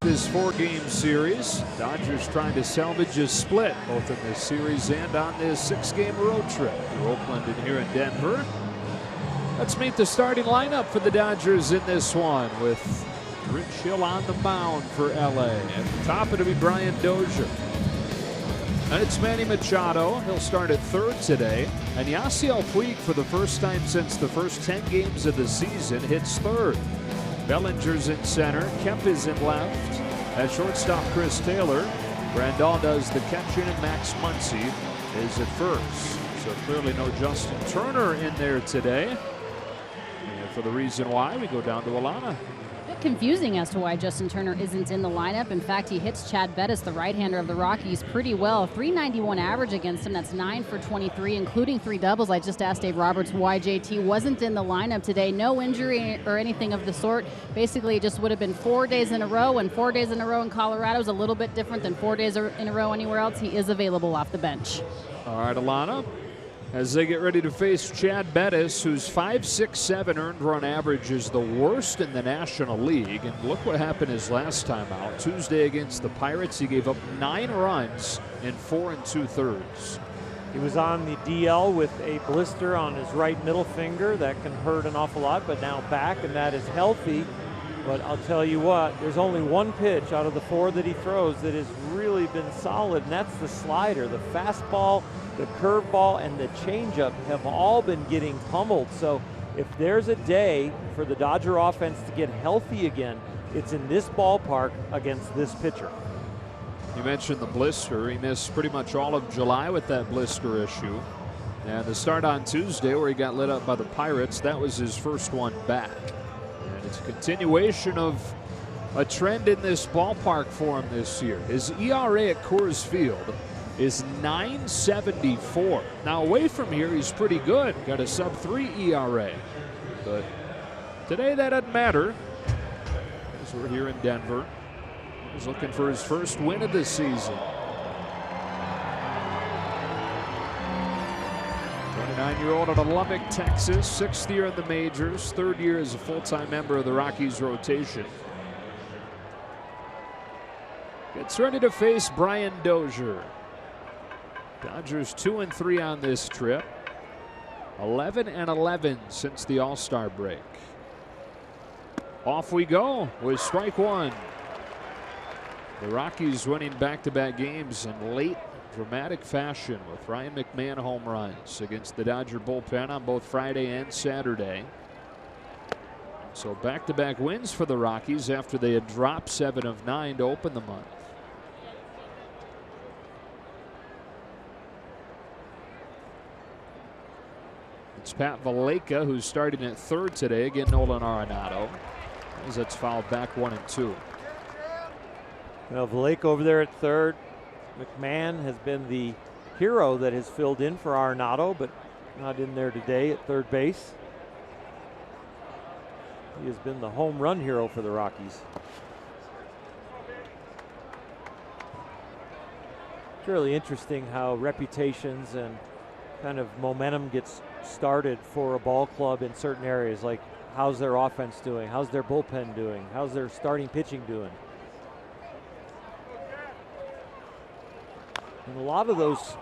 this 4-game series. Dodgers trying to salvage a split both in this series and on this 6-game road trip through Oakland and here in Denver. Let's meet the starting lineup for the Dodgers in this one, with Rich Hill on the mound for LA. At the top, it'll be Brian Dozier. And it's Manny Machado. He'll start at third today. And Yasiel Puig, for the first time since the first 10 games of the season, hits third. Bellinger's in center. Kemp is in left. At shortstop, Chris Taylor. Grandal does the catching, and Max Muncy is at first. So clearly no Justin Turner in there today. And for the reason why, we go down to Alana. A bit confusing as to why Justin Turner isn't in the lineup. In fact, he hits Chad Bettis, the right-hander of the Rockies, pretty well. 391 average against him. That's 9 for 23, including 3 doubles. I just asked Dave Roberts why JT wasn't in the lineup today. No injury or anything of the sort. Basically, it just would have been 4 days in a row, and 4 days in a row in Colorado is a little bit different than 4 days in a row anywhere else. He is available off the bench. All right, Alana, as they get ready to face Chad Bettis, whose 5.67 earned run average is the worst in the National League. And look what happened his last time out. Tuesday against the Pirates, he gave up 9 runs in 4 2/3. He was on the DL with a blister on his right middle finger. That can hurt an awful lot, but now back, and that is healthy. But I'll tell you what, there's only one pitch out of the 4 that he throws that has really been solid, and that's the slider. The fastball, the curveball, and the changeup have all been getting pummeled. So if there's a day for the Dodger offense to get healthy again, it's in this ballpark against this pitcher. You mentioned the blister. He missed pretty much all of July with that blister issue. And the start on Tuesday, where he got lit up by the Pirates, that was his first one back. And it's a continuation of a trend in this ballpark for him this year. His ERA at Coors Field is 9.74. Now away from here, he's pretty good. Got a sub-3 ERA. But today that doesn't matter, as we're here in Denver. He's looking for his first win of the season. 29-year-old out of Lubbock, Texas. 6th year in the majors. 3rd year as a full-time member of the Rockies rotation. Gets ready to face Brian Dozier. Dodgers 2-3 on this trip. 11-11 since the All-Star break. Off we go with strike one. The Rockies winning back-to-back games in late dramatic fashion with Ryan McMahon home runs against the Dodger bullpen on both Friday and Saturday. So back-to-back wins for the Rockies after they had dropped 7 of 9 to open the month. It's Pat Valaika who's starting at third today. Again, Nolan Arenado, as it's fouled back 1 and 2. Well, Valaika over there at third. McMahon has been the hero that has filled in for Arenado, but not in there today at third base. He has been the home run hero for the Rockies. It's really interesting how reputations and kind of momentum gets started for a ball club in certain areas, like how's their offense doing, how's their bullpen doing, how's their starting pitching doing. And a lot of those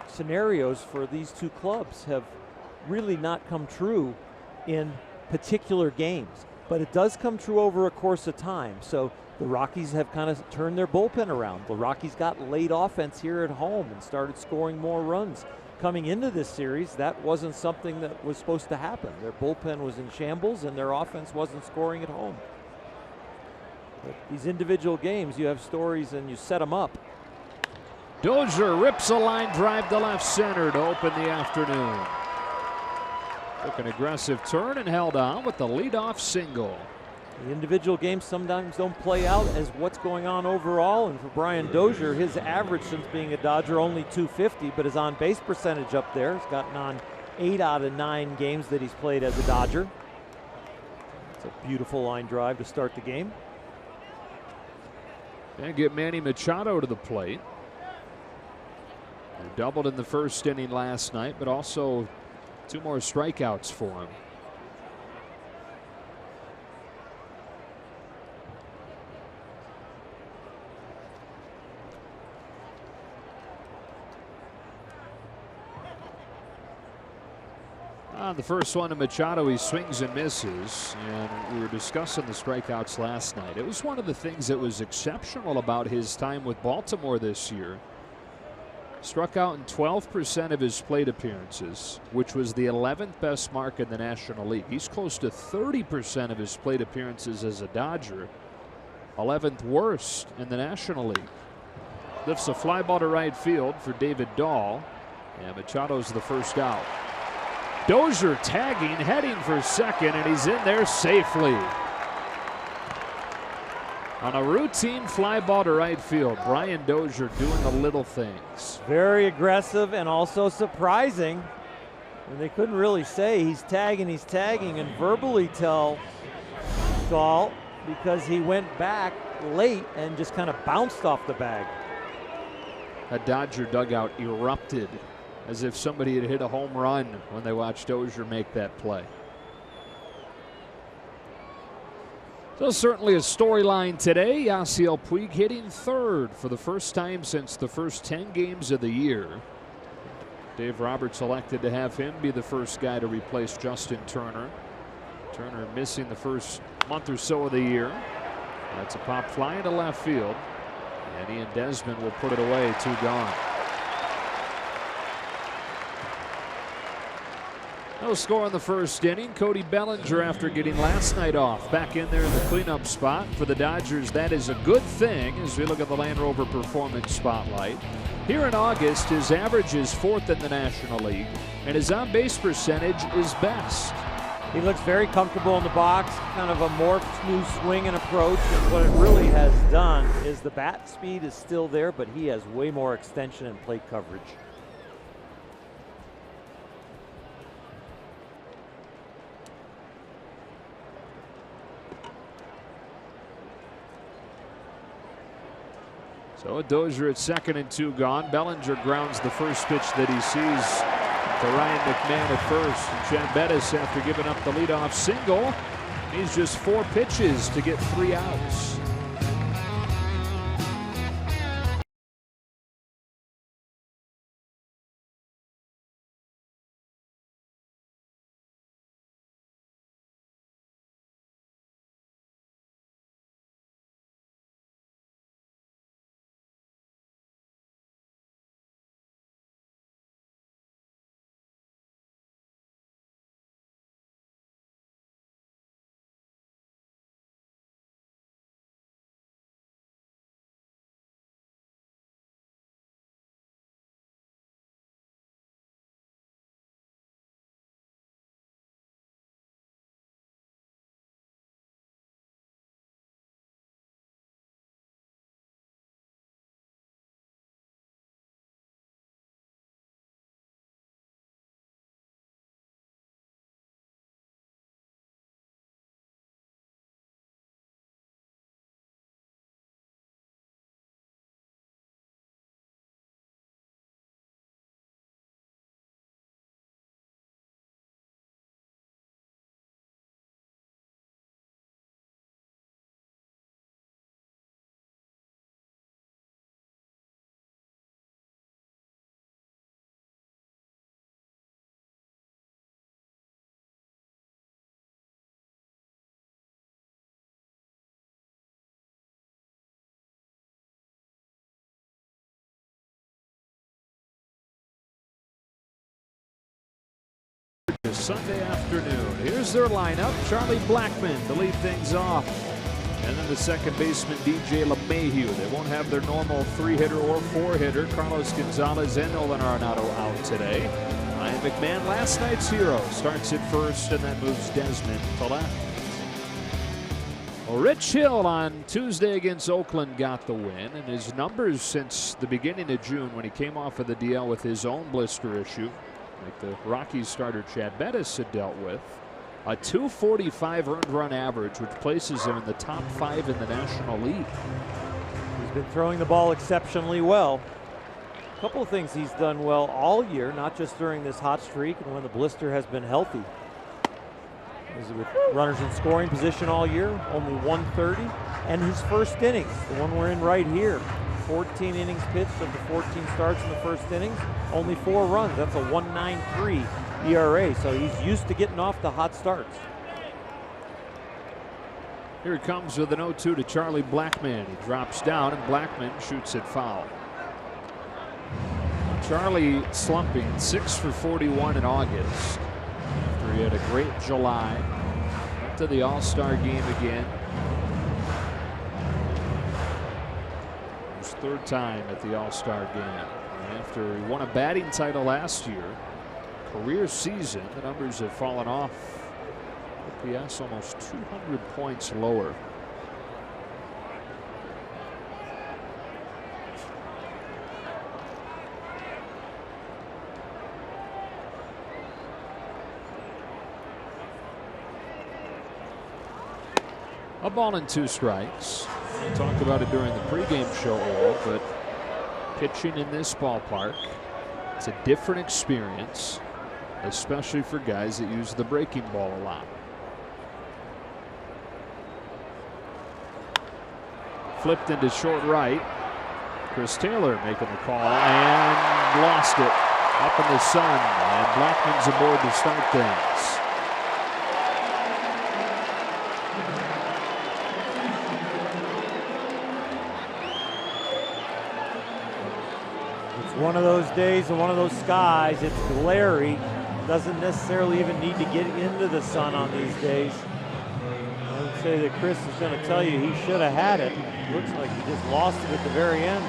scenarios for these two clubs have really not come true in particular games, but it does come true over a course of time. So the Rockies have kind of turned their bullpen around. The Rockies got late offense here at home and started scoring more runs. Coming into this series, that wasn't something that was supposed to happen. Their bullpen was in shambles and their offense wasn't scoring at home. But these individual games, you have stories and you set them up. Dozier rips a line drive to left center to open the afternoon. Took an aggressive turn and held on with the leadoff single. The individual games sometimes don't play out as what's going on overall, and for Brian Dozier, his average since being a Dodger only .250, but his on-base percentage up there. He's gotten on 8 out of 9 games that he's played as a Dodger. It's a beautiful line drive to start the game. And get Manny Machado to the plate. He doubled in the first inning last night, but also 2 more strikeouts for him. The first one to Machado, he swings and misses, and we were discussing the strikeouts last night. It was one of the things that was exceptional about his time with Baltimore this year. Struck out in 12% of his plate appearances, which was the 11th best mark in the National League. He's close to 30% of his plate appearances as a Dodger, 11th worst in the National League. Lifts a fly ball to right field for David Dahl, and Machado's the first out. Dozier tagging, heading for second, and he's in there safely. On a routine fly ball to right field, Brian Dozier doing the little things. Very aggressive and also surprising. And they couldn't really say he's tagging, and verbally tell Dahl because he went back late and just kind of bounced off the bag. A Dodger dugout erupted as if somebody had hit a home run when they watched Dozier make that play. So certainly a storyline today. Yasiel Puig hitting third for the first time since the first 10 games of the year. Dave Roberts elected to have him be the first guy to replace Justin Turner. Turner missing the first month or so of the year. That's a pop fly into left field. And Ian Desmond will put it away, 2 gone. No score in the first inning. Cody Bellinger, after getting last night off, back in there in the cleanup spot for the Dodgers. That is a good thing as we look at the Land Rover Performance Spotlight. Here in August, his average is 4th in the National League, and his on-base percentage is best. He looks very comfortable in the box, kind of a morphed new swing and approach, and what it really has done is the bat speed is still there, but he has way more extension and plate coverage. So Dozier at second and 2 gone. Bellinger grounds the first pitch that he sees to Ryan McMahon at first. And Chad Bettis, after giving up the leadoff single, needs just 4 pitches to get 3 outs. Sunday afternoon. Here's their lineup. Charlie Blackmon to lead things off. And then the second baseman, DJ LeMahieu. They won't have their normal 3-hitter or 4-hitter. Carlos Gonzalez and Nolan Arenado out today. Ryan McMahon, last night's hero, starts at first and then moves Desmond to left. Well, Rich Hill on Tuesday against Oakland got the win, and his numbers since the beginning of June when he came off of the DL with his own blister issue, like the Rockies starter Chad Bettis had dealt with, a .245 earned run average, which places him in the top 5 in the National League. He's been throwing the ball exceptionally well. A couple of things he's done well all year, not just during this hot streak and when the blister has been healthy. He's with runners in scoring position all year, only 130. And his first innings, the one we're in right here, 14 innings pitched of the 14 starts in the first innings, only 4 runs. That's a 1.93 ERA, so he's used to getting off the hot starts. Here he comes with an 0-2 to Charlie Blackmon. He drops down and Blackmon shoots it foul. Charlie slumping 6 for 41 in August after he had a great July. Went to the All-Star game again. His third time at the All-Star game. And after he won a batting title last year, career season, the numbers have fallen off. OPS almost 200 points lower. A ball and 2 strikes. We'll talk about it during the pregame show, but pitching in this ballpark, it's a different experience, especially for guys that use the breaking ball a lot. Flipped into short right. Chris Taylor making the call and lost it up in the sun. And Blackmon's aboard to start things. It's one of those days and one of those skies. It's glary. Doesn't necessarily even need to get into the sun on these days. I would say that Chris is going to tell you he should have had it. Looks like he just lost it at the very end.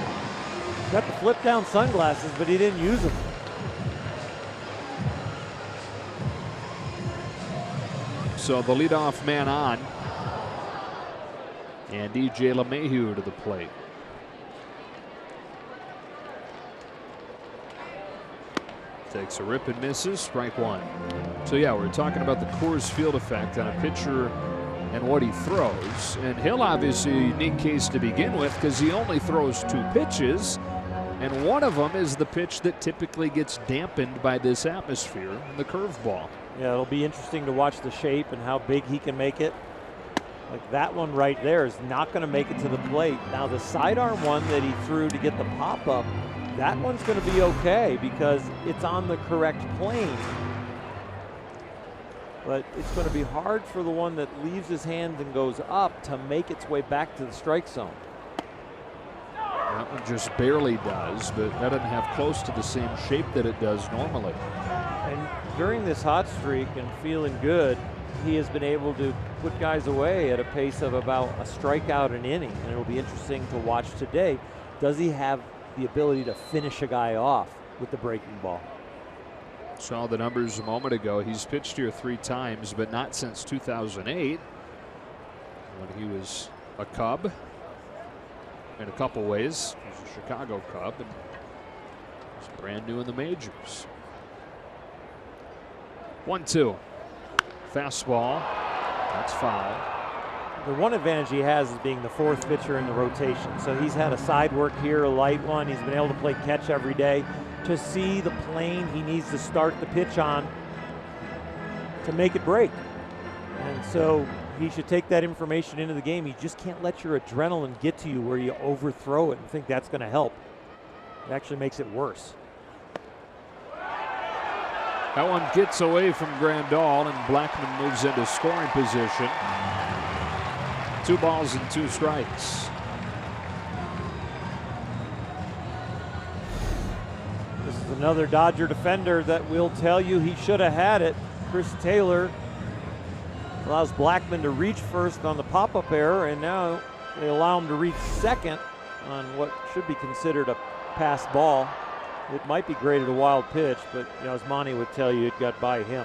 Got the flip down sunglasses, but he didn't use them. So the leadoff man on. And DJ LeMahieu to the plate. Takes a rip and misses, strike 1. So yeah, we're talking about the Coors Field effect on a pitcher and what he throws. And Hill obviously a unique case to begin with because he only throws 2 pitches. And one of them is the pitch that typically gets dampened by this atmosphere, the curveball. Yeah, it'll be interesting to watch the shape and how big he can make it. Like that one right there is not going to make it to the plate. Now the sidearm one that he threw to get the pop-up, that one's going to be okay because it's on the correct plane. But it's going to be hard for the one that leaves his hand and goes up to make its way back to the strike zone. That one just barely does, but that doesn't have close to the same shape that it does normally. And during this hot streak and feeling good, he has been able to put guys away at a pace of about a strikeout an inning. And it'll be interesting to watch today. Does he have the ability to finish a guy off with the breaking ball? Saw the numbers a moment ago. He's pitched here 3 times, but not since 2008 when he was a Cub in a couple ways. He was a Chicago Cub and he's brand new in the majors. 1-2. Fastball. That's foul. The one advantage he has is being the 4th pitcher in the rotation. So he's had a side work here, a light one. He's been able to play catch every day. To see the plane he needs to start the pitch on to make it break. And so he should take that information into the game. You just can't let your adrenaline get to you where you overthrow it and think that's going to help. It actually makes it worse. That one gets away from Grandal, and Blackmon moves into scoring position. 2 balls and 2 strikes. This is another Dodger defender that will tell you he should have had it. Chris Taylor allows Blackmon to reach first on the pop-up error, and now they allow him to reach second on what should be considered a pass ball. It might be graded a wild pitch, but you know, as Monty would tell you, it got by him.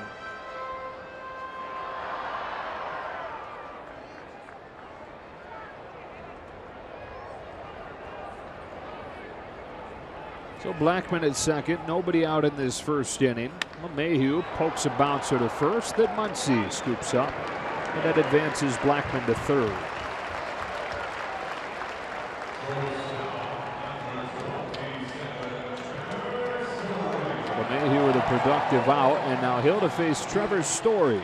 So Blackmon at second, nobody out in this first inning. LeMahieu pokes a bouncer to first, that Muncy scoops up, and that advances Blackmon to third. LeMahieu with a productive out, and now Hill to face Trevor Story.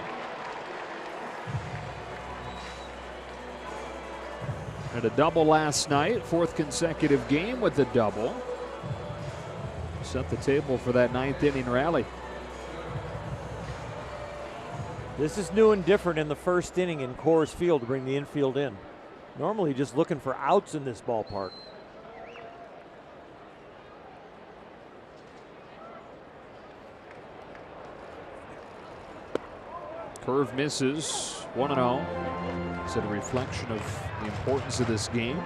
Had a double last night, 4th consecutive game with a double. Set the table for that 9th inning rally. This is new and different in the first inning in Coors Field to bring the infield in. Normally just looking for outs in this ballpark. Curve misses, 1-0. Is it a reflection of the importance of this game?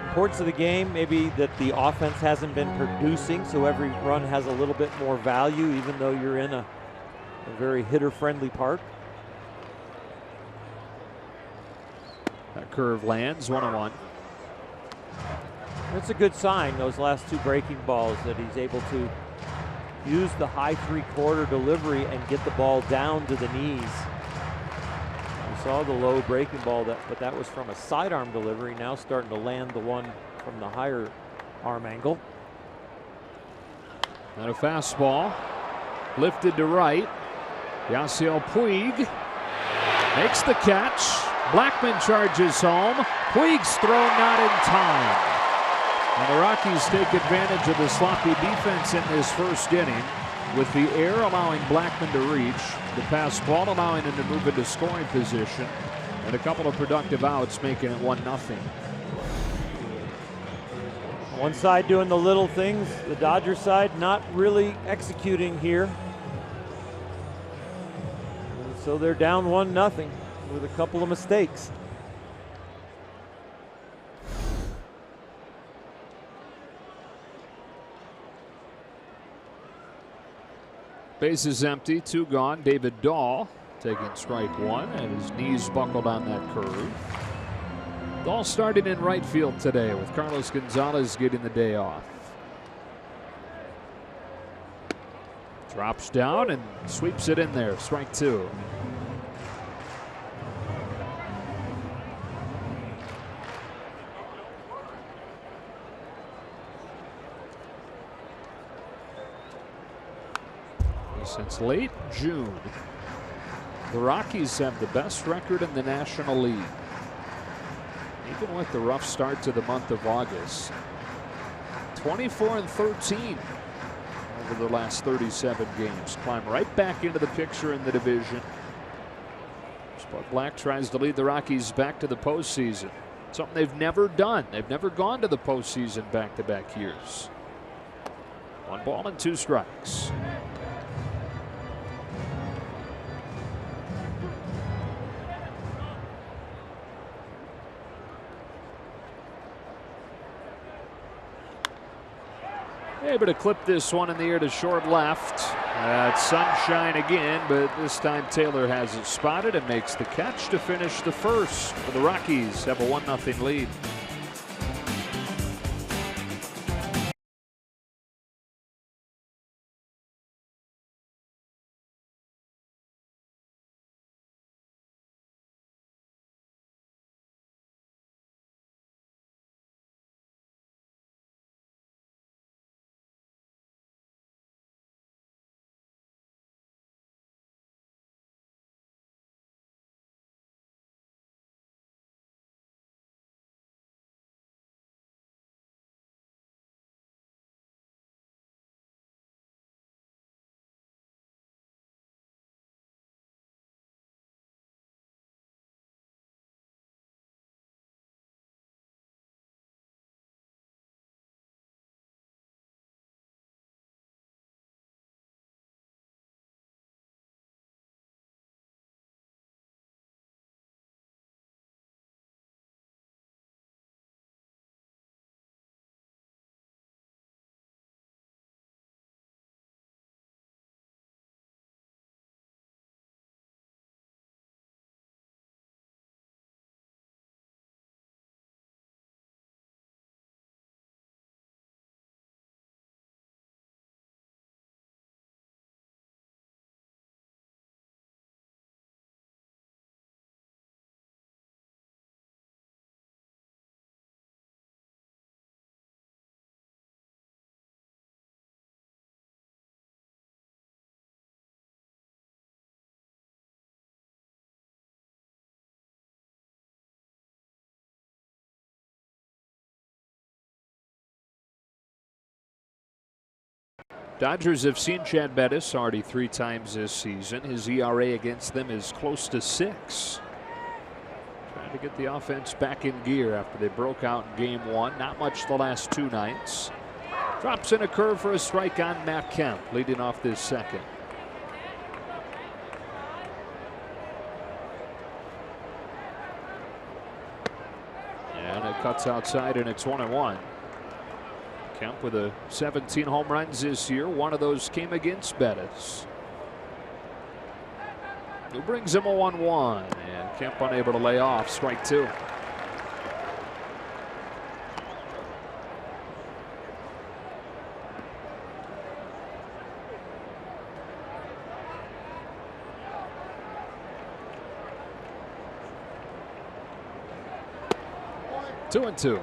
Importance of the game, maybe that the offense hasn't been producing, so every run has a little bit more value, even though you're in a very hitter-friendly park. That curve lands, 1-1. That's a good sign, those last two breaking balls, that he's able to use the high three-quarter delivery and get the ball down to the knees. We saw the low breaking ball, but that was from a sidearm delivery, now starting to land the one from the higher arm angle. And a fastball lifted to right. Yasiel Puig makes the catch. Blackman charges home. Puig's throw not in time. And the Rockies take advantage of the sloppy defense in this first inning, with the air allowing Blackman to reach, the pass ball allowing him to move into scoring position, and a couple of productive outs making it 1-0. One side doing the little things, the Dodger side not really executing here. And so they're down 1-0 with a couple of mistakes. Base is empty, 2 gone. David Dahl taking strike 1, and his knees buckled on that curve. Dahl started in right field today, with Carlos Gonzalez getting the day off. Drops down and sweeps it in there, strike 2. Since late June, the Rockies have the best record in the National League. Even with the rough start to the month of August, 24-13 over the last 37 games. Climb right back into the picture in the division. Spud Black tries to lead the Rockies back to the postseason. Something they've never done. They've never gone to the postseason back-to-back years. 1 ball and 2 strikes. Able to clip this one in the air to short left. It's sunshine again, but this time Taylor has it spotted and makes the catch to finish the first. For the Rockies have a 1-0 lead. Dodgers have seen Chad Bettis already 3 times this season. His ERA against them is close to 6. Trying to get the offense back in gear after they broke out in game 1. Not much the last 2 nights. Drops in a curve for a strike on Matt Kemp, leading off this second. And it cuts outside, and it's 1-1. Kemp with 17 home runs this year. One of those came against Bettis, who brings him a 1-1. And Kemp unable to lay off. Strike 2. Two and two.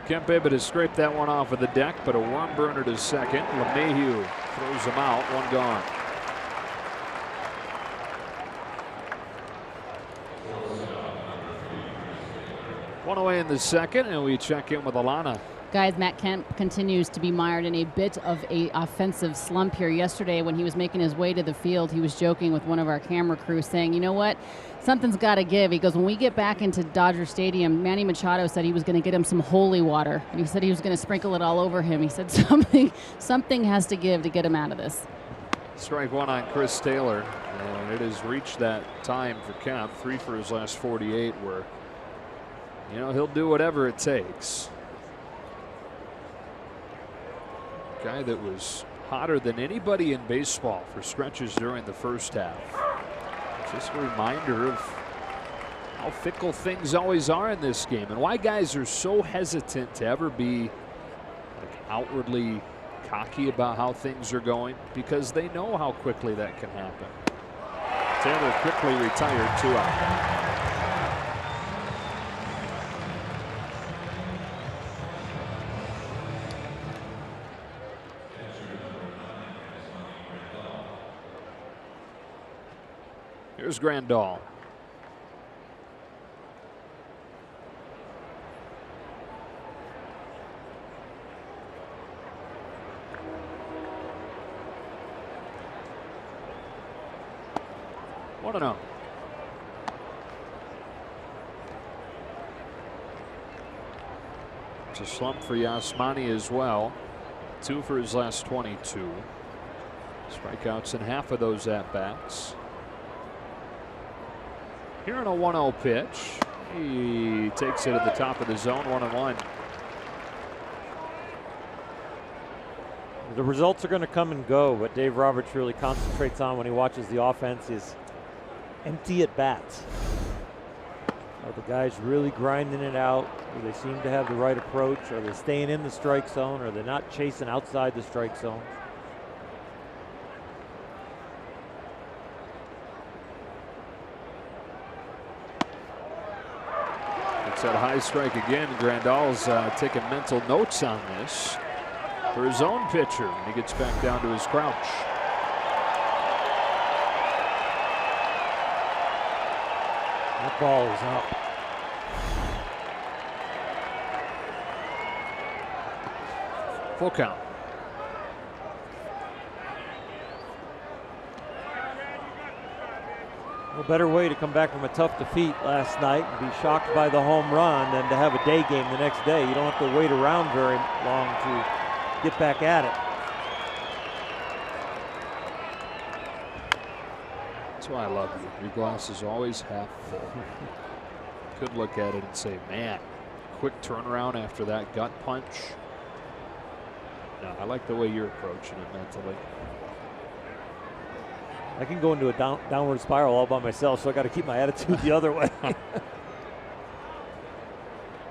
Kemp able to scrape that one off of the deck, but a worm burner to second. LeMahieu throws him out. 1 gone. One away in the second, and we check in with Alana. Guys, Matt Kemp continues to be mired in a bit of a offensive slump here. Yesterday, when he was making his way to the field, he was joking with one of our camera crew saying, you know what, something's got to give. He goes, when we get back into Dodger Stadium, Manny Machado said he was going to get him some holy water. And he said he was going to sprinkle it all over him. He said something has to give to get him out of this. Strike 1 on Chris Taylor, and it has reached that time for Kemp. 3 for his last 48, where, you know, he'll do whatever it takes. Guy that was hotter than anybody in baseball for stretches during the first half. Just a reminder of how fickle things always are in this game, and why guys are so hesitant to ever be like outwardly cocky about how things are going, because they know how quickly that can happen. Taylor quickly retired. 2 out. Here's Grandal. One and 0. It's a slump for Yasmani as well. 2 for his last 22. Strikeouts in half of those at-bats. Here on a 1-0 pitch. He takes it at the top of the zone. 1-1. The results are going to come and go. What Dave Roberts really concentrates on when he watches the offense is empty at bats. Are the guys really grinding it out? Do they seem to have the right approach? Are they staying in the strike zone? Are they not chasing outside the strike zone? It's that high strike again. Grandal's taking mental notes on this for his own pitcher when he gets back down to his crouch. That ball is up. Full count. No better way to come back from a tough defeat last night and be shocked by the home run than to have a day game the next day. You don't have to wait around very long to get back at it. That's why I love you. Your glass is always half full. Could look at it and say, man, quick turnaround after that gut punch. No, I like the way you're approaching it mentally. I can go into a downward spiral all by myself, so I got to keep my attitude the other way.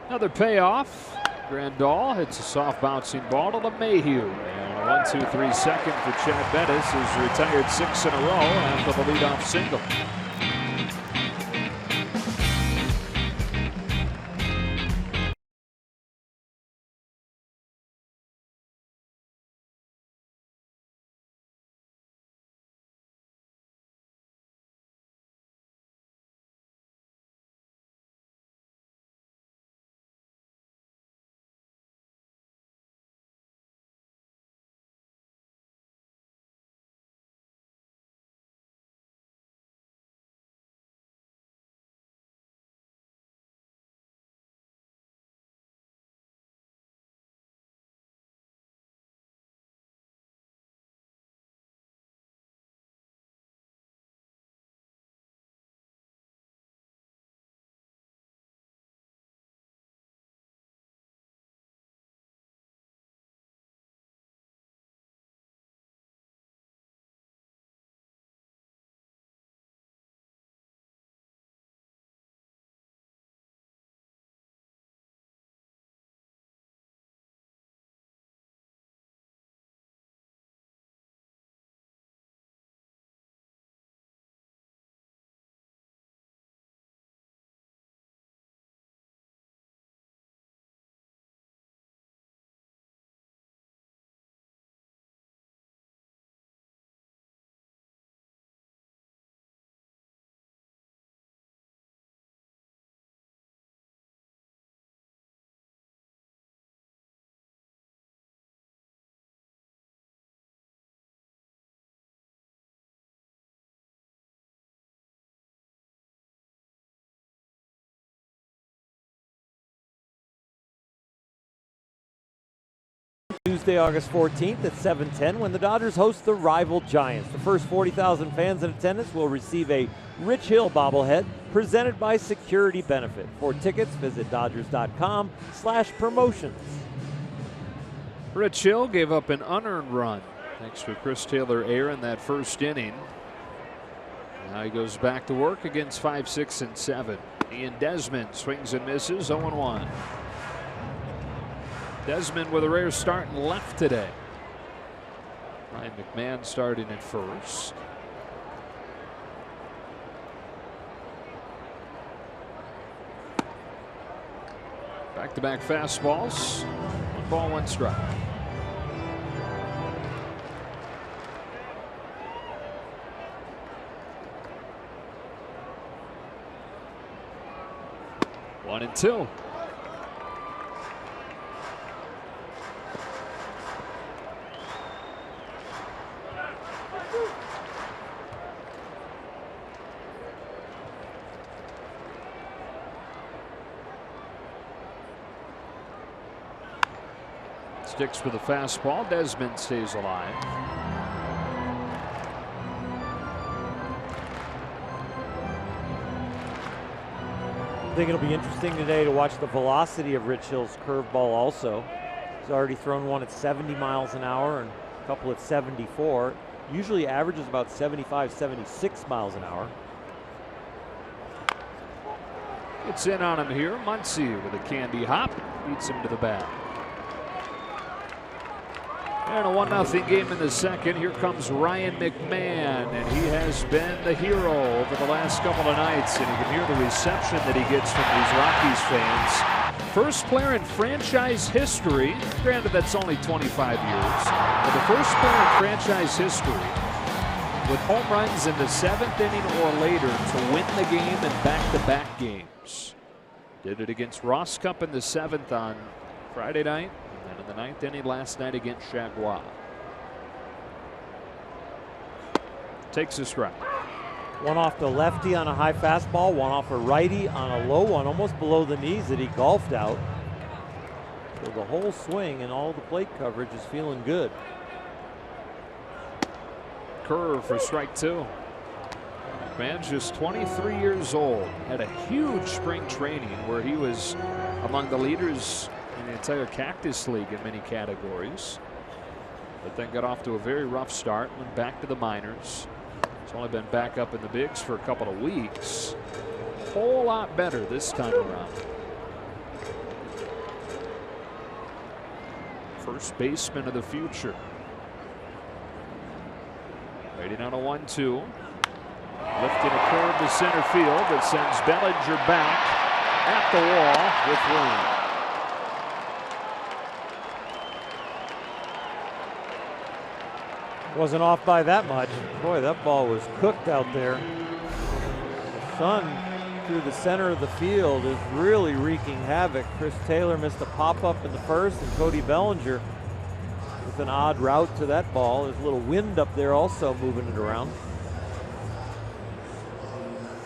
Another payoff. Grandal hits a soft bouncing ball to LeMahieu. And a 1-2-3 second for Chad Bettis, who's retired 6 in a row after the leadoff single. Tuesday, August 14th at 7:10 when the Dodgers host the rival Giants. The first 40,000 fans in attendance will receive a Rich Hill bobblehead presented by Security Benefit. For tickets, visit Dodgers.com/promotions. Rich Hill gave up an unearned run thanks to Chris Taylor error in that first inning. Now he goes back to work against 5, 6, and 7. Ian Desmond swings and misses, 0-1. Desmond with a rare start and left today. Ryan McMahon starting at first. Back-to-back fastballs. 1 ball, 1 strike. One and two. Sticks with the fastball. Desmond stays alive. I think it'll be interesting today to watch the velocity of Rich Hill's curveball also. He's already thrown one at 70 miles an hour and a couple at 74. Usually averages about 75, 76 miles an hour. It's in on him here. Muncy with a candy hop. Beats him to the bat. And a 1-0 game in the second. Here comes Ryan McMahon, and he has been the hero over the last couple of nights. And you can hear the reception that he gets from these Rockies fans. First player in franchise history, granted that's only 25 years, but the first player in franchise history with home runs in the 7th inning or later to win the game in back-to-back games. Did it against Ross Cup in the 7th on Friday night. And in the 9th inning last night against Chagua. Takes a strike. One off the lefty on a high fastball, one off a righty on a low one, almost below the knees that he golfed out. So the whole swing and all the plate coverage is feeling good. Curve for strike 2. McMahon's just 23 years old. Had a huge spring training where he was among the leaders in the entire Cactus League in many categories, but then got off to a very rough start. Went back to the minors. He's only been back up in the bigs for a couple of weeks. Whole lot better this time around. First baseman of the future. Waiting on a 1-2. Lifting a curve to center field that sends Bellinger back at the wall with room. Wasn't off by that much. Boy, that ball was cooked out there. The sun through the center of the field is really wreaking havoc. Chris Taylor missed a pop-up in the first, and Cody Bellinger with an odd route to that ball. There's a little wind up there also moving it around.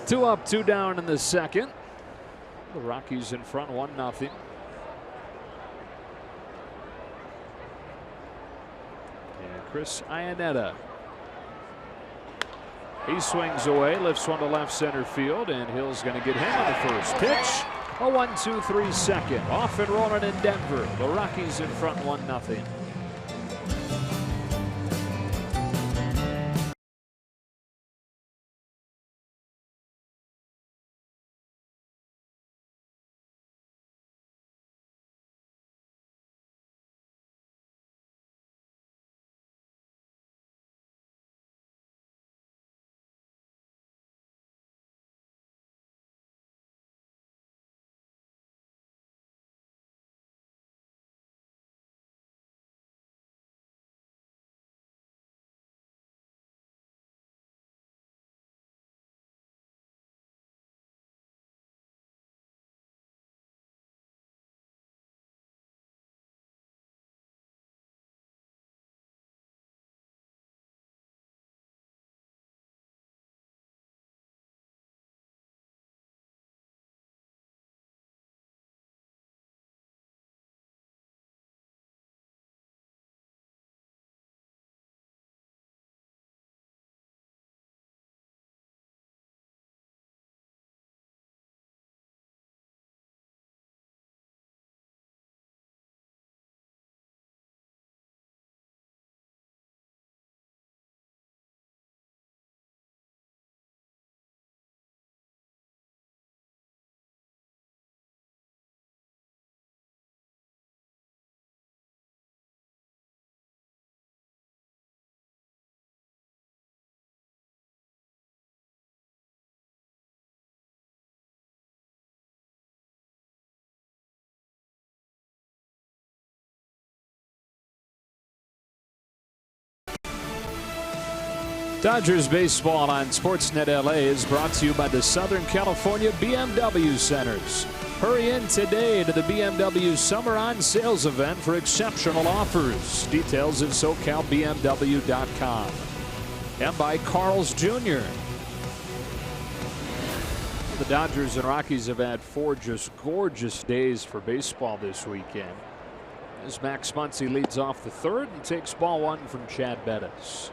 2 up, 2 down in the second. The Rockies in front, 1-0. Chris Iannetta. He swings away, lifts one to left center field, and Hill's going to get him on the first pitch. A 1-2-3 second. Off and rolling in Denver. The Rockies in front, 1-0. Dodgers baseball on Sportsnet LA is brought to you by the Southern California BMW Centers. Hurry in today to the BMW Summer On Sales event for exceptional offers. Details at SoCalBMW.com. And by Carl's Jr. The Dodgers and Rockies have had 4 just gorgeous days for baseball this weekend. As Max Muncy leads off the 3rd and takes ball 1 from Chad Bettis.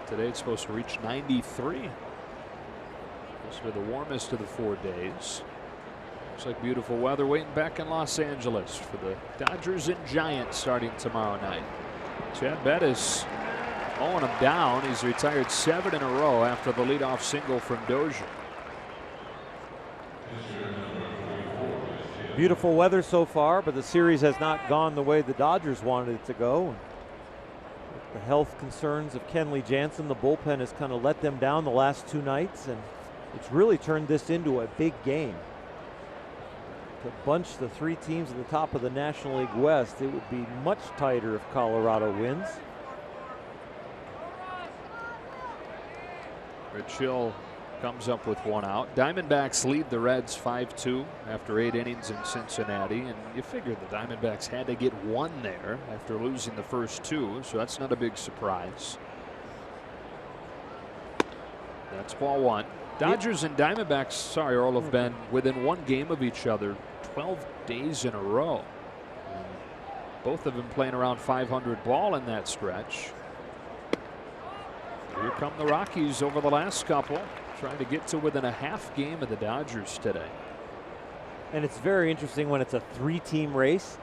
Today it's supposed to reach 93. This will be the warmest of the 4 days. Looks like beautiful weather waiting back in Los Angeles for the Dodgers and Giants starting tomorrow night. Chad Bettis mowing him down. He's retired 7 in a row after the leadoff single from Dozier. Beautiful weather so far, but the series has not gone the way the Dodgers wanted it to go. The health concerns of Kenley Jansen, the bullpen has kind of let them down the last 2 nights, and it's really turned this into a big game. To bunch the 3 teams at the top of the National League West, it would be much tighter if Colorado wins. Rich Hill comes up with 1 out. Diamondbacks lead the Reds 5-2 after 8 innings in Cincinnati, and you figure the Diamondbacks had to get 1 there after losing the first 2, so that's not a big surprise. That's ball 1. Dodgers and Diamondbacks, sorry Earl, have been within 1 game of each other 12 days in a row. Both have been playing around 500 ball in that stretch. Here come the Rockies over the last couple, trying to get to within a half game of the Dodgers today. And it's very interesting when it's a 3-team race.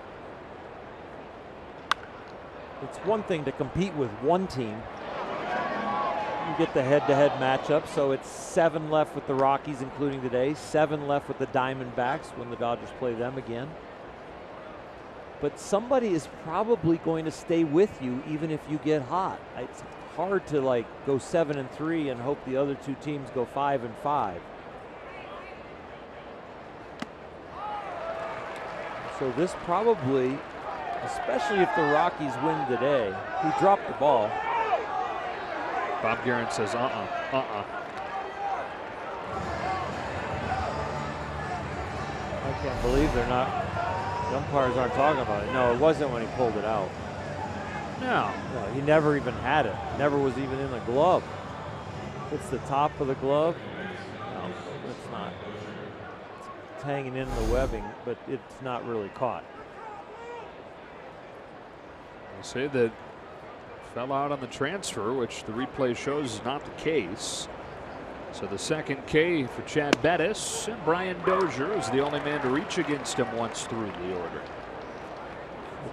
It's one thing to compete with 1 team. You get the head-to-head matchup, so it's 7 left with the Rockies, including today, 7 left with the Diamondbacks when the Dodgers play them again. But somebody is probably going to stay with you even if you get hot. It's hard to like go 7-3 and hope the other 2 teams go 5-5. So this probably, especially if the Rockies win today, he dropped the ball. Bob Guerin says I can't believe they're not, the umpires aren't talking about it. No, it wasn't when he pulled it out. No, he never even had it. Never was even in the glove. It's the top of the glove. No, it's not. It's hanging in the webbing, but it's not really caught. They say that fell out on the transfer, which the replay shows is not the case. So the 2nd K for Chad Bettis, and Brian Dozier is the only man to reach against him once through the order.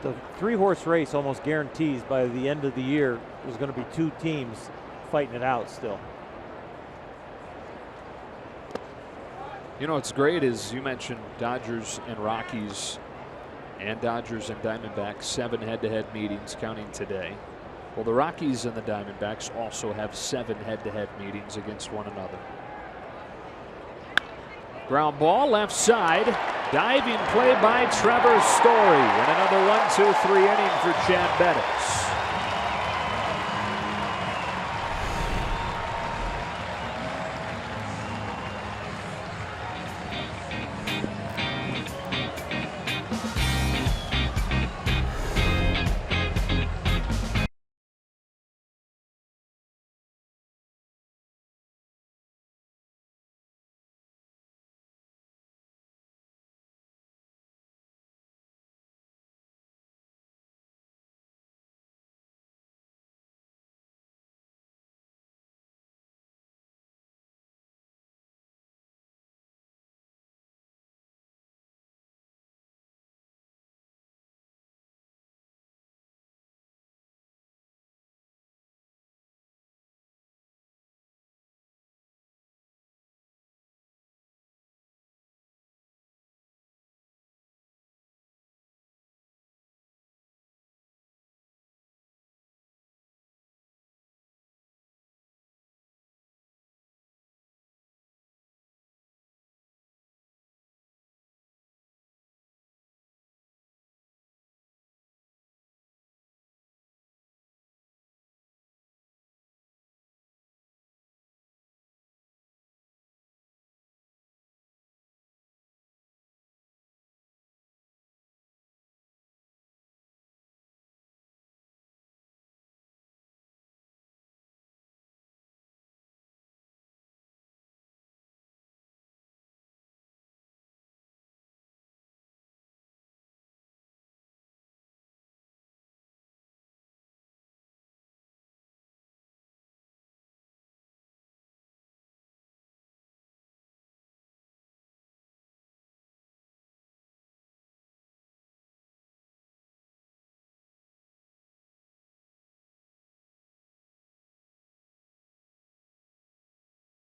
The 3-horse race almost guarantees by the end of the year there's going to be 2 teams fighting it out still. You know what's great is you mentioned Dodgers and Rockies and Dodgers and Diamondbacks, 7 head-to-head meetings counting today. Well, the Rockies and the Diamondbacks also have 7 head-to-head meetings against one another. Ground ball left side. Diving play by Trevor Story. And another 1-2-3 inning for Chad Bettis.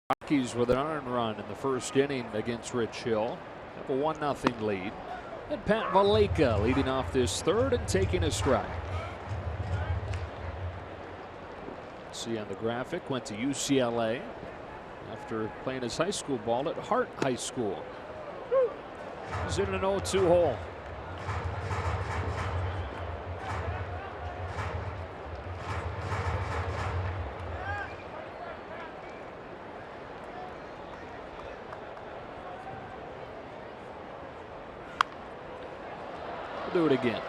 Rockies with an earned run in the first inning against Rich Hill. Have a 1-0 lead. And Pat Valleca leading off this third and taking a strike. See on the graphic, went to UCLA after playing his high school ball at Hart High School. He's in an 0-2 hole. We'll do it again.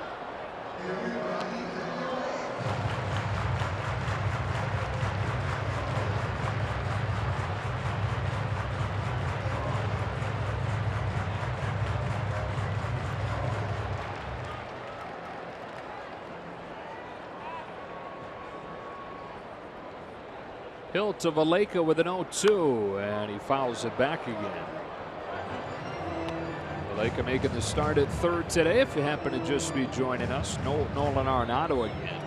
Hill to Valleca with an 0-2, and he fouls it back again. Valleca making the start at third today. If you happen to just be joining us, Nolan Arenado again.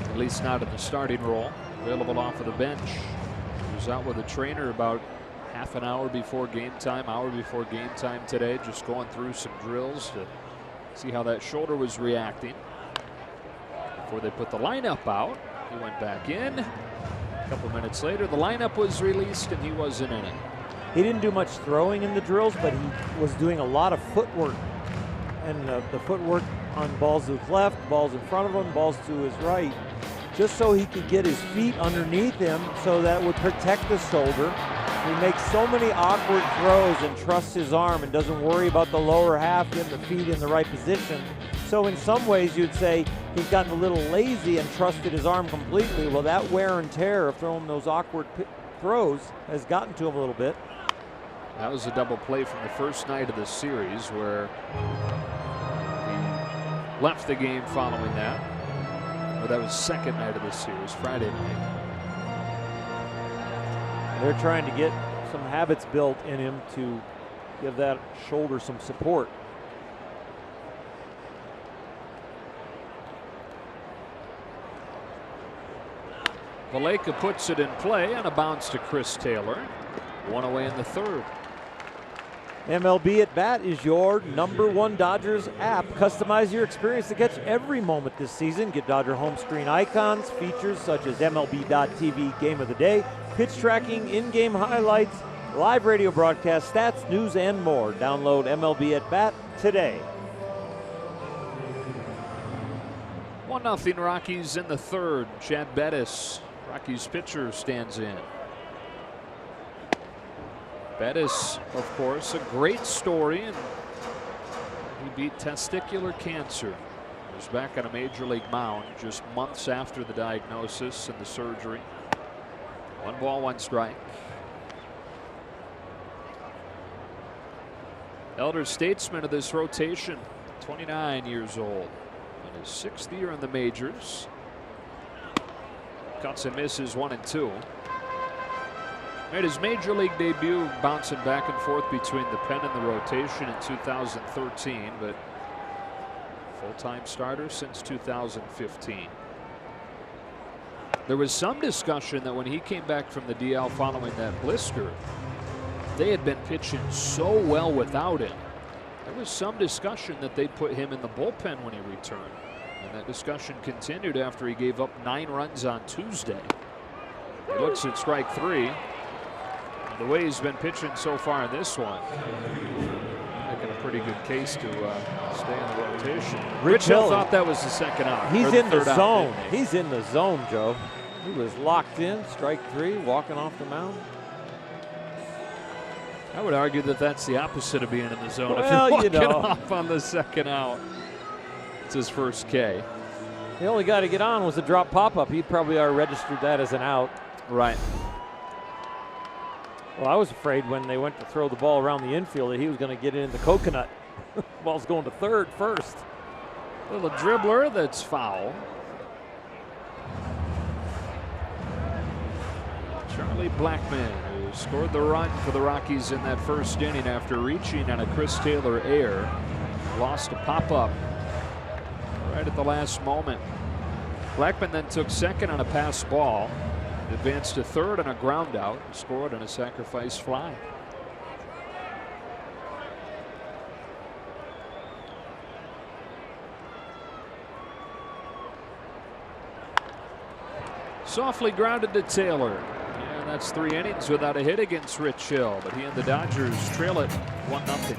At least not in the starting role. Available off of the bench. He was out with a trainer about half an hour before game time today, just going through some drills to see how that shoulder was reacting before they put the lineup out. He went back in. A couple minutes later, the lineup was released and he wasn't in it. He didn't do much throwing in the drills, but he was doing a lot of footwork. And the footwork on balls to his left, balls in front of him, balls to his right, just so he could get his feet underneath him so that would protect the shoulder. He makes so many awkward throws and trusts his arm and doesn't worry about the lower half, getting the feet in the right position. So in some ways you'd say he's gotten a little lazy and trusted his arm completely. Well, that wear and tear of throwing those awkward throws has gotten to him a little bit. That was a double play from the first night of the series where he left the game following that. Or that was second night of the series, Friday night. They're trying to get some habits built in him to give that shoulder some support. Valleca puts it in play on a bounce to Chris Taylor. One away in the third. MLB at Bat is your #1 Dodgers app. Customize your experience to catch every moment this season. Get Dodger home screen icons, features such as MLB.TV Game of the Day, pitch tracking, in-game highlights, live radio broadcast, stats, news, and more. Download MLB at Bat today. 1-0 Rockies in the third. Chad Bettis, Rockies pitcher, stands in. Bettis, of course, a great story, and he beat testicular cancer. He was back on a major league mound just months after the diagnosis and the surgery. 1 ball, 1 strike. Elder statesman of this rotation, 29 years old, in his 6th year in the majors. Cuts and misses 1 and 2. Made his major league debut bouncing back and forth between the pen and the rotation in 2013, but full-time starter since 2015. There was some discussion that when he came back from the DL following that blister, they had been pitching so well without him. There was some discussion that they'd put him in the bullpen when he returned. And that discussion continued after he gave up 9 runs on Tuesday. He looks at strike 3. The way he's been pitching so far in this one, making a pretty good case to stay in the rotation. Rich Hill thought that was the second out. He's in the zone. He's in the zone, Joe. He was locked in, strike 3, walking off the mound. I would argue that that's the opposite of being in the zone. Well, if you're walking you know, off on the second out. It's his first K. The only guy to get on was a drop pop-up. He'd probably already registered that as an out. Right. Well, I was afraid when they went to throw the ball around the infield that he was going to get it in the coconut. Ball's going to third first. Little dribbler that's foul. Charlie Blackmon, who scored the run for the Rockies in that first inning after reaching on a Chris Taylor error. Lost a pop-up right at the last moment. Blackmon then took second on a pass ball. Advanced to third on a ground out, scored on a sacrifice fly. Softly grounded to Taylor. And that's 3 innings without a hit against Rich Hill, but he and the Dodgers trail it 1-0.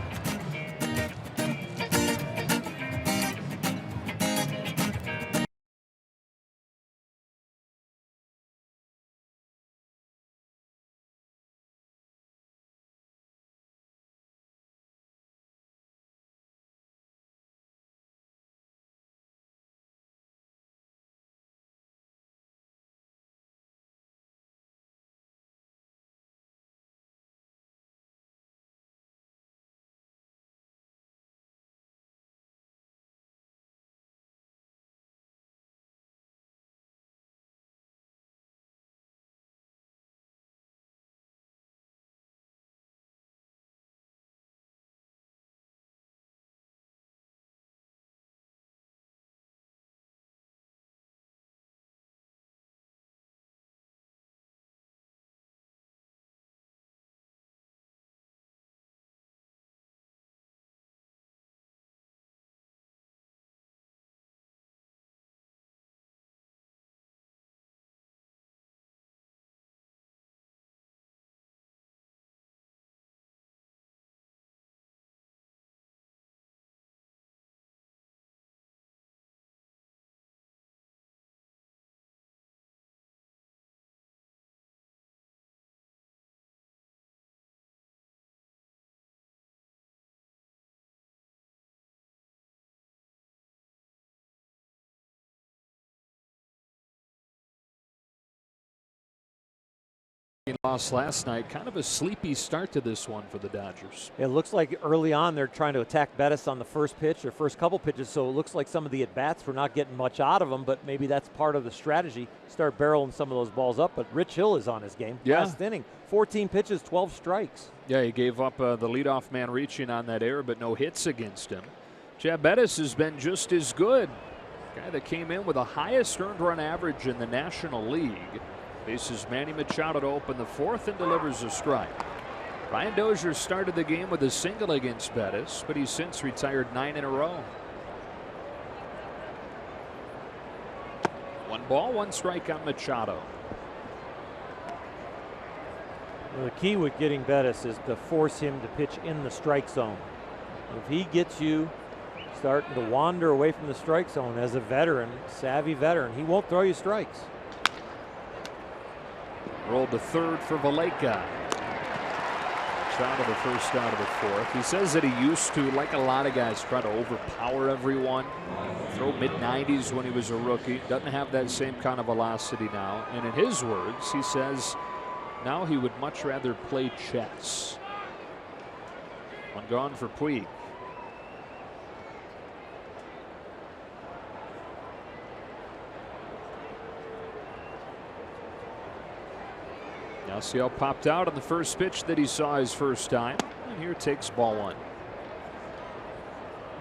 Lost last night. Kind of a sleepy start to this one for the Dodgers. It looks like early on they're trying to attack Bettis on the first pitch or first couple pitches, so it looks like some of the at-bats were not getting much out of them, but maybe that's part of the strategy. Start barreling some of those balls up, but Rich Hill is on his game. Yeah. Last inning, 14 pitches, 12 strikes. Yeah, he gave up the leadoff man reaching on that error, but no hits against him. Chad Bettis has been just as good. Guy that came in with the highest earned run average in the National League. Faces Manny Machado to open the fourth and delivers a strike. Ryan Dozier started the game with a single against Bettis, but he's since retired 9 in a row. 1 ball, 1 strike on Machado. Well, the key with getting Bettis is to force him to pitch in the strike zone. If he gets you starting to wander away from the strike zone as a veteran, savvy veteran, he won't throw you strikes. Rolled to third for Valleca. Shot of the first out of the fourth. He says that he used to, like a lot of guys, try to overpower everyone. Throw mid-90s when he was a rookie. Doesn't have that same kind of velocity now. And in his words, he says now he would much rather play chess. One gone for Puig. Yasiel popped out on the first pitch that he saw his first time, and here takes ball 1.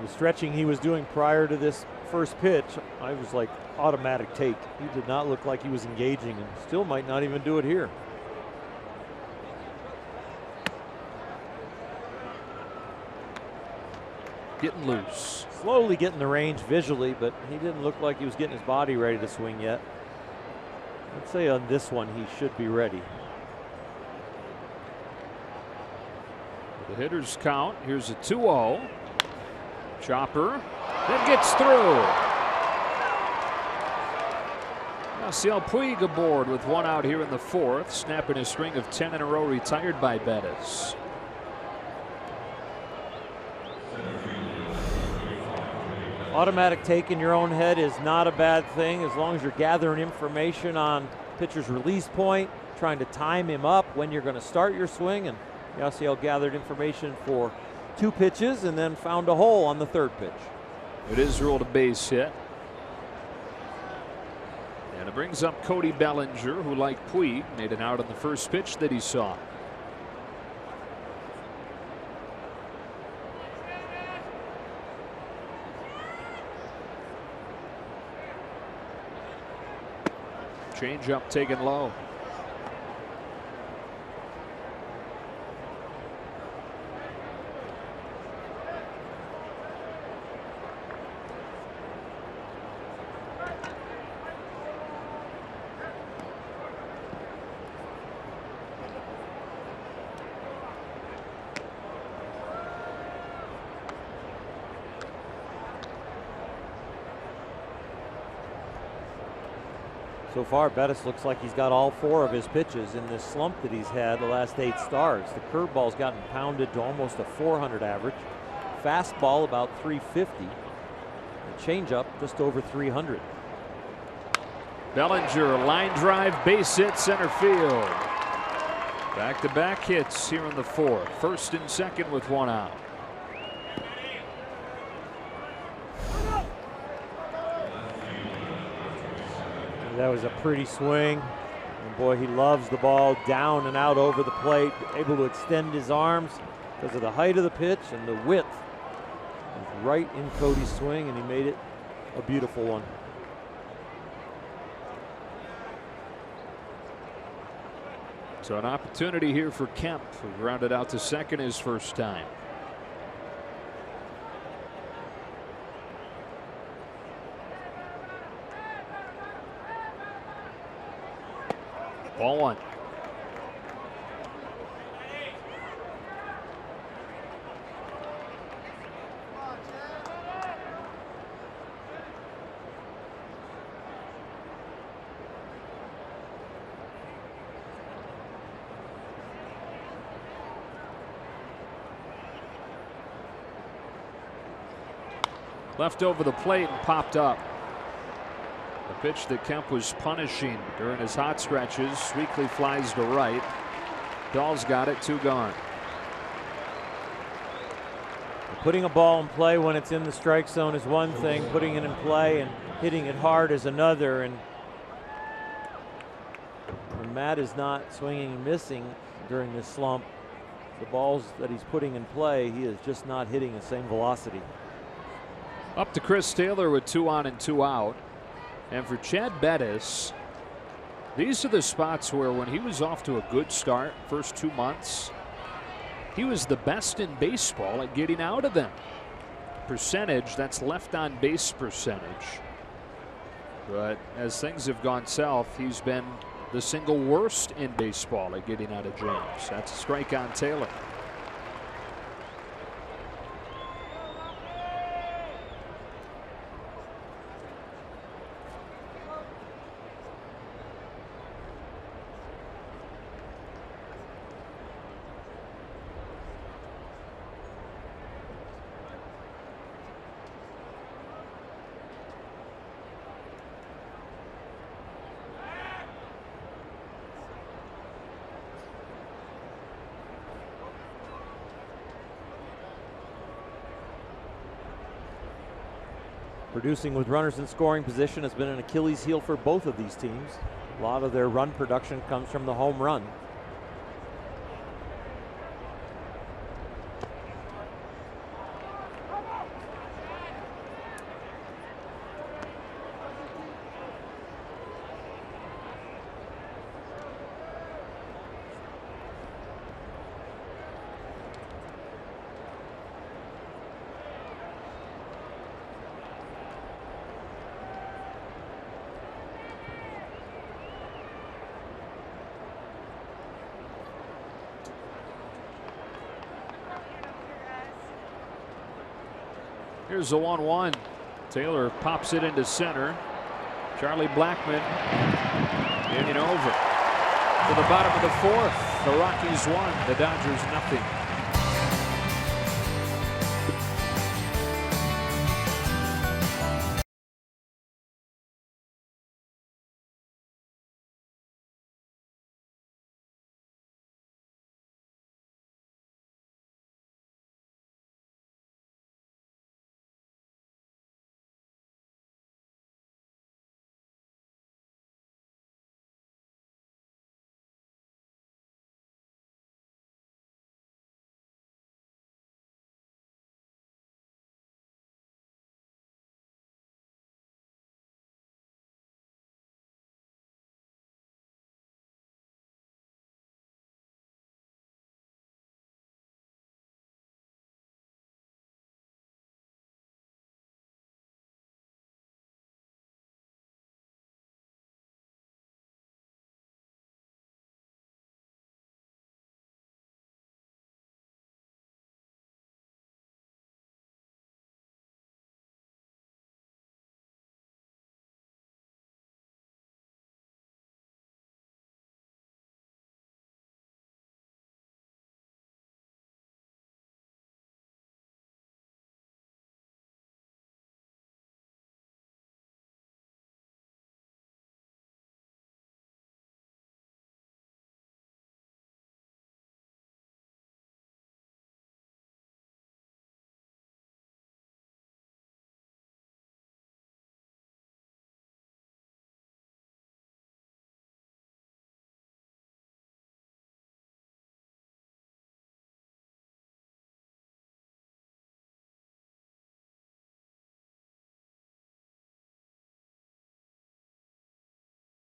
The stretching he was doing prior to this first pitch, I was like automatic take. He did not look like he was engaging, and still might not even do it here. Getting loose. Slowly getting the range visually, but he didn't look like he was getting his body ready to swing yet. I'd say on this one he should be ready. The hitters count. Here's a 2-0. Chopper. That gets through. Yasiel Puig aboard with 1 out here in the fourth, snapping a string of 10 in a row retired by Bettis. Automatic take in your own head is not a bad thing as long as you're gathering information on pitcher's release point, trying to time him up when you're going to start your swing, and Yasiel gathered information for 2 pitches and then found a hole on the 3rd pitch. It is ruled a base hit. And it brings up Cody Bellinger, who, like Puig, made an out on the first pitch that he saw. Change up taken low. So far, Bettis looks like he's got all 4 of his pitches in this slump that he's had the last 8 starts. The curveball's gotten pounded to almost a 400 average. Fastball about 350. The changeup just over 300. Bellinger, line drive, base hit, center field. Back-to-back hits here in the 4th. First and second with 1 out. That was a pretty swing. And boy, he loves the ball down and out over the plate, able to extend his arms because of the height of the pitch and the width. It was right in Cody's swing, and he made it a beautiful one. So an opportunity here for Kemp, who grounded out to second his first time. Ball 1. Left over the plate and popped up. The pitch that Kemp was punishing during his hot stretches. Weekly flies to right. Dahl's got it, 2 gone. Putting a ball in play when it's in the strike zone is one thing. Putting it in play and hitting it hard is another. And when Matt is not swinging and missing during this slump, the balls that he's putting in play, he is just not hitting the same velocity. Up to Chris Taylor with 2 on and 2 out. And for Chad Bettis, these are the spots where when he was off to a good start, first 2 months, he was the best in baseball at getting out of them. Percentage, that's left on base percentage. But as things have gone south, he's been the single worst in baseball at getting out of jams. That's a strike on Taylor. Producing with runners in scoring position has been an Achilles heel for both of these teams. A lot of their run production comes from the home run. Here's the 1-1. Taylor pops it into center. Charlie Blackmon getting over. To the bottom of the 4th. The Rockies 1, the Dodgers nothing.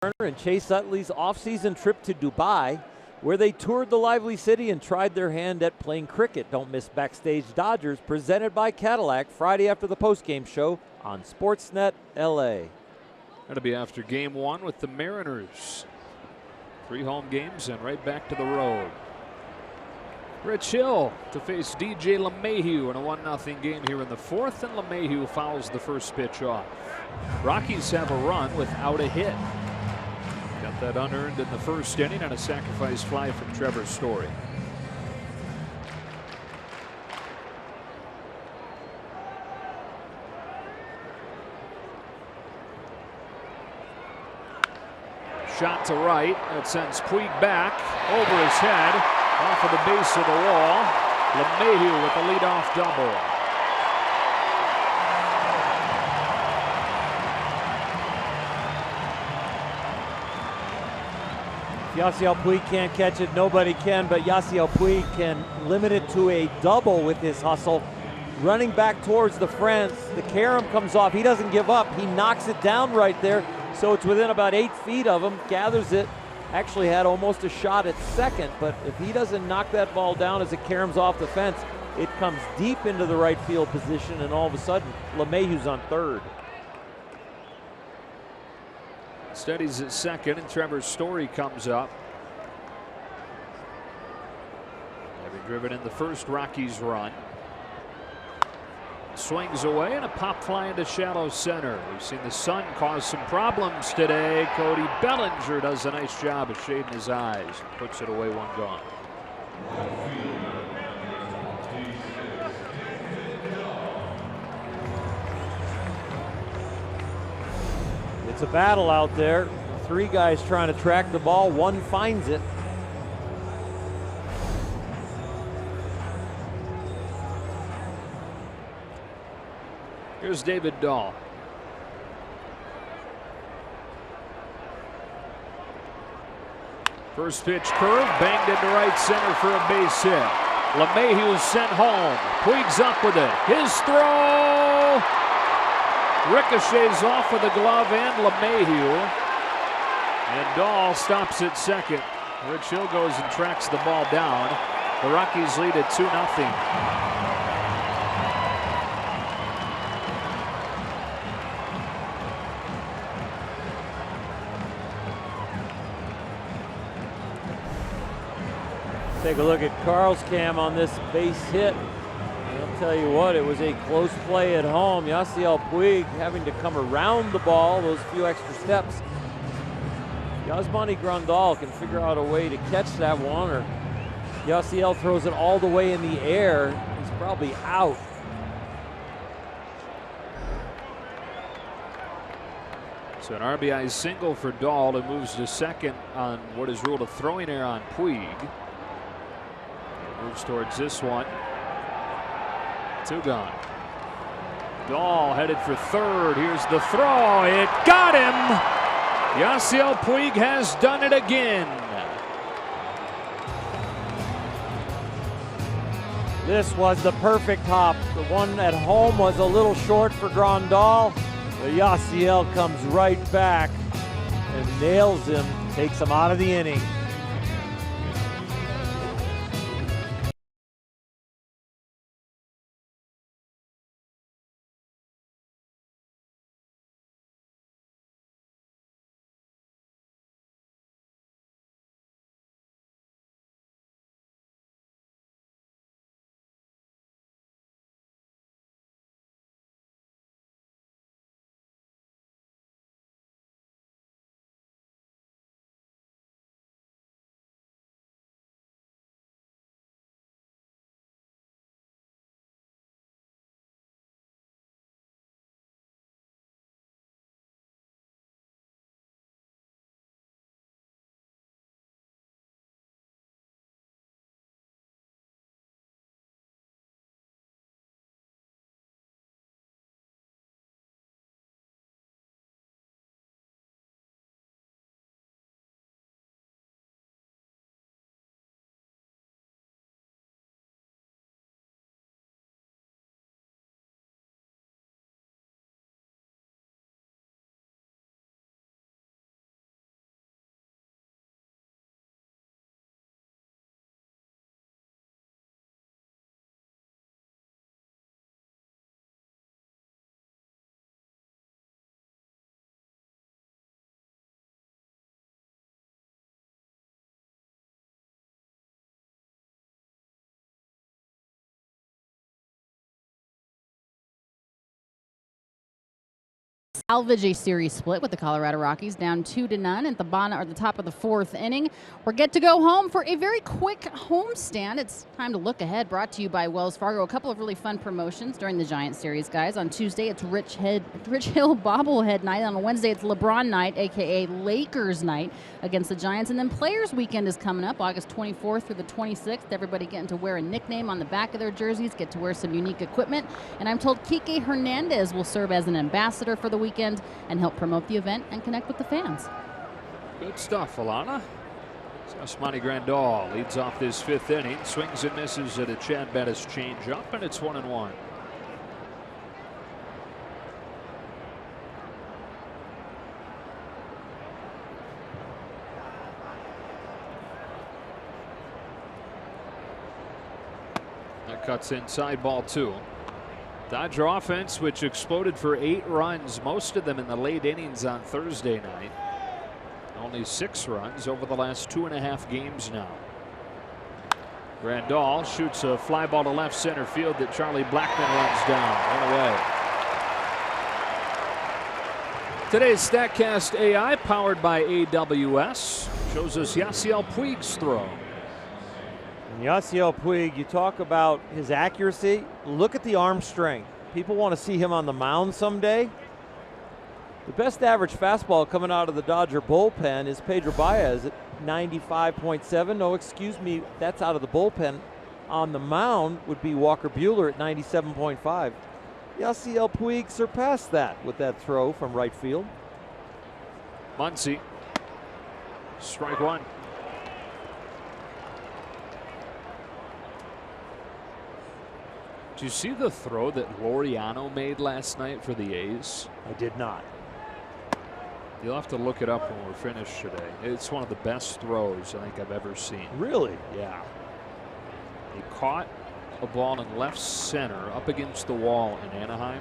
and Chase Utley's off-season trip to Dubai, where they toured the lively city and tried their hand at playing cricket. Don't miss Backstage Dodgers, presented by Cadillac, Friday after the postgame show on Sportsnet LA. That'll be after game one with the Mariners. 3 home games and right back to the road. Rich Hill to face DJ LeMahieu in a 1-0 game here in the 4th, and LeMahieu fouls the first pitch off. Rockies have a run without a hit. Got that unearned in the first inning on a sacrifice fly from Trevor Story. Shot to right. That sends Puig back over his head, off of the base of the wall. LeMahieu with the leadoff double. Yasiel Puig can't catch it, nobody can, but Yasiel Puig can limit it to a double with his hustle. Running back towards the fence, the carom comes off, he doesn't give up, he knocks it down right there, so it's within about 8 feet of him, gathers it, actually had almost a shot at second, but if he doesn't knock that ball down as it caroms off the fence, it comes deep into the right field position, and all of a sudden, LeMahieu's on third. Steadies at second, and Trevor Story comes up. Having driven in the first Rockies run. Swings away, and a pop fly into shallow center. We've seen the sun cause some problems today. Cody Bellinger does a nice job of shading his eyes. Puts it away, 1 gone. It's a battle out there. 3 guys trying to track the ball. 1 finds it. Here's David Dahl. First pitch curve, banged into right center for a base hit. LeMahieu sent home. Puig's up with it. His throw ricochets off of the glove and LeMahieu. And Dahl stops at second. Rich Hill goes and tracks the ball down. The Rockies lead at 2-0. Take a look at Carl's cam on this base hit. I'll tell you what, it was a close play at home. Yasiel Puig having to come around the ball, those few extra steps. Yasmani Grandal can figure out a way to catch that one, or Yasiel throws it all the way in the air. He's probably out. So an RBI single for Dahl, who moves to second on what is ruled a throwing error on Puig. Moves towards this one. 2 gone. Dahl headed for third. Here's the throw. It got him. Yasiel Puig has done it again. This was the perfect hop. The one at home was a little short for Grandal. But Yasiel comes right back and nails him, takes him out of the inning. salvage a series split with the Colorado Rockies down 2-0 at the bottom or the top of the 4th inning. We're get to go home for a very quick homestand. It's time to look ahead. Brought to you by Wells Fargo. A couple of really fun promotions during the Giant Series, guys. On Tuesday, it's Rich Hill bobblehead night. On Wednesday, it's LeBron night, aka Lakers night, against the Giants. And then Players Weekend is coming up, August 24th through the 26th. Everybody getting to wear a nickname on the back of their jerseys, get to wear some unique equipment. And I'm told Kike Hernandez will serve as an ambassador for the weekend and help promote the event and connect with the fans. Good stuff, Alana. Yasmani Grandal leads off this 5th inning, swings and misses at a Chad Bettis changeup, and it's 1-1. That cuts inside, ball 2. Dodger offense, which exploded for 8 runs, most of them in the late innings on Thursday night. Only 6 runs over the last 2.5 games now. Grandal shoots a fly ball to left center field that Charlie Blackmon runs down. One away. Today's StatCast AI, powered by AWS, shows us Yasiel Puig's throw. And Yasiel Puig, you talk about his accuracy. Look at the arm strength. People want to see him on the mound someday. The best average fastball coming out of the Dodger bullpen is Pedro Baez at 95.7. No, excuse me, that's out of the bullpen. On the mound would be Walker Buehler at 97.5. Yasiel Puig surpassed that with that throw from right field. Muncy, strike 1. Did you see the throw that Laureano made last night for the A's? I did not. You'll have to look it up when we're finished today. It's one of the best throws I think I've ever seen. Really? Yeah. He caught a ball in left center up against the wall in Anaheim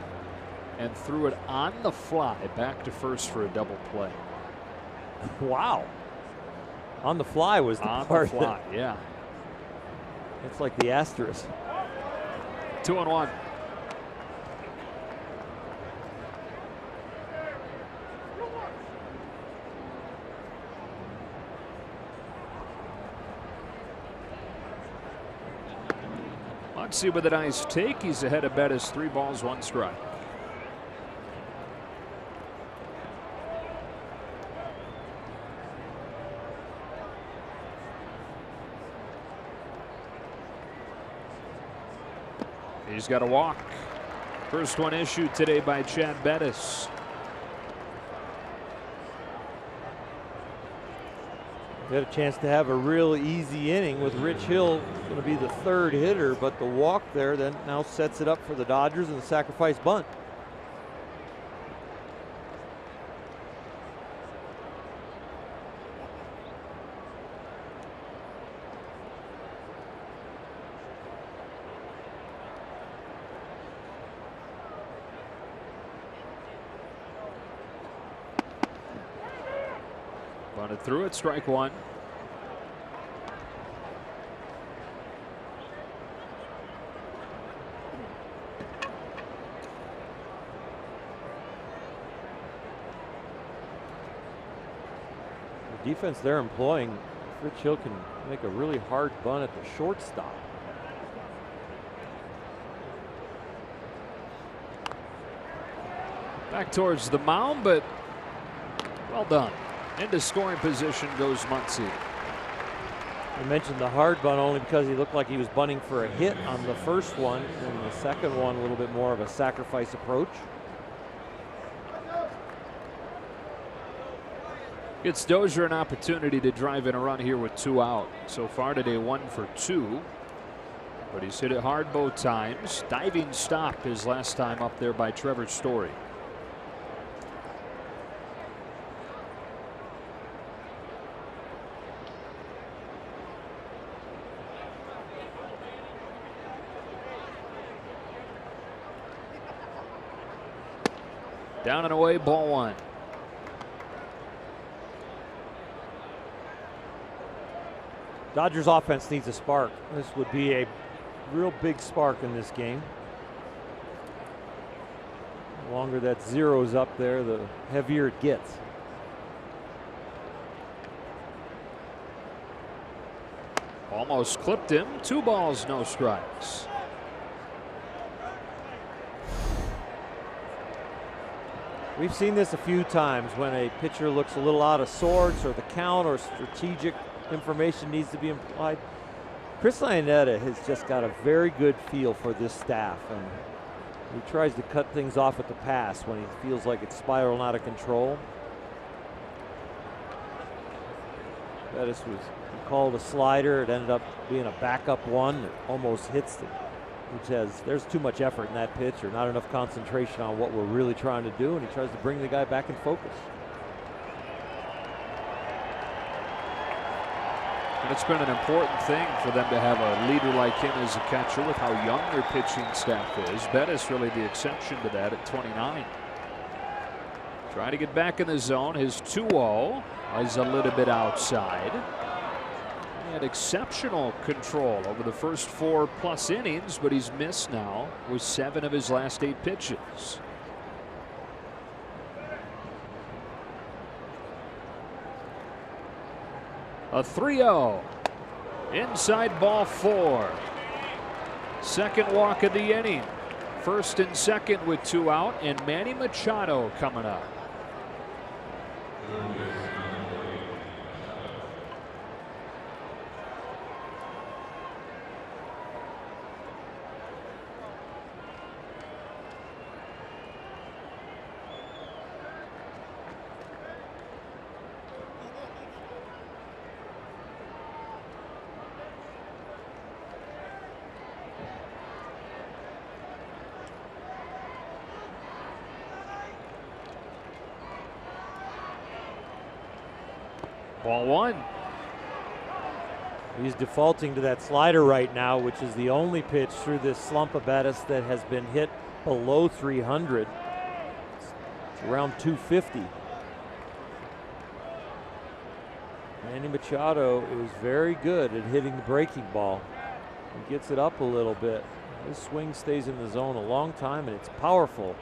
and threw it on the fly back to first for a double play. Wow. On the fly was the on part. The fly, yeah. It's like the asterisk. 2-1. Muncy with a nice take. He's ahead of Bettis. 3 balls, 1 strike. He's got a walk. First one issued today by Chad Bettis. We had a chance to have a real easy inning with Rich Hill going to be the 3rd hitter, but the walk there then now sets it up for the Dodgers and the sacrifice bunt. Bunted through it, strike 1. The defense they're employing, Rich Hill can make a really hard bunt at the shortstop. Back towards the mound, but well done. Into scoring position goes Muncy. I mentioned the hard bunt only because he looked like he was bunting for a hit on the first one, and the second one a little bit more of a sacrifice approach. Gets Dozier an opportunity to drive in a run here with 2 out. So far today, 1 for 2. But he's hit it hard both times. Diving stop his last time up there by Trevor Story. Down and away, ball 1. Dodgers offense needs a spark. This would be a real big spark in this game. The longer that zero's up there, the heavier it gets. Almost clipped him. 2 balls, no strikes. We've seen this a few times when a pitcher looks a little out of sorts, or the count or strategic information needs to be implied. Chris Iannetta has just got a very good feel for this staff, and he tries to cut things off at the pass when he feels like it's spiraling out of control. Bettis was called a slider. It ended up being a backup one. It almost hits it, which there's too much effort in that pitch, or not enough concentration on what we're really trying to do, and he tries to bring the guy back in focus. And it's been an important thing for them to have a leader like him as a catcher with how young their pitching staff is. Bettis really the exception to that at 29. Trying to get back in the zone. His 2-0 is a little bit outside. He had exceptional control over the first 4+ innings, but he's missed now with 7 of his last 8 pitches. A 3-0. Inside ball 4. Second walk of the inning. First and second with 2 out, and Manny Machado coming up. Ball 1. He's defaulting to that slider right now, which is the only pitch through this slump of Bettis that has been hit below 300. It's around 250. Manny Machado is very good at hitting the breaking ball. He gets it up a little bit. His swing stays in the zone a long time, and it's powerful.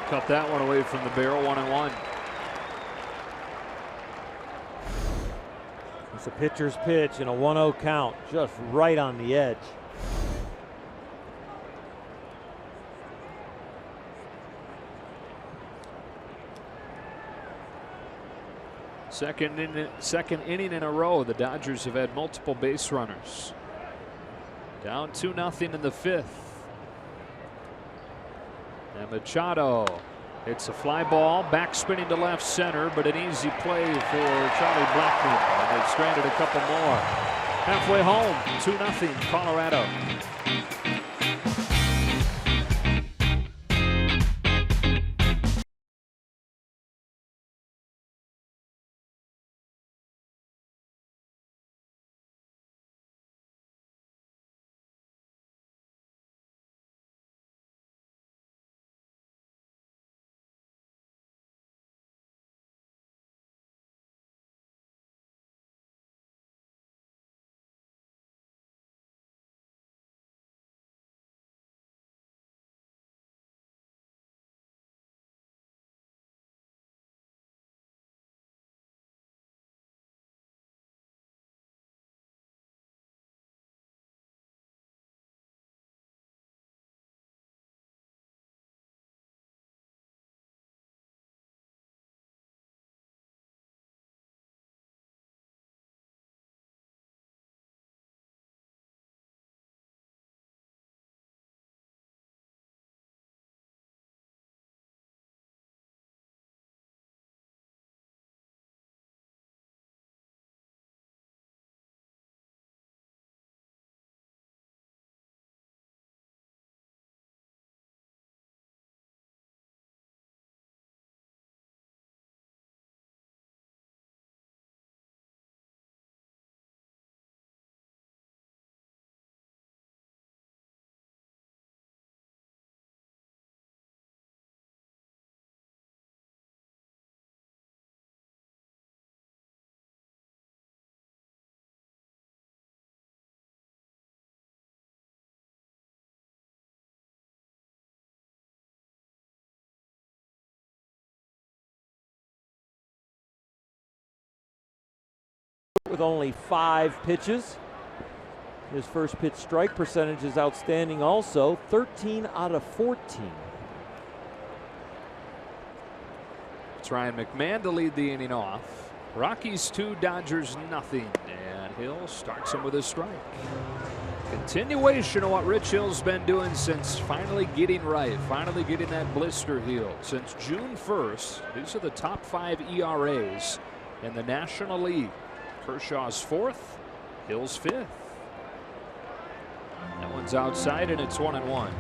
Cut that one away from the barrel. 1-1. It's a pitcher's pitch and a 1-0 count, just right on the edge. Second inning in a row, the Dodgers have had multiple base runners. Down 2-0 in the 5th. And Machado hits a fly ball, back spinning to left center, but an easy play for Charlie Blackmon. And they've stranded a couple more. Halfway home, 2-0 Colorado. with only 5 pitches. His first pitch strike percentage is outstanding also, 13 out of 14. It's Ryan McMahon to lead the inning off. Rockies 2, Dodgers nothing. And Hill starts him with a strike. Continuation of what Rich Hill's been doing since finally getting right, finally getting that blister healed. Since June 1st, these are the top 5 ERAs in the National League. Kershaw's 4th, Hill's 5th. That one's outside and it's 1-1.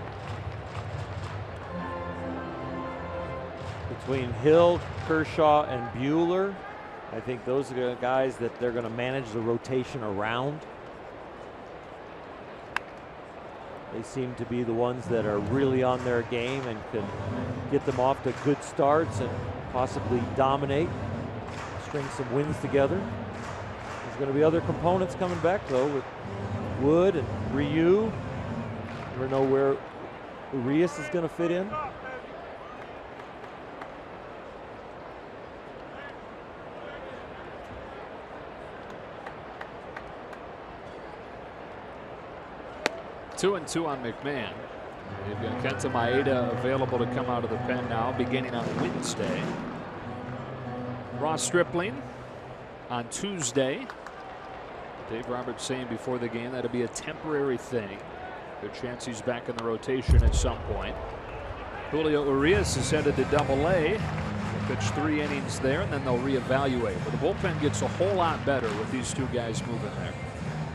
Between Hill, Kershaw, and Buehler, I think those are the guys that they're going to manage the rotation around. They seem to be the ones that are really on their game and can get them off to good starts and possibly dominate, string some wins together. There's going to be other components coming back though with Wood and Ryu. Never know where Urias is going to fit in. Two and 2 on McMahon. They've got Kenta Maeda available to come out of the pen now, beginning on Wednesday. Ross Stripling on Tuesday. Dave Roberts saying before the game that'll be a temporary thing. Good chance he's back in the rotation at some point. Julio Urias is headed to Double-A. They'll pitch 3 innings there, and then they'll reevaluate. But the bullpen gets a whole lot better with these 2 guys moving there.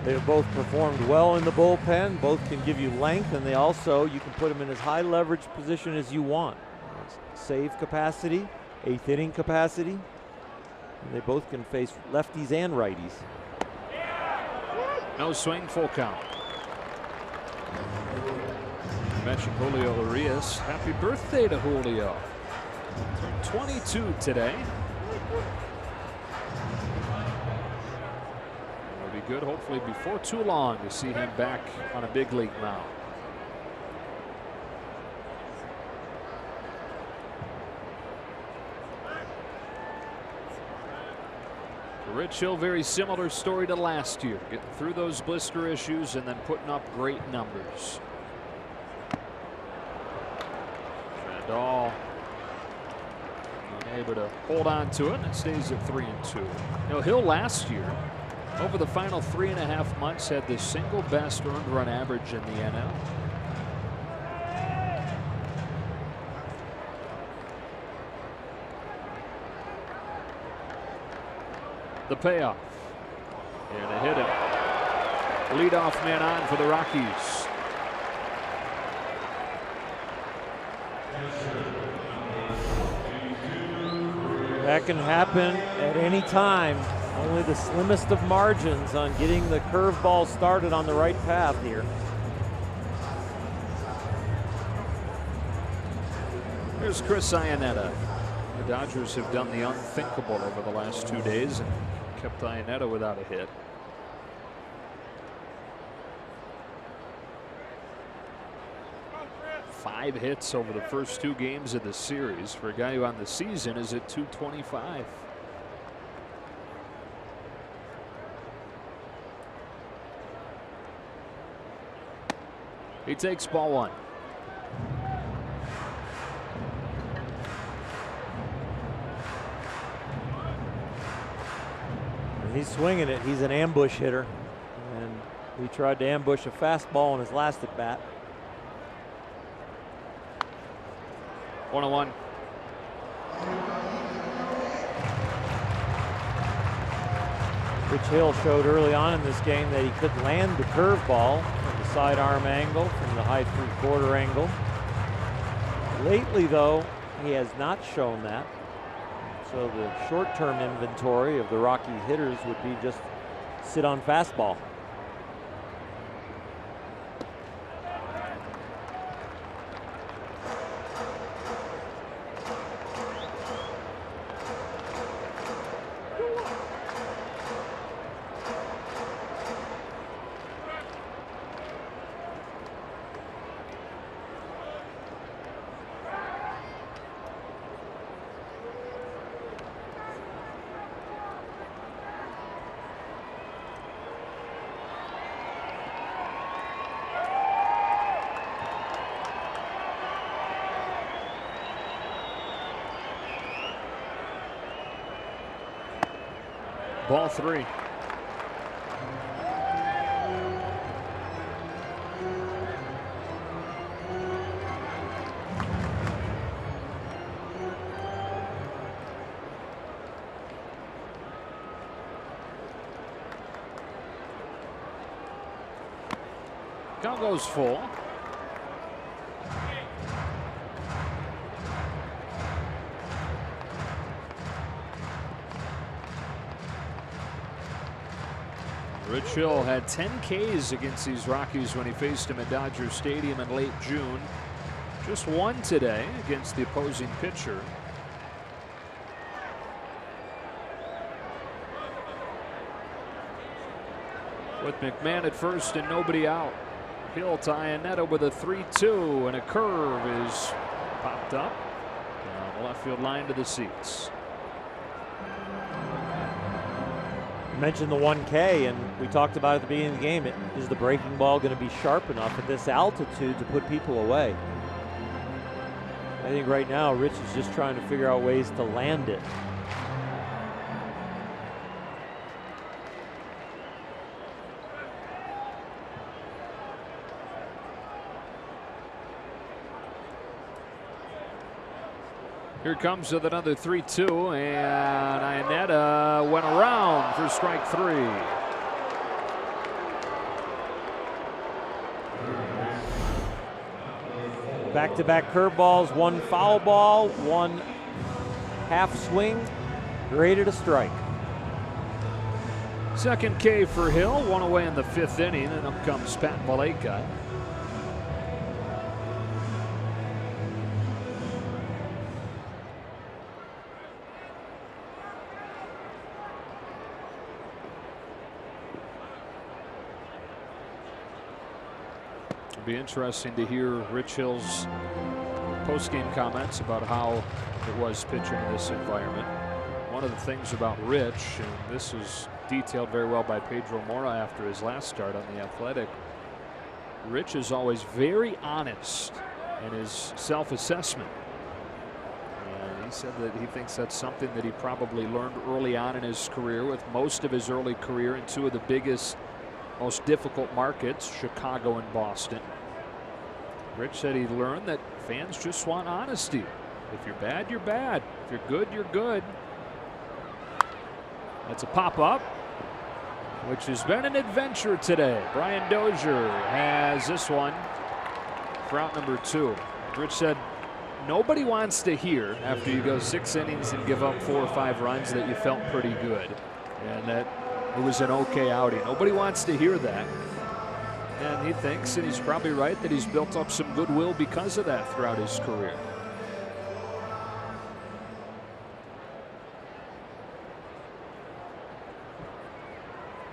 They have both performed well in the bullpen. Both can give you length, and they also, you can put them in as high leverage position as you want. Save capacity, 8th inning capacity. And they both can face lefties and righties. No swing, full count. You mentioned Julio Urias. Happy birthday to Julio. Turned 22 today. It'll be good, hopefully, before too long to see him back on a big league mound. Rich Hill, very similar story to last year. Getting through those blister issues and then putting up great numbers. All able to hold on to it, and it stays at 3-2. You know, Hill last year, over the final 3.5 months, had the single best earned run average in the NL. The payoff. And a hit it. Leadoff man on for the Rockies. That can happen at any time. Only the slimmest of margins on getting the curveball started on the right path here. Here's Chris Iannetta. The Dodgers have done the unthinkable over the last 2 days and kept Iannetta without a hit. Five hits over the first 2 games of the series for a guy who on the season is at .225. He takes ball 1. He's swinging it. He's an ambush hitter, and he tried to ambush a fastball in his last at bat. 1-1. Rich Hill showed early on in this game that he could land the curveball from the sidearm angle, from the high 3/4 angle. Lately, though, he has not shown that. So the short-term inventory of the Rocky hitters would be just sit on fastball. Ball 3. Count goes full. Rich Hill had 10 Ks against these Rockies when he faced him at Dodger Stadium in late June. Just one today against the opposing pitcher. With McMahon at first and nobody out. Hill to Iannetta with a 3-2, and a curve is popped up on the left field line to the seats. You mentioned the 1K, and we talked about at the beginning of the game. Is the breaking ball going to be sharp enough at this altitude to put people away? I think right now Rich is just trying to figure out ways to land it. Here comes with another 3-2, and Iannetta went around for strike 3. Back-to-back curveballs, one foul ball, one half swing, graded a strike. Second K for Hill, one away in the 5th inning, and up comes Pat Malaika. It'll be interesting to hear Rich Hill's post-game comments about how it was pitching in this environment. One of the things about Rich, and this was detailed very well by Pedro Mora after his last start on The Athletic, Rich is always very honest in his self-assessment. And he said that he thinks that's something that he probably learned early on in his career, with most of his early career in two of the biggest, most difficult markets, Chicago and Boston. Rich said he learned that fans just want honesty. If you're bad, you're bad. If you're good, you're good. That's a pop-up, which has been an adventure today. Brian Dozier has this one for out number 2. Rich said nobody wants to hear after you go 6 innings and give up 4 or 5 runs that you felt pretty good and that it was an okay outing. Nobody wants to hear that. And he thinks, and he's probably right, that he's built up some goodwill because of that throughout his career.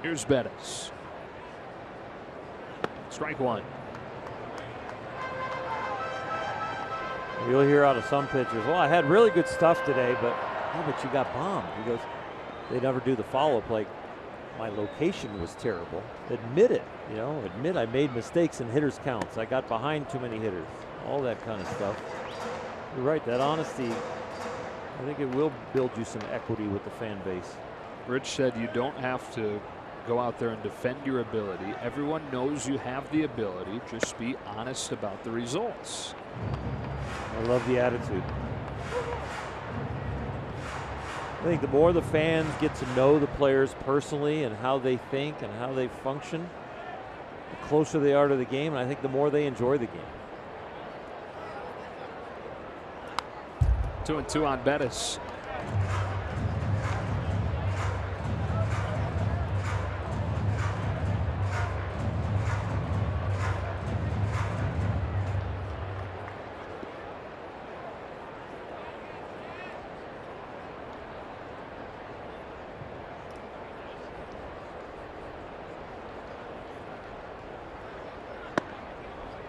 Here's Bettis. Strike 1. You'll hear out of some pitchers, well, I had really good stuff today, but you got bombed. He goes, they never do the follow-up, like, my location was terrible. Admit it, you know, admit I made mistakes in hitters counts. I got behind too many hitters, all that kind of stuff. You're right, that honesty, I think it will build you some equity with the fan base. Rich said you don't have to go out there and defend your ability. Everyone knows you have the ability. Just be honest about the results. I love the attitude. I think the more the fans get to know the players personally and how they think and how they function, the closer they are to the game, and I think the more they enjoy the game. 2-2 on Bettis.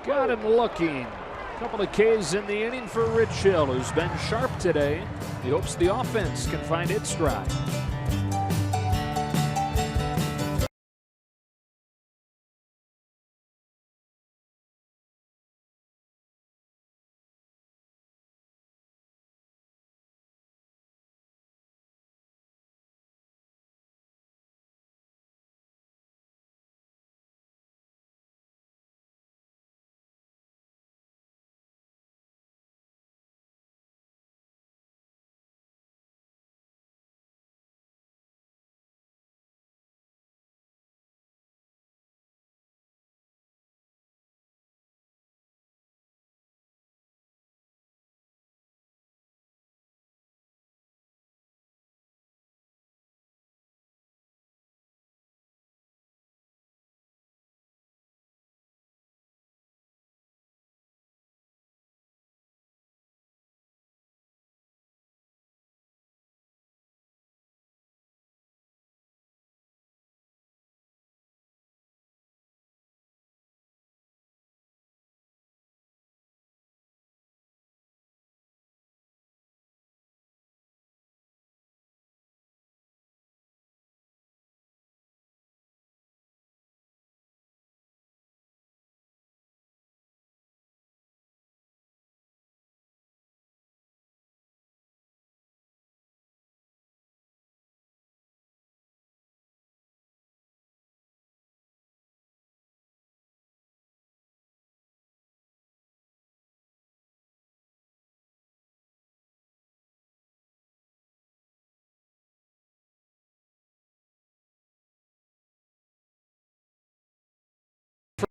Got him looking. Couple of Ks in the inning for Rich Hill, who's been sharp today. He hopes the offense can find its stride.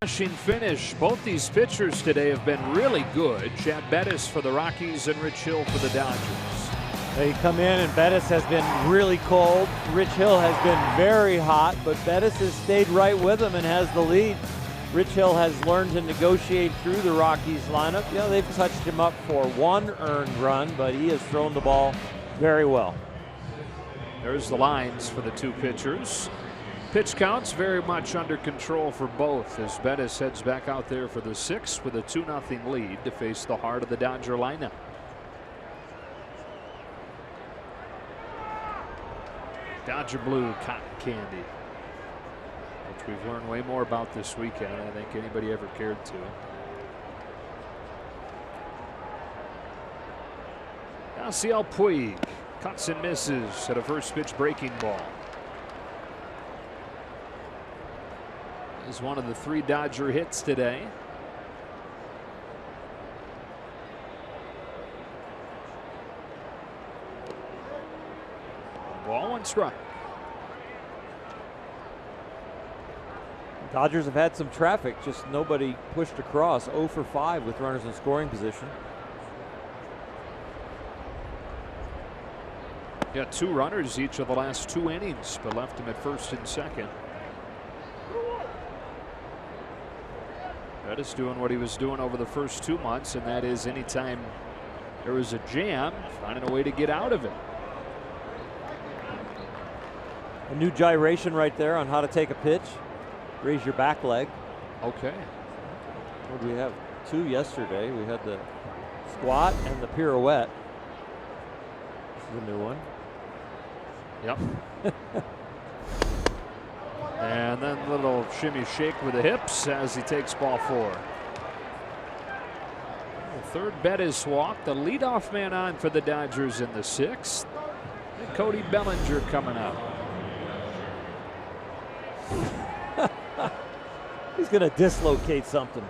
Rushing finish. Both these pitchers today have been really good. Chad Bettis for the Rockies and Rich Hill for the Dodgers. They come in and Bettis has been really cold. Rich Hill has been very hot, but Bettis has stayed right with him and has the lead. Rich Hill has learned to negotiate through the Rockies lineup. Yeah, they've touched him up for 1 earned run, but he has thrown the ball very well. There's the lines for the two pitchers. Pitch counts very much under control for both as Bettis heads back out there for the 6th with a 2-0 lead to face the heart of the Dodger lineup. Dodger blue cotton candy, which we've learned way more about this weekend than I think anybody ever cared to. Yasiel Puig cuts and misses at a first pitch breaking ball. Is one of the 3 Dodger hits today. Ball 1 strike. Dodgers have had some traffic, just nobody pushed across. 0 for 5 with runners in scoring position. Got 2 runners each of the last 2 innings, but left him at first and second. Bettis doing what he was doing over the first 2 months, and that is anytime there was a jam, finding a way to get out of it. A new gyration right there on how to take a pitch. Raise your back leg. Okay. What did we have? 2 yesterday. We had the squat and the pirouette. This is a new one. Yep. And then a little shimmy shake with the hips as he takes ball 4. The 3rd Bettis walk. The leadoff man on for the Dodgers in the 6th. And Cody Bellinger coming up. He's going to dislocate something.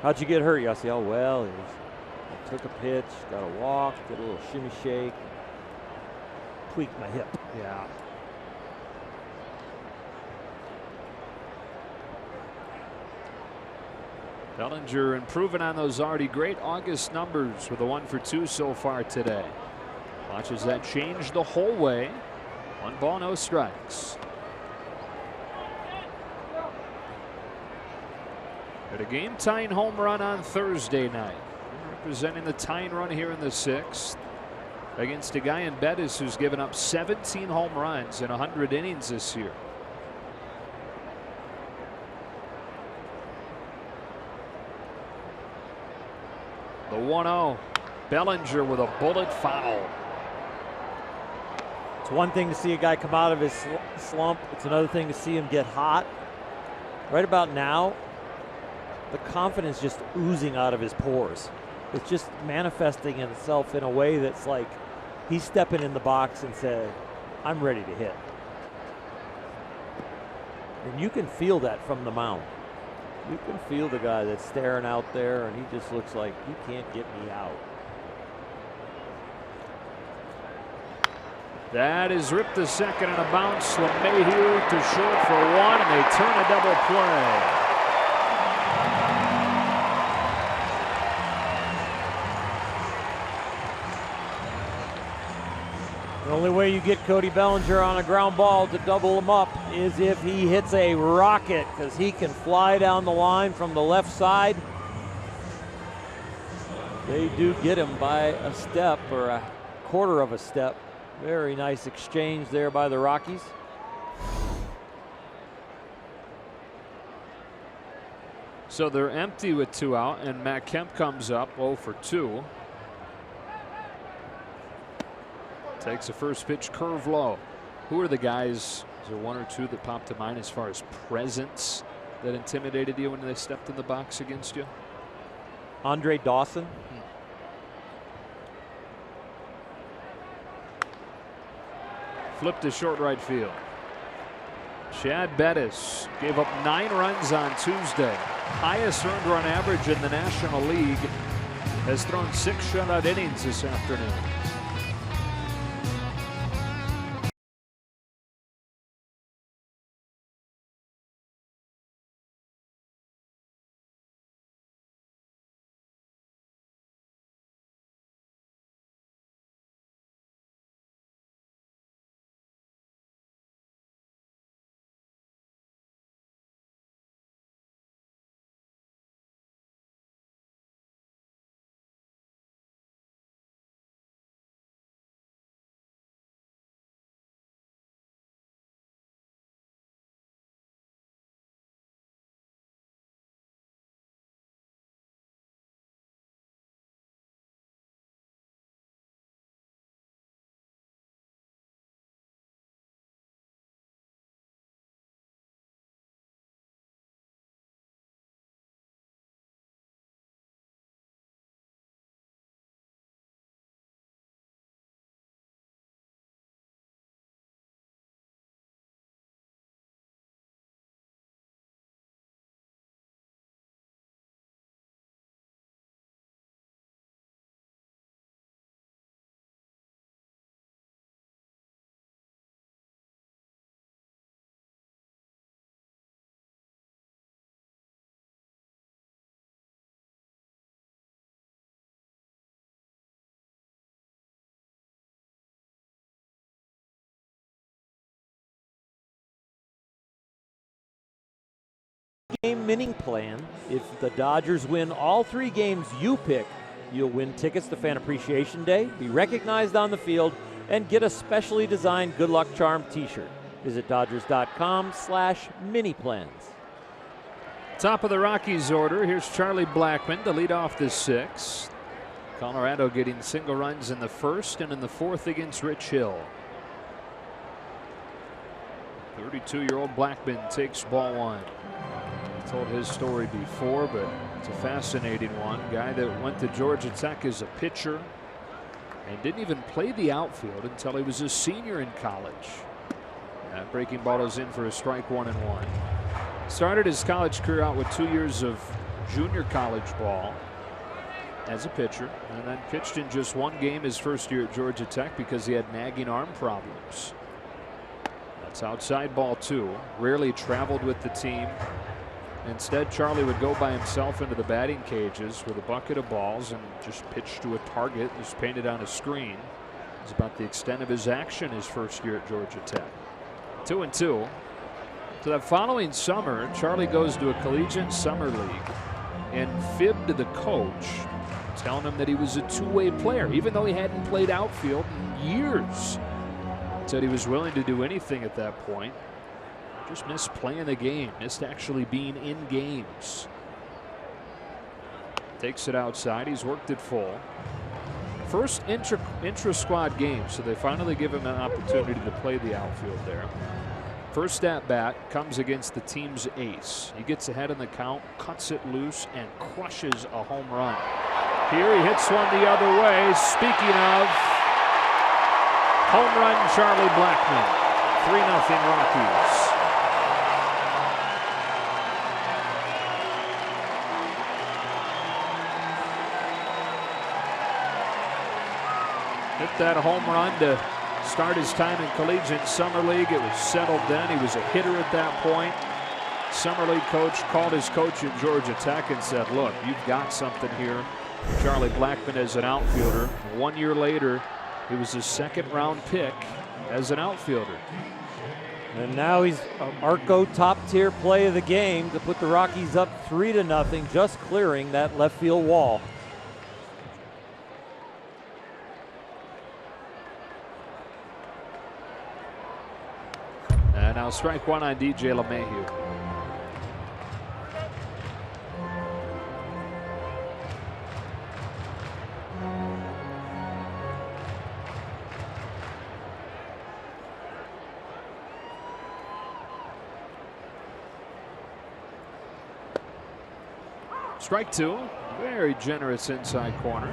How'd you get hurt, Yasiel? Well, I took a pitch, got a walk, did a little shimmy shake, tweaked my hip. Yeah. Bellinger improving on those already great August numbers with a 1 for 2 so far today. Watches that change the whole way. 1 ball, no strikes. At a game-tying home run on Thursday night. Representing the tying run here in the 6th. Against a guy in Bettis who's given up 17 home runs in 100 innings this year. The 1-0. Bellinger with a bullet foul. It's one thing to see a guy come out of his slump. It's another thing to see him get hot. Right about now, the confidence just oozing out of his pores. It's just manifesting itself in a way that's like he's stepping in the box and said, I'm ready to hit. And you can feel that from the mound. You can feel the guy that's staring out there and he just looks like, you can't get me out. That is ripped to second and a bounce. LeMahieu to short for 1, and they turn a double play. The only way you get Cody Bellinger on a ground ball to double him up is if he hits a rocket, because he can fly down the line from the left side. They do get him by a step or a quarter of a step. Very nice exchange there by the Rockies. So they're empty with 2 out, and Matt Kemp comes up 0 for 2. Takes a first pitch curve low. Who are the guys? Is there 1 or 2 that popped to mind as far as presence that intimidated you when they stepped in the box against you? Andre Dawson. Flipped to short right field. Chad Bettis gave up 9 runs on Tuesday. Highest earned run average in the National League. Has thrown 6 shutout innings this afternoon. Mini plan. If the Dodgers win all 3 games you pick, you'll win tickets to Fan Appreciation Day, be recognized on the field, and get a specially designed Good Luck Charm t-shirt. Visit Dodgers.com/mini-plans. Top of the Rockies order. Here's Charlie Blackmon to lead off the 6th. Colorado getting single runs in the 1st and in the 4th against Rich Hill. 32-year-old Blackmon takes ball 1. I told his story before, but it's a fascinating one. Guy that went to Georgia Tech as a pitcher and didn't even play the outfield until he was a senior in college. That breaking ball is in for a strike, 1-1. Started his college career out with 2 years of junior college ball as a pitcher, and then pitched in just 1 game his first year at Georgia Tech because he had nagging arm problems. That's outside ball 2. Rarely traveled with the team. Instead, Charlie would go by himself into the batting cages with a bucket of balls and just pitch to a target that was painted on a screen. It's about the extent of his action his first year at Georgia Tech. 2-2. So that following summer, Charlie goes to a collegiate summer league and fibbed to the coach, telling him that he was a two-way player, even though he hadn't played outfield in years. Said he was willing to do anything at that point. Just missed playing the game, missed actually being in games. Takes it outside. He's worked it full. First intra-squad game, so they finally give him an opportunity to play the outfield there. First at bat comes against the team's ace. He gets ahead in the count, cuts it loose, and crushes a home run. Here he hits one the other way. Speaking of home run, Charlie Blackmon. 3-0 Rockies. Hit that home run to start his time in collegiate summer league. It was settled then. He was a hitter at that point. Summer league coach called his coach at Georgia Tech and said, look, you've got something here. Charlie Blackmon as an outfielder. 1 year later, he was his 2nd round pick as an outfielder. And now he's Arco top tier play of the game to put the Rockies up 3-0, just clearing that left field wall. And now strike 1 on DJ LeMahieu. Strike 2, very generous inside corner.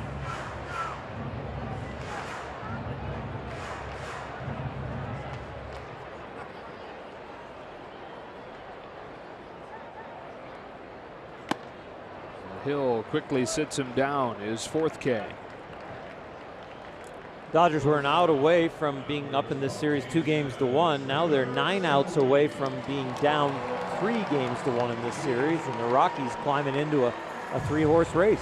Hill quickly sits him down, his 4th K. Dodgers were an out away from being up in this series 2-1. Now they're 9 outs away from being down 3-1 in this series, and the Rockies climbing into a 3-horse race.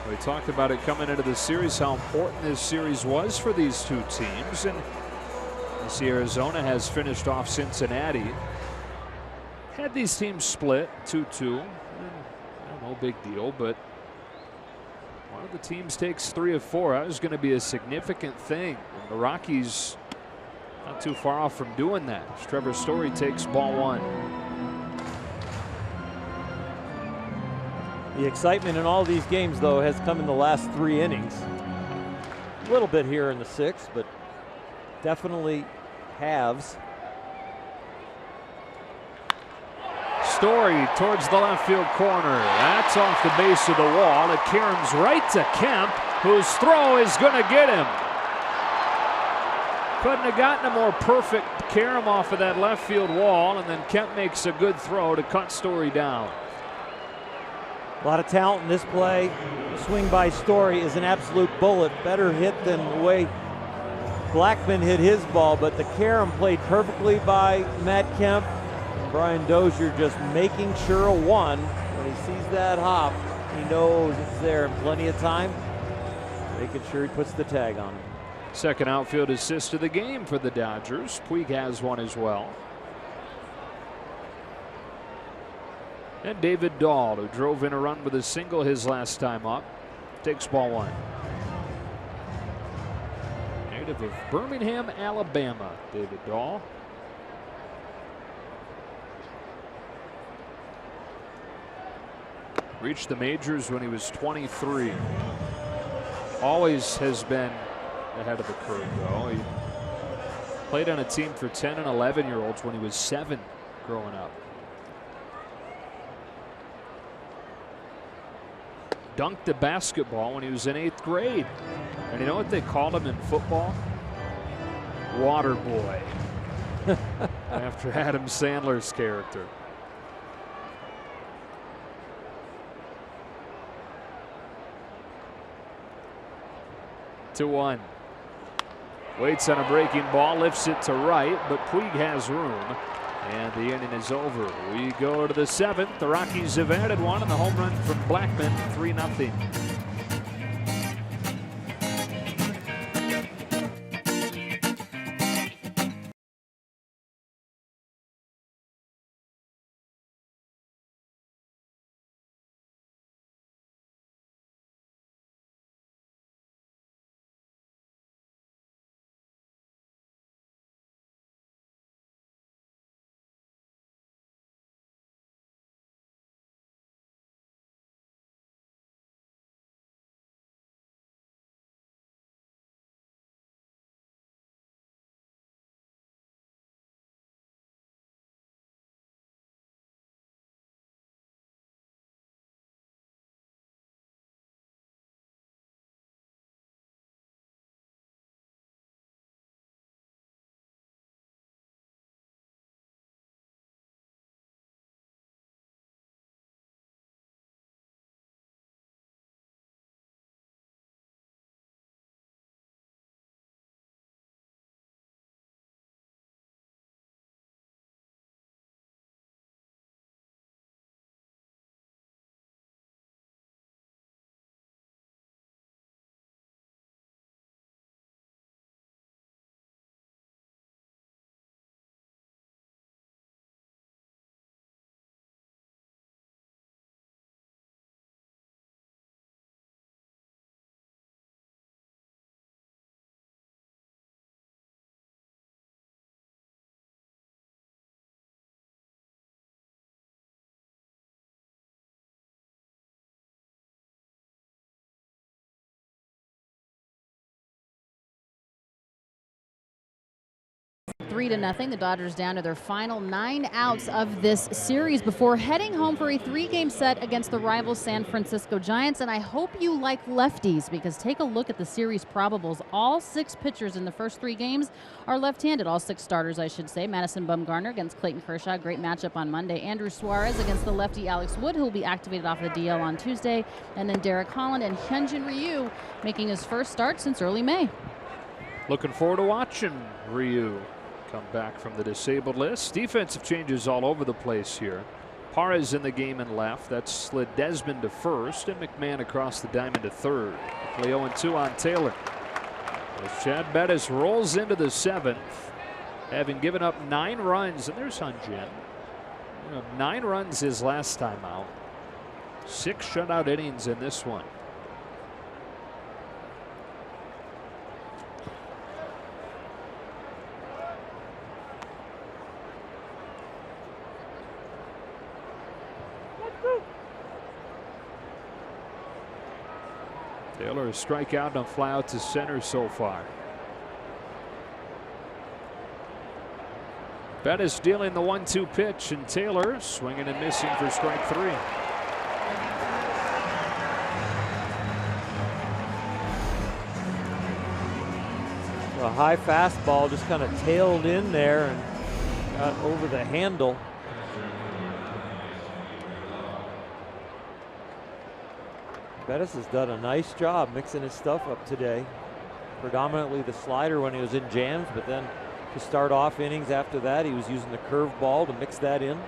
We talked about it coming into the series, how important this series was for these two teams. And you see Arizona has finished off Cincinnati. Had these teams split 2-2. No big deal, but one of the teams takes 3 of 4. That was going to be a significant thing. And the Rockies not too far off from doing that. Trevor Story takes ball 1. The excitement in all these games, though, has come in the last 3 innings. A little bit here in the 6th, but definitely halves. Story towards the left field corner. That's off the base of the wall. It caroms right to Kemp, whose throw is going to get him. Couldn't have gotten a more perfect carom off of that left field wall, and then Kemp makes a good throw to cut Story down. A lot of talent in this play. Swing by Story is an absolute bullet. Better hit than the way Blackmon hit his ball, but the carom played perfectly by Matt Kemp. Brian Dozier just making sure of one. When he sees that hop, he knows it's there in plenty of time. Making sure he puts the tag on him. Second outfield assist of the game for the Dodgers. Puig has one as well. And David Dahl, who drove in a run with a single his last time up, takes ball one. Native of Birmingham, Alabama, David Dahl. Reached the majors when he was 23. Always has been ahead of the curve, though. He played on a team for 10 and 11-year-olds when he was 7 growing up. Dunked a basketball when he was in 8th grade. And you know what they called him in football? Water Boy. After Adam Sandler's character. To 1. Waits on a breaking ball, lifts it to right, but Puig has room. And the inning is over. We go to the 7th. The Rockies have added one on the home run from Blackman, 3-0. Three to nothing. The Dodgers down to their final 9 outs of this series before heading home for a 3-game set against the rival San Francisco Giants. And I hope you like lefties, because take a look at the series probables. All 6 pitchers in the first 3 games are left-handed. All 6 starters, I should say. Madison Bumgarner against Clayton Kershaw. Great matchup on Monday. Andrew Suarez against the lefty Alex Wood, who will be activated off the DL on Tuesday. And then Derek Holland and Hyunjin Ryu making his first start since early May. Looking forward to watching Ryu come back from the disabled list. Defensive changes all over the place here. Parra's in the game and left. That slid Desmond to first, and McMahon across the diamond to third. Play 0-2 on Taylor. As Chad Bettis rolls into the 7th, having given up 9 runs, and there's Hyunjin. 9 runs his last time out. 6 shutout innings in this one. Taylor a strikeout and a fly out to center so far. Bettis dealing the 1-2 pitch, and Taylor swinging and missing for strike 3. A high fastball just kind of tailed in there and got over the handle. Bettis has done a nice job mixing his stuff up today. Predominantly the slider when he was in jams, but then to start off innings after that, he was using the curveball to mix that in.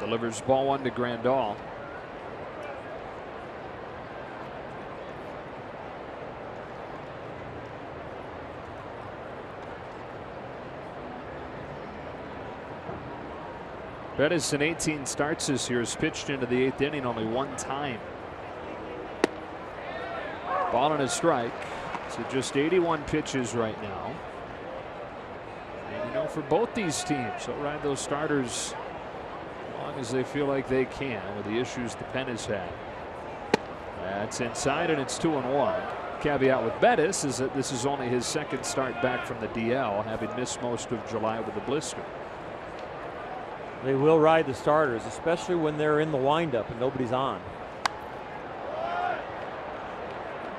Delivers ball 1 to Grandal. Bettis in 18 starts this year has pitched into the 8th inning only one time. Ball and a strike. So just 81 pitches right now. And you know, for both these teams, they'll ride those starters as long as they feel like they can with the issues the pen has had. That's inside, and it's 2-1. Caveat with Bettis is that this is only his second start back from the DL, having missed most of July with a blister. They will ride the starters, especially when they're in the windup and nobody's on.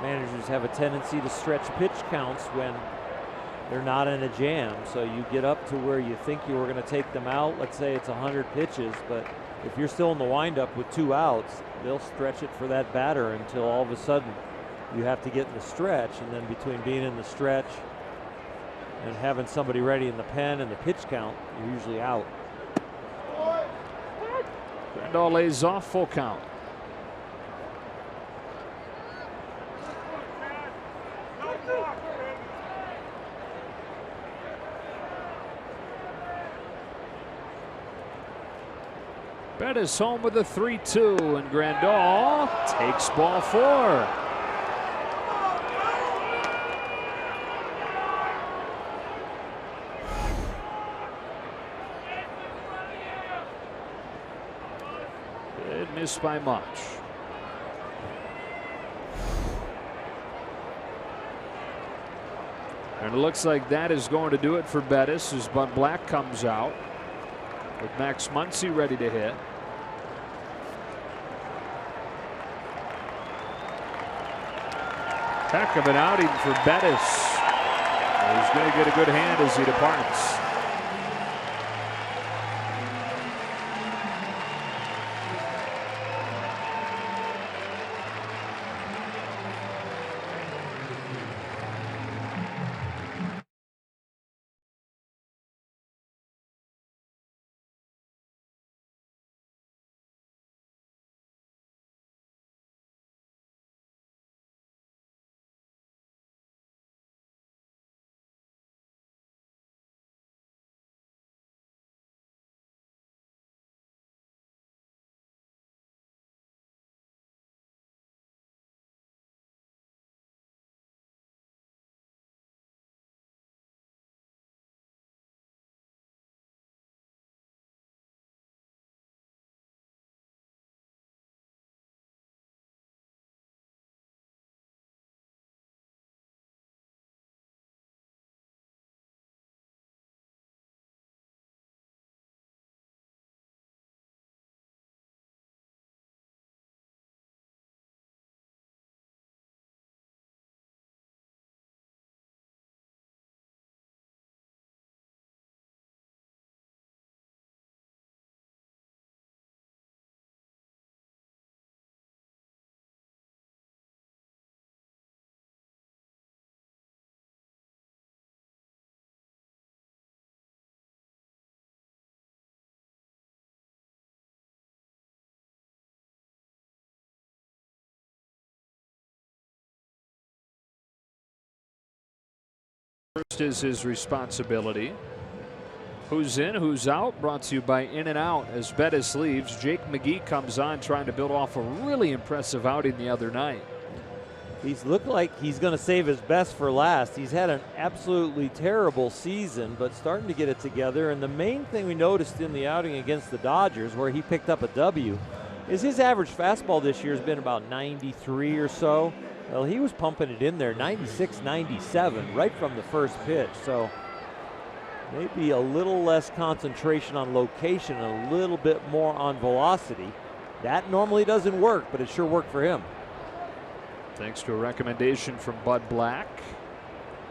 Managers have a tendency to stretch pitch counts when they're not in a jam. So you get up to where you think you were going to take them out. Let's say it's 100 pitches, but if you're still in the windup with 2 outs, they'll stretch it for that batter until all of a sudden you have to get in the stretch. And then between being in the stretch and having somebody ready in the pen and the pitch count, you're usually out. Grandal lays off, full count. Bettis home with a 3-2, and Grandal takes ball 4. Missed by much. And it looks like that is going to do it for Bettis as Bud Black comes out with Max Muncy ready to hit. Heck of an outing for Bettis. He's going to get a good hand as he departs. First is his responsibility. Who's in, who's out, brought to you by In and Out. As Bettis leaves, Jake McGee comes on, trying to build off a really impressive outing the other night. He's looked like he's going to save his best for last. He's had an absolutely terrible season, but starting to get it together. And the main thing we noticed in the outing against the Dodgers, where he picked up a W, is his average fastball this year has been about 93 or so. Well, he was pumping it in there, 96, 97, right from the first pitch. So maybe a little less concentration on location and a little bit more on velocity. That normally doesn't work, but it sure worked for him. Thanks to a recommendation from Bud Black.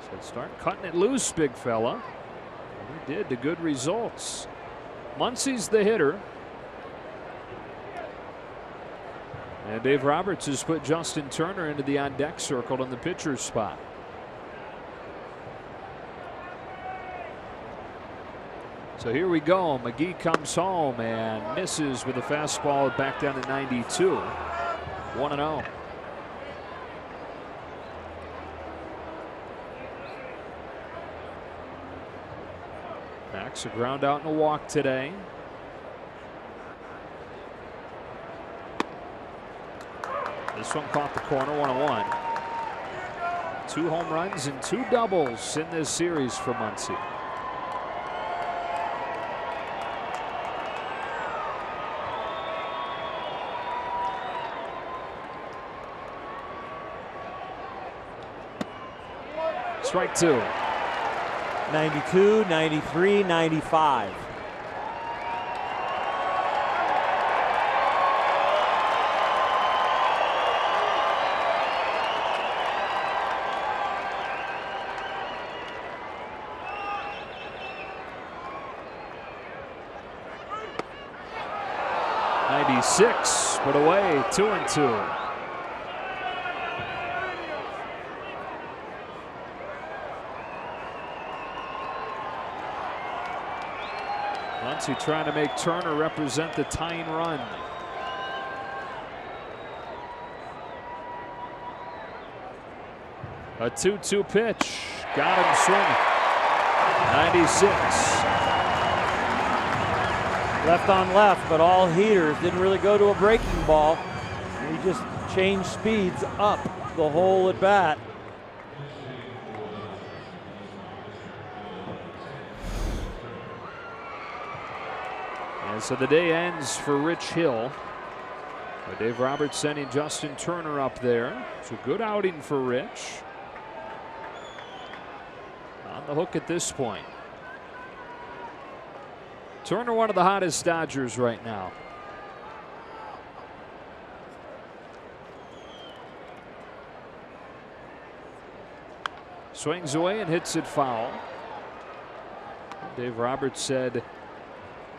Said start cutting it loose, big fella. And he did, to good results. Muncy's the hitter. And Dave Roberts has put Justin Turner into the on-deck circle in the pitcher's spot. So here we go. McGee comes home and misses with a fastball back down to 92. 1-0. Max, a ground out and a walk today. This one caught the corner, 1-1. 2 home runs and 2 doubles in this series for Muncy. Strike 2. 92, 93, 95. '96 put away, 2-2. Muncy trying to make Turner represent the tying run. A 2-2 pitch. Got him swinging. 96. Left on left, but all heaters. Didn't really go to a breaking ball. He just changed speeds up the whole at bat. And so the day ends for Rich Hill. But Dave Roberts sending Justin Turner up there. It's a good outing for Rich. On the hook at this point. Turner, one of the hottest Dodgers right now. Swings away and hits it foul. Dave Roberts said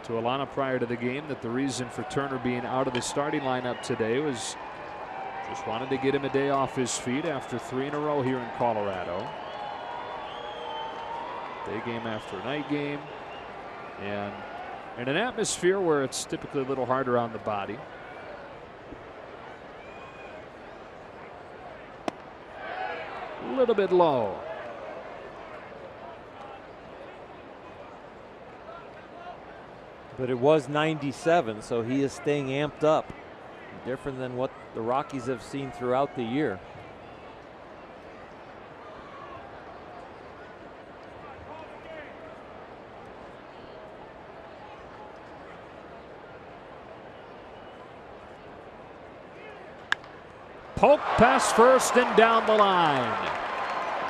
to Alana prior to the game that the reason for Turner being out of the starting lineup today was just wanted to get him a day off his feet after 3 in a row here in Colorado. Day game after night game. And in an atmosphere where it's typically a little harder on the body. A little bit low. But it was 97, so he is staying amped up. Different than what the Rockies have seen throughout the year. Poke past first and down the line.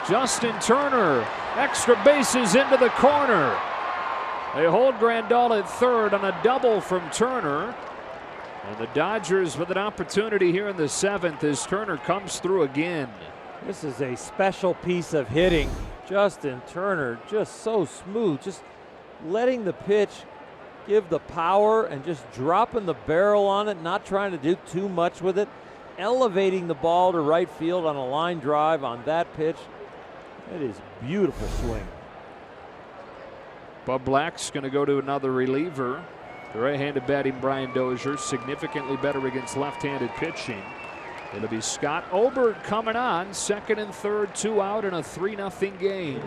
Justin Turner, extra bases into the corner. They hold Grandal at third on a double from Turner. And the Dodgers with an opportunity here in the 7th as Turner comes through again. This is a special piece of hitting. Justin Turner just so smooth, just letting the pitch give the power and just dropping the barrel on it, not trying to do too much with it. Elevating the ball to right field on a line drive on that pitch. It is beautiful swing. Bub Black's going to go to another reliever. The right-handed batting Brian Dozier, significantly better against left-handed pitching. It'll be Scott Obert coming on, second and third, 2 out in a 3-0 game.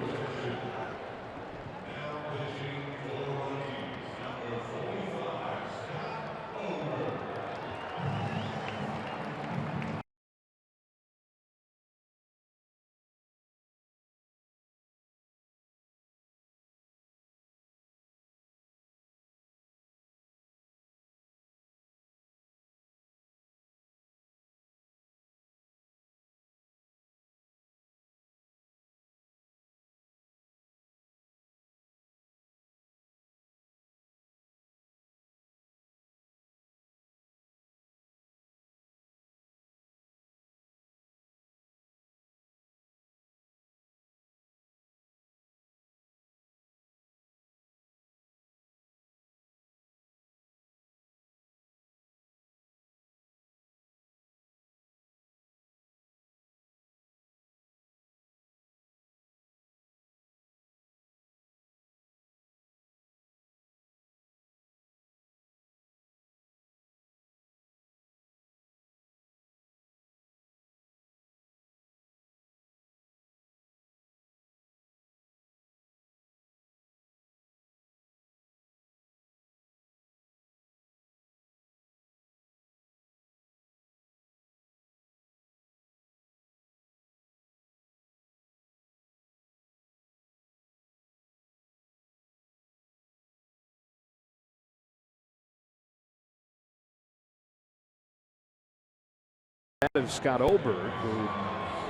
of Scott Oberg, who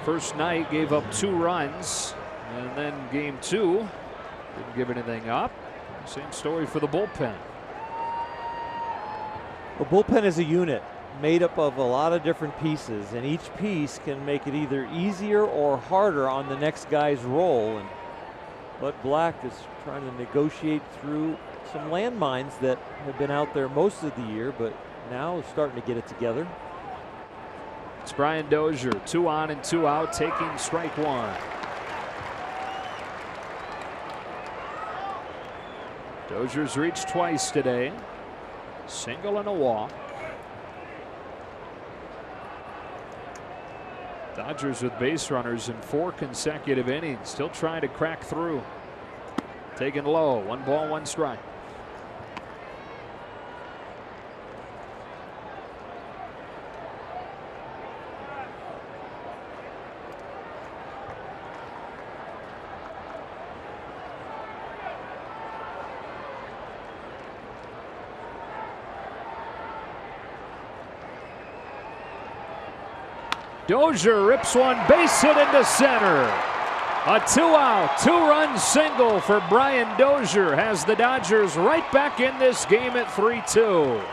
first night gave up 2 runs, and then game 2 didn't give anything up. Same story for the bullpen. The bullpen is a unit made up of a lot of different pieces, and each piece can make it either easier or harder on the next guy's role. And Bud Black is trying to negotiate through some landmines that have been out there most of the year, but now is starting to get it together. It's Brian Dozier, 2 on and 2 out, taking strike 1. Dozier's reached twice today. Single and a walk. Dodgers with base runners in 4 consecutive innings, still trying to crack through. Taken low, 1 ball, 1 strike. Dozier rips one base hit into center. A 2-out, 2-run single for Brian Dozier has the Dodgers right back in this game at 3-2.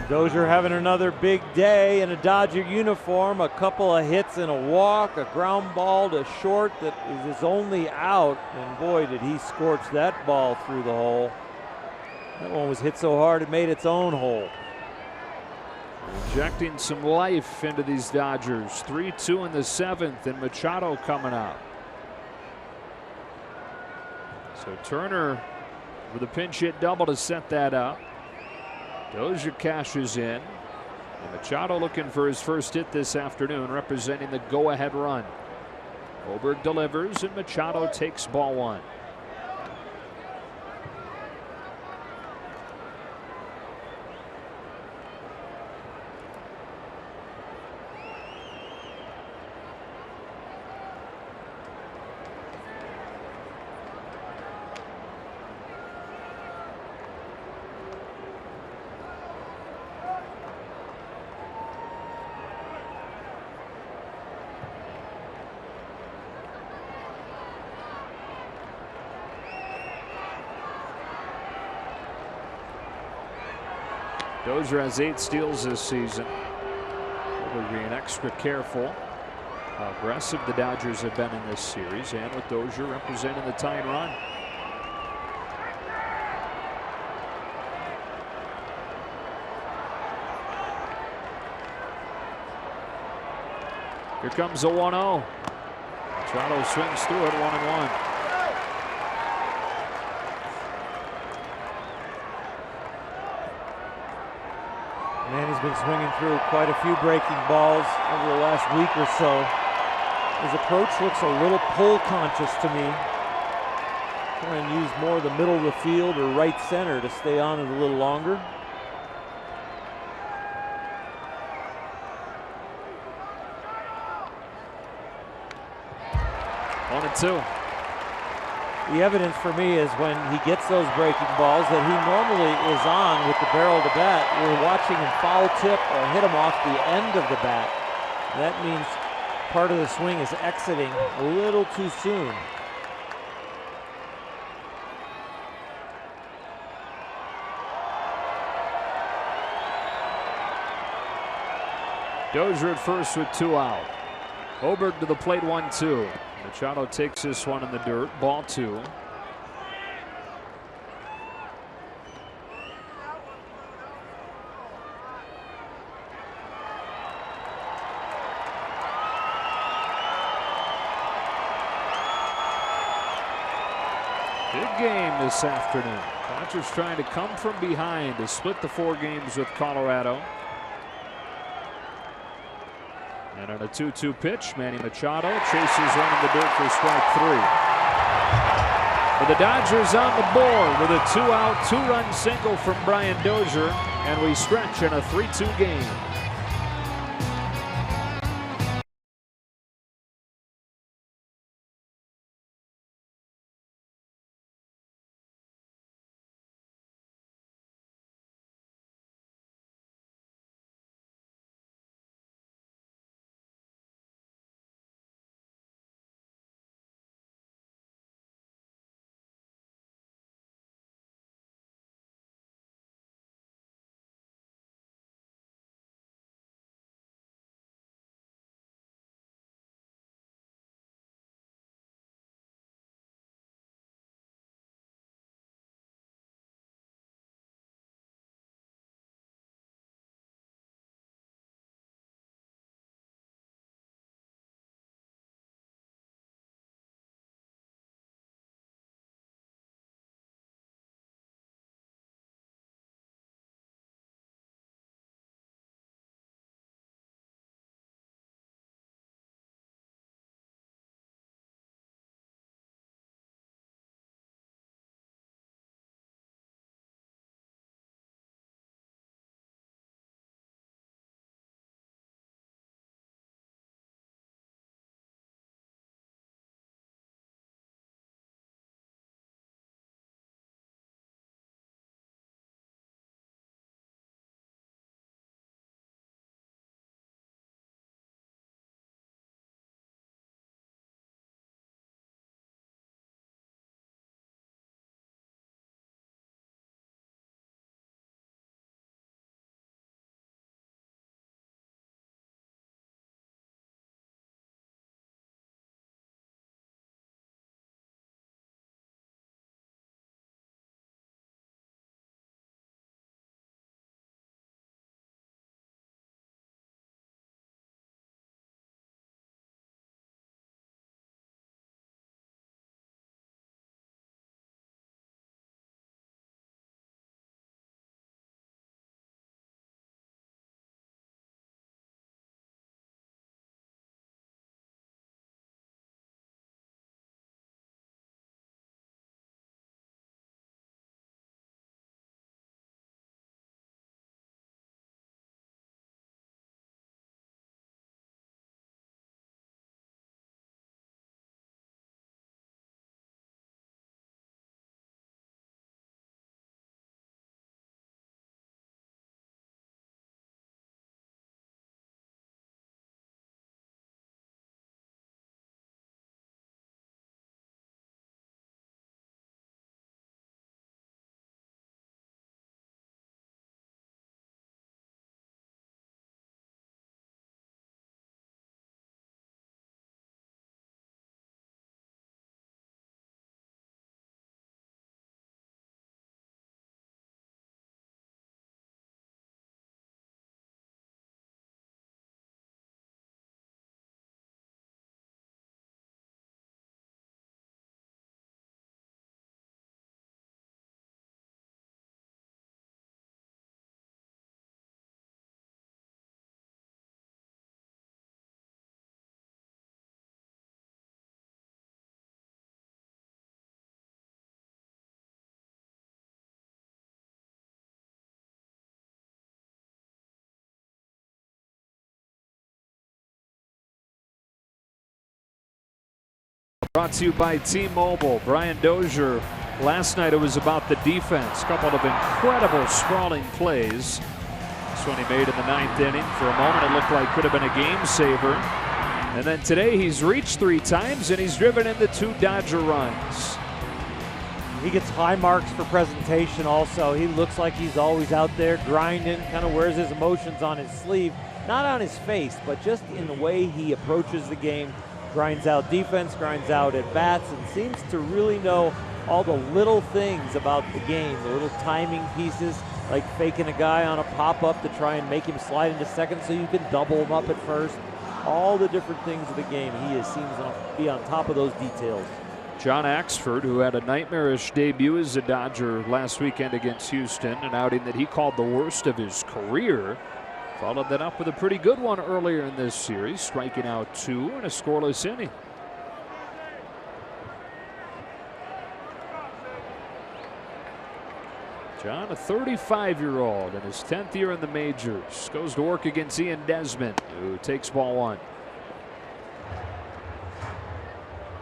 Dozier having another big day in a Dodger uniform. A couple of hits and a walk, a ground ball to short that is his only out, and boy did he scorch that ball through the hole. That one was hit so hard it made its own hole. Injecting some life into these Dodgers. 3-2 in the 7th, and Machado coming up. So Turner with a pinch hit double to set that up. Dozier cashes in, and Machado looking for his first hit this afternoon, representing the go-ahead run. Oberg delivers, and Machado takes ball 1. Dozier has 8 steals this season. We're being extra careful how aggressive the Dodgers have been in this series, and with Dozier representing the tying run. Here comes a 1-0. Machado swings through it, 1-1. Man, he's been swinging through quite a few breaking balls over the last week or so. His approach looks a little pull conscious to me. Trying to use more of the middle of the field or right center to stay on it a little longer. On and 2. The evidence for me is when he gets those breaking balls that he normally is on with the barrel of the bat. We're watching him foul tip or hit him off the end of the bat. That means part of the swing is exiting a little too soon. Dozier at first with 2 out. Oberg to the plate, 1-2. Machado takes this one in the dirt. Ball 2. Big game this afternoon. Dodgers trying to come from behind to split the 4 games with Colorado. And on a 2-2 pitch, Manny Machado chases one in the dirt for strike 3. But the Dodgers on the board with a 2-out, 2-run single from Brian Dozier, and we stretch in a 3-2 game. Brought to you by T-Mobile. Brian Dozier. Last night it was about the defense. A couple of incredible sprawling plays. This one he made in the 9th inning. For a moment it looked like could have been a game saver. And then today he's reached 3 times and he's driven in the 2 Dodger runs. He gets high marks for presentation also. He looks like he's always out there grinding, kind of wears his emotions on his sleeve. Not on his face, but just in the way he approaches the game. Grinds out defense, grinds out at bats, and seems to really know all the little things about the game, the little timing pieces, like faking a guy on a pop-up to try and make him slide into second so you can double him up at first. All the different things of the game, he seems to be on top of those details. John Axford, who had a nightmarish debut as a Dodger last weekend against Houston, an outing that he called the worst of his career, followed that up with a pretty good one earlier in this series, striking out 2 in a scoreless inning. John, a 35-year-old in his 10th year in the majors, goes to work against Ian Desmond, who takes ball 1.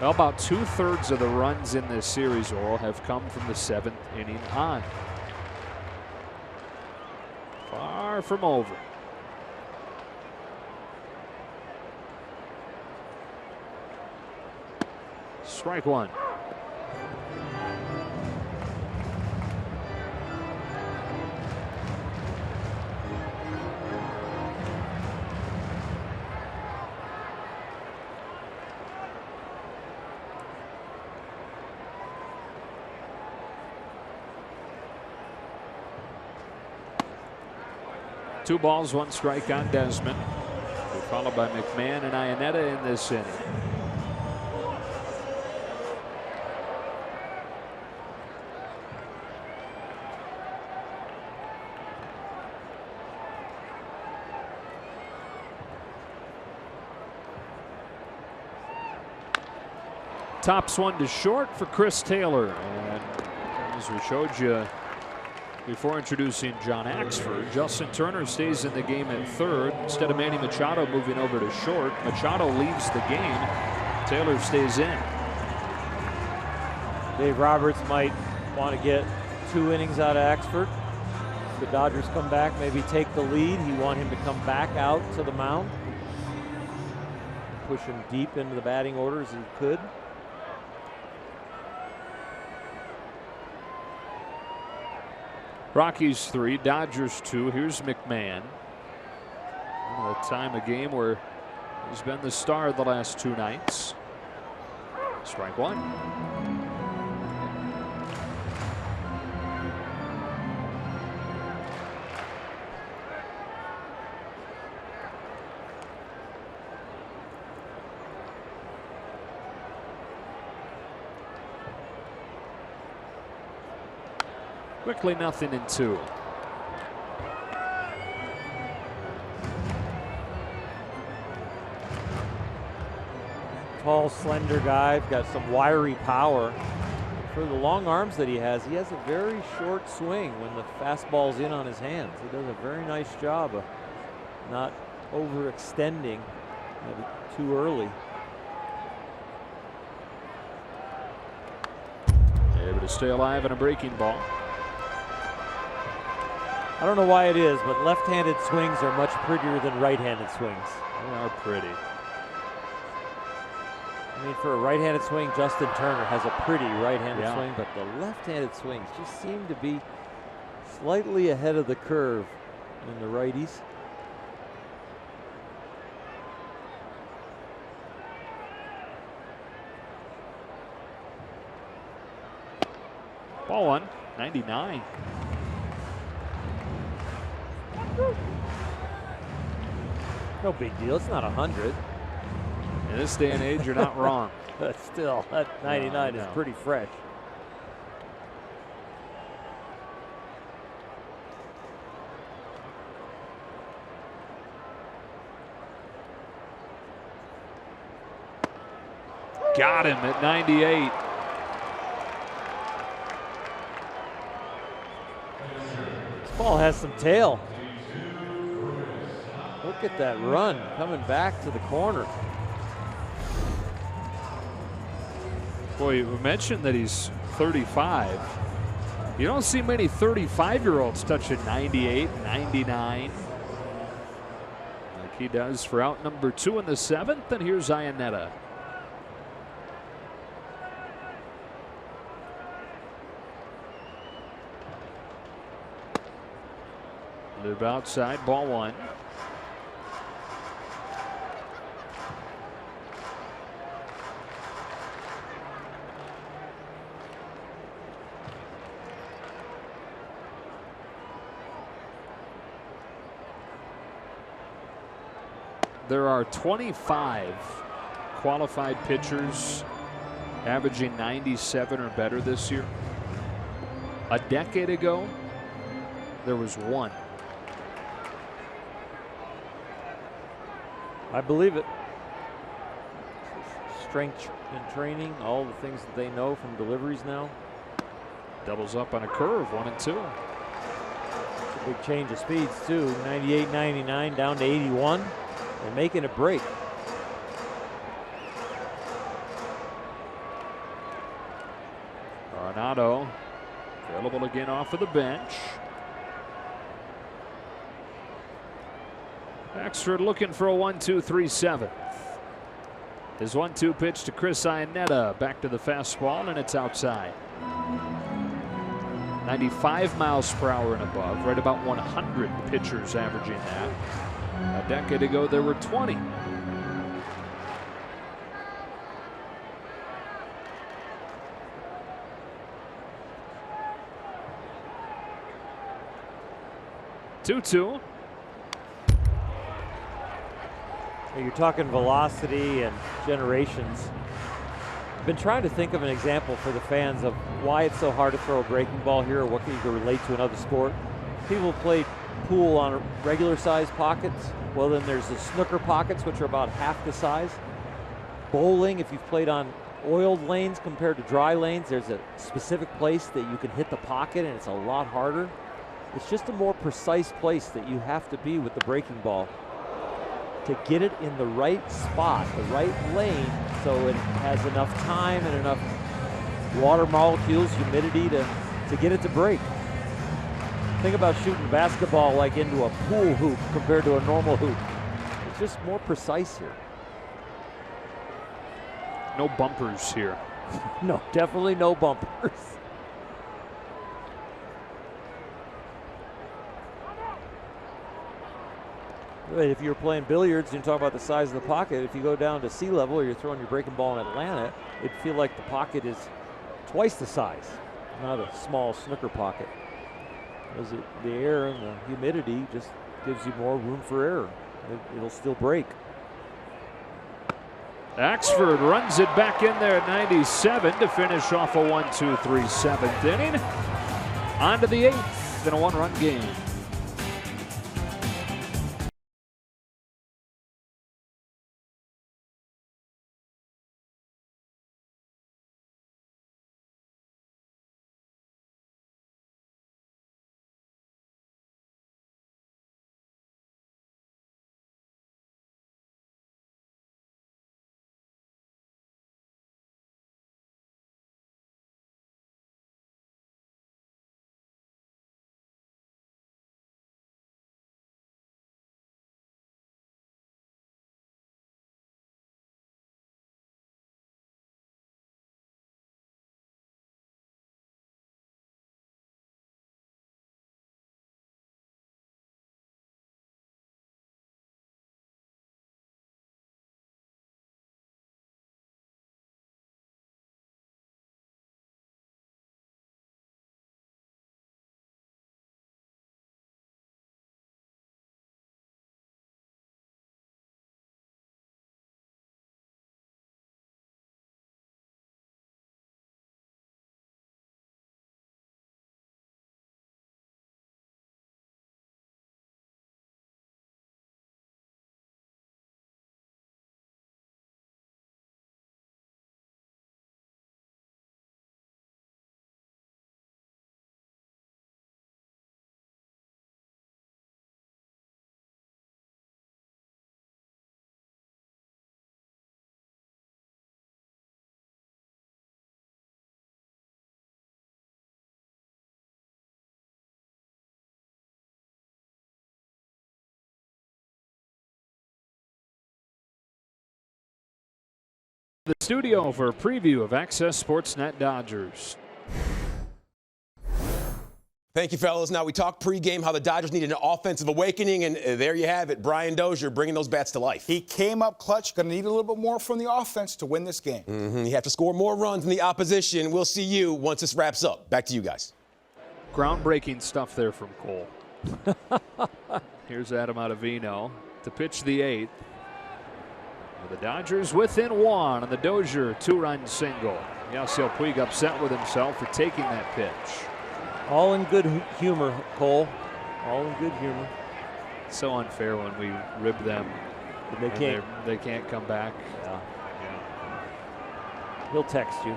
Well, about 2/3 of the runs in this series, Oral, have come from the 7th inning on. Far from over. Strike 1. Two balls, 1 strike on Desmond. Followed by McMahon and Iannetta in this inning. Tops 1 to short for Chris Taylor. And as we showed you before introducing John Axford, Justin Turner stays in the game at 3rd instead of Manny Machado moving over to short. Machado leaves the game. Taylor stays in. Dave Roberts might want to get 2 innings out of Axford. If the Dodgers come back, maybe take the lead. He want him to come back out to the mound. Push him deep into the batting order as he could. Rockies 3, Dodgers 2. Here's McMahon. A time of game where he's been the star of the last 2 nights. Strike 1. Quickly 0-2. Tall, slender guy, got some wiry power. For the long arms that he has a very short swing when the fastball's in on his hands. He does a very nice job of not overextending too early. Able to stay alive in a breaking ball. I don't know why it is, but left-handed swings are much prettier than right-handed swings. They are pretty. I mean, for a right-handed swing, Justin Turner has a pretty right-handed swing, but the left-handed swings just seem to be slightly ahead of the curve in the righties. Ball 1, 99. No big deal. It's not 100. In this day and age, you're not wrong. But still, that 99 is pretty fresh. Got him at 98. This ball has some tail. Look at that run coming back to the corner. Well, you mentioned that he's 35. You don't see many 35-year-olds touching 98, 99. Like he does for out number 2 in the 7th. And here's Iannetta. Live outside, ball 1. There are 25 qualified pitchers averaging 97 or better this year. A decade ago, there was 1. I believe it. Strength and training, all the things that they know from deliveries now. Doubles up on a curve, 1 and 2. It's a big change of speeds too. 98, 99 down to 81 and making a break. Arenado available again off of the bench. Manfred looking for a 1-2-3-7. His 1-2 pitch to Chris Iannetta. Back to the fastball, and it's outside. 95 miles per hour and above. Right about 100 pitchers averaging that. A decade ago, there were 20. Two. You're talking velocity and generations. I've been trying to think of an example for the fans of why it's so hard to throw a breaking ball here, or what you can relate to another sport. People play pool on regular size pockets. Well, then there's the snooker pockets, which are about half the size. Bowling, if you've played on oiled lanes compared to dry lanes, there's a specific place that you can hit the pocket, and it's a lot harder. It's just a more precise place that you have to be with the breaking ball to get it in the right spot, the right lane, so it has enough time and enough water molecules, humidity to get it to break. Think about shooting basketball like into a pool hoop compared to a normal hoop. It's just more precise here. No bumpers here. No, definitely no bumpers. If you're playing billiards and you talk about the size of the pocket, if you go down to sea level or you're throwing your breaking ball in Atlanta, it'd feel like the pocket is twice the size, not a small snooker pocket. Because the air and the humidity just gives you more room for error. It'll still break. Axford runs it back in there at 97 to finish off a 1-2-3 7th inning. On to the 8th in a 1-run game. the studio for a preview of Access Sportsnet Dodgers. Thank you, fellas. Now, we talked pregame how the Dodgers needed an offensive awakening, and there you have it. Brian Dozier bringing those bats to life. He came up clutch. Going to need a little bit more from the offense to win this game. You have to score more runs than the opposition. We'll see you once this wraps up. Back to you guys. Groundbreaking stuff there from Cole. Here's Adam Ottavino to pitch the 8th. The Dodgers within 1 on the Dozier 2-run single. Yasiel Puig upset with himself for taking that pitch. All in good humor, Cole. All in good humor. It's so unfair when we rib them. They can't come back. Yeah. He'll text you.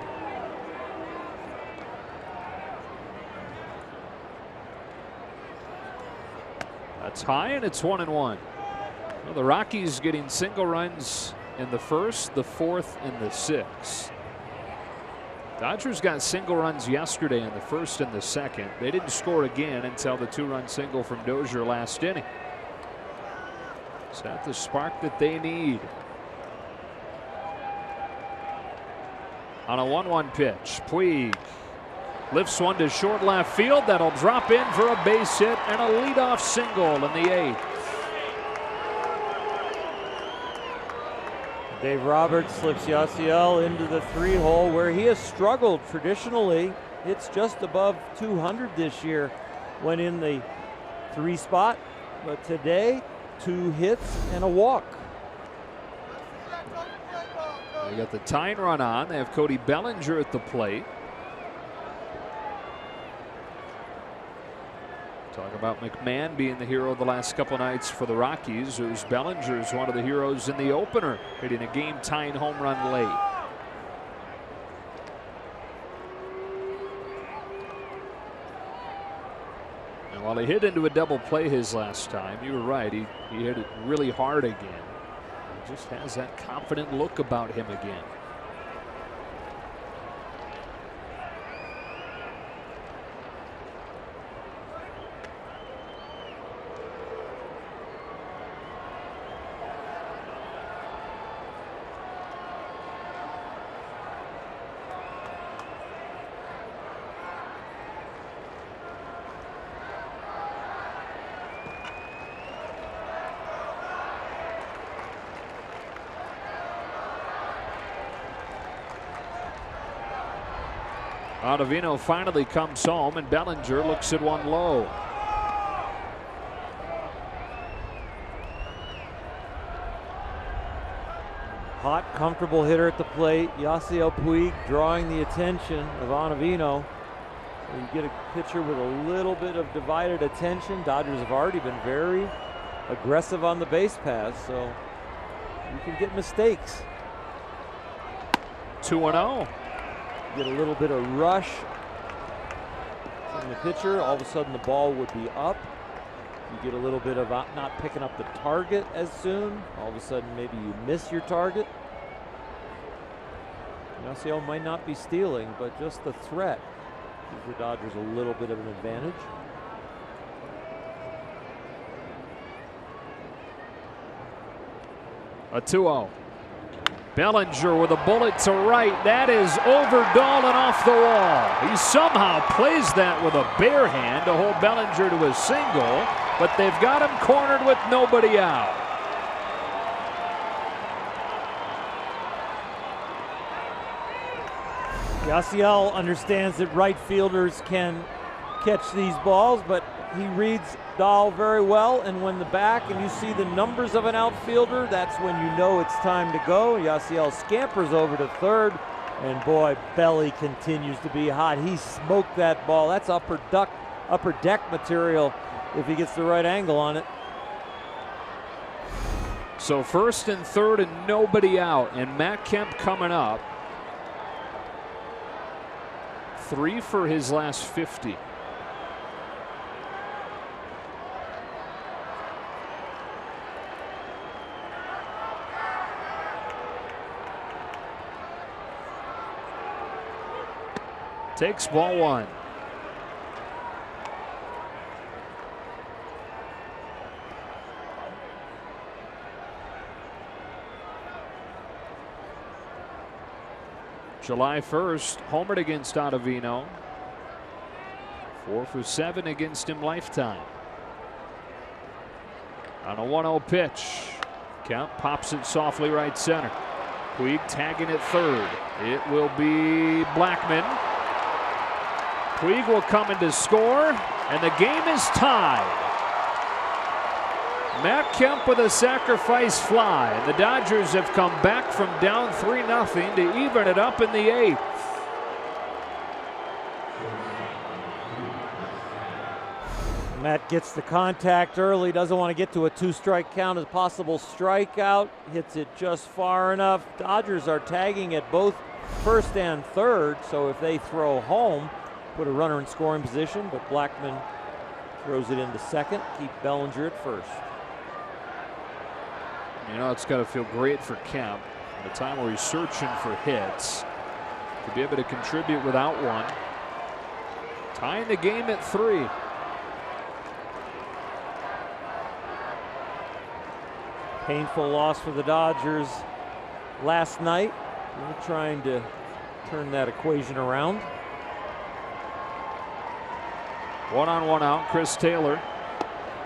That's high, and it's 1-1. Well, the Rockies getting single runs in the 1st, the 4th, and the 6th. Dodgers got single runs yesterday in the 1st and the 2nd. They didn't score again until the 2-run single from Dozier last inning. Is that the spark that they need? On a 1-1 pitch, Puig lifts one to short left field. That'll drop in for a base hit and a leadoff single in the 8th. Dave Roberts slips Yasiel into the 3-hole where he has struggled traditionally. It's just above 200 this year when in the 3 spot. But today, 2 hits and a walk. They got the tying run on. They have Cody Bellinger at the plate. Talk about McMahon being the hero the last couple nights for the Rockies. There's Bellinger's one of the heroes in the opener, hitting a game-tying home run late. And while he hit into a double play his last time, you were right, he hit it really hard again. He just has that confident look about him again. Ottavino finally comes home, and Bellinger looks at one low. Hot, comfortable hitter at the plate. Yasiel Puig drawing the attention of Ottavino. So you get a pitcher with a little bit of divided attention. Dodgers have already been very aggressive on the base paths, so you can get mistakes. 2-0. Get a little bit of rush from the pitcher. All of a sudden the ball would be up. You get a little bit of not picking up the target as soon. All of a sudden maybe you miss your target. Yasiel might not be stealing, but just the threat gives the Dodgers a little bit of an advantage. A 2-0. Bellinger with a bullet to right. That is over Dahl and off the wall. He somehow plays that with a bare hand to hold Bellinger to a single, but they've got him cornered with nobody out. Yasiel understands that right fielders can catch these balls, but he reads Dahl very well, and when the back and you see the numbers of an outfielder, that's when you know it's time to go. Yasiel scampers over to third, and boy, Belly continues to be hot. He smoked that ball. That's upper deck material if he gets the right angle on it. So 1st and 3rd and nobody out, and Matt Kemp coming up. 3 for his last 50. Takes ball 1. July 1st, homered against Ottavino. 4 for 7 against him lifetime. On a 1-0 pitch, Kemp pops it softly right center. Puig tagging at third. It will be Blackman. Puig will come in to score, and the game is tied. Matt Kemp with a sacrifice fly, and the Dodgers have come back from down 3-0 to even it up in the 8th. Matt gets the contact early, doesn't want to get to a 2-strike count as possible strikeout, hits it just far enough. Dodgers are tagging at both first and third, so if they throw home, put a runner in scoring position, but Blackman throws it into second, keep Bellinger at first. You know, it's got to feel great for Kemp at a time where he's searching for hits to be able to contribute without one. Tying the game at 3. Painful loss for the Dodgers last night. We're trying to turn that equation around. 1-on-1 out. Chris Taylor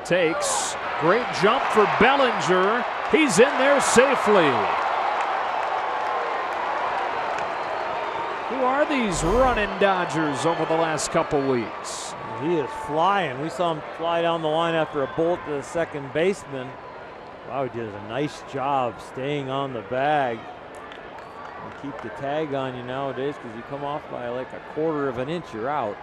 takes. Great jump for Bellinger. He's in there safely. Who are these running Dodgers over the last couple weeks? He is flying. We saw him fly down the line after a bolt to the second baseman. Wow, he did a nice job staying on the bag. And keep the tag on you nowadays because you come off by like a quarter of an inch, you're out.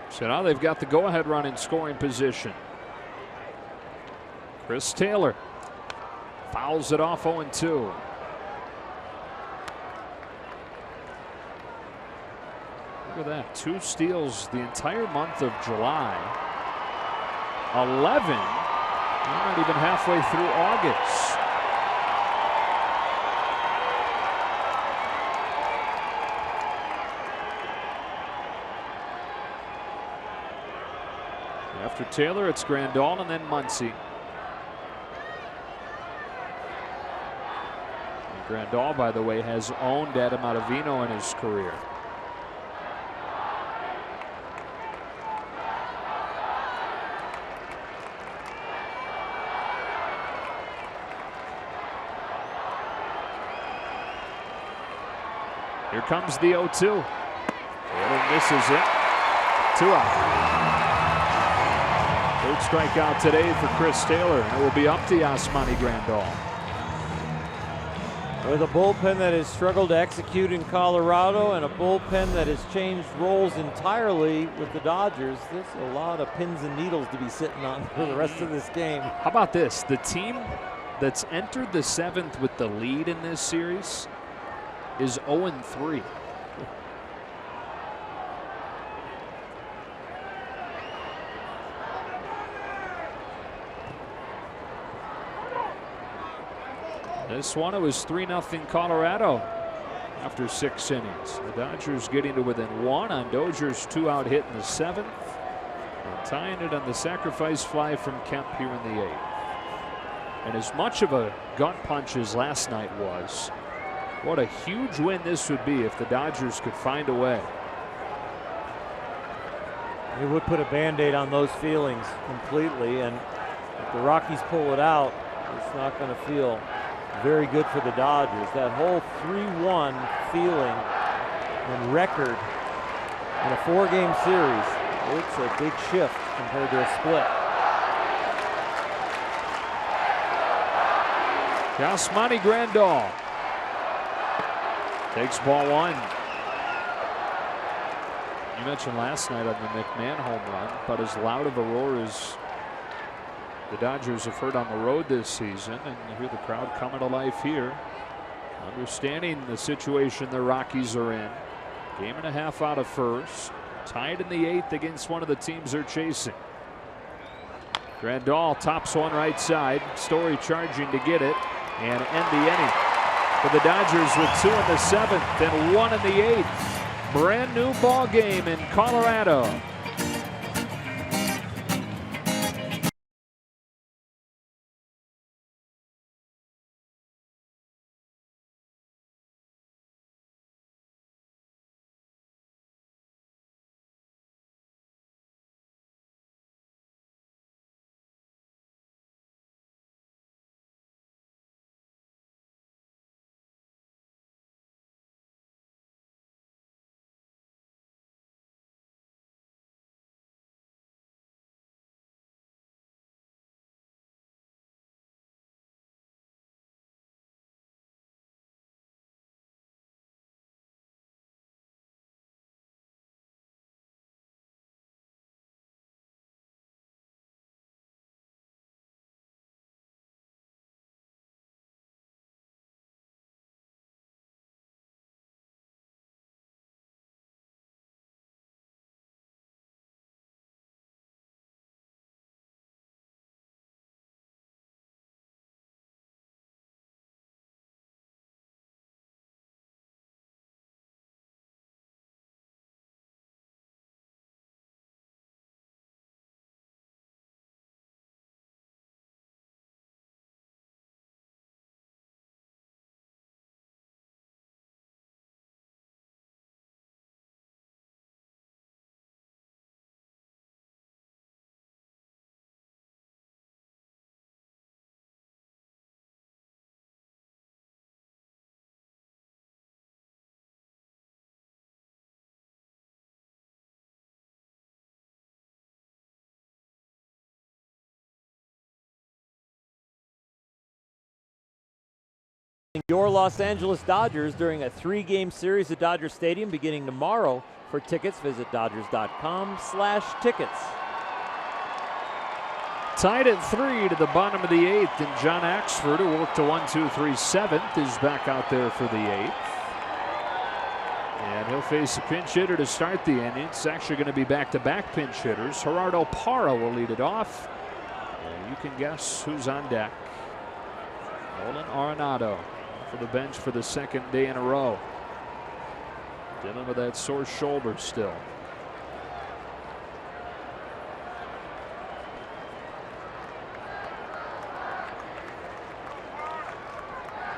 So now they've got the go-ahead run in scoring position. Chris Taylor fouls it off 0-2. Look at that, 2 steals the entire month of July. 11, we're not even halfway through August. After Taylor, it's Grandal and then Muncy. And Grandal, by the way, has owned Adam Ottavino in his career. Here comes the 0-2. Taylor misses it. 2 out. Third strikeout today for Chris Taylor. It will be up to Yasmani Grandal. With a bullpen that has struggled to execute in Colorado and a bullpen that has changed roles entirely with the Dodgers, there's a lot of pins and needles to be sitting on for the rest of this game. How about this? The team that's entered the 7th with the lead in this series is 0-3. This one, it was 3-0 Colorado after 6 innings. The Dodgers getting to within 1 on Dozier's 2-out hit in the 7th, and tying it on the sacrifice fly from Kemp here in the 8th. And as much of a gut punch as last night was, what a huge win this would be if the Dodgers could find a way. It would put a Band-Aid on those feelings completely, and if the Rockies pull it out, it's not going to feel very good for the Dodgers. That whole 3-1 feeling and record in a 4-game series, it's a big shift compared to a split. Yasmani Grandal takes ball 1. You mentioned last night on the McMahon home run, but as loud of a roar as the Dodgers have heard on the road this season, and you hear the crowd coming to life here, understanding the situation the Rockies are in. 1.5 games out of first, tied in the 8th against one of the teams they're chasing. Grandal tops one right side. Story charging to get it and end the inning for the Dodgers with 2 in the 7th and 1 in the 8th. Brand new ball game in Colorado. your Los Angeles Dodgers during a 3-game series at Dodger Stadium beginning tomorrow. For tickets, visit dodgers.com/tickets. Tied at 3 to the bottom of the 8th, and John Axford, who worked to 1-2-3 7th, is back out there for the 8th. And he'll face a pinch hitter to start the inning. It's actually going to be back-to-back pinch hitters. Gerardo Parra will lead it off. And you can guess who's on deck. Nolan Arenado for the bench for the second day in a row. Dealing with that sore shoulder still.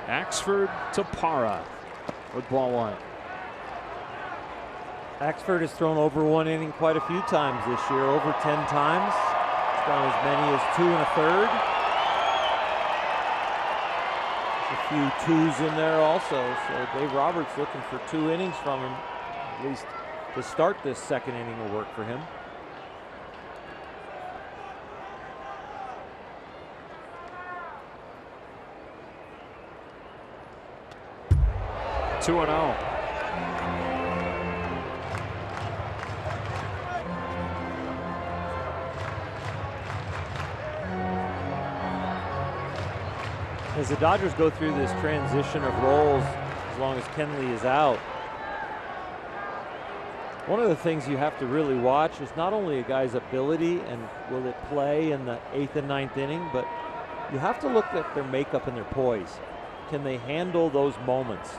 Axford to Parra with ball 1. Axford has thrown over 1 inning quite a few times this year, over 10 times. He's done as many as 2 1/3. A few 2s in there also, so Dave Roberts looking for 2 innings from him, at least to start this second inning will work for him. Two and 0. As the Dodgers go through this transition of roles, as long as Kenley is out, one of the things you have to really watch is not only a guy's ability and will it play in the 8th and 9th inning, but you have to look at their makeup and their poise. Can they handle those moments?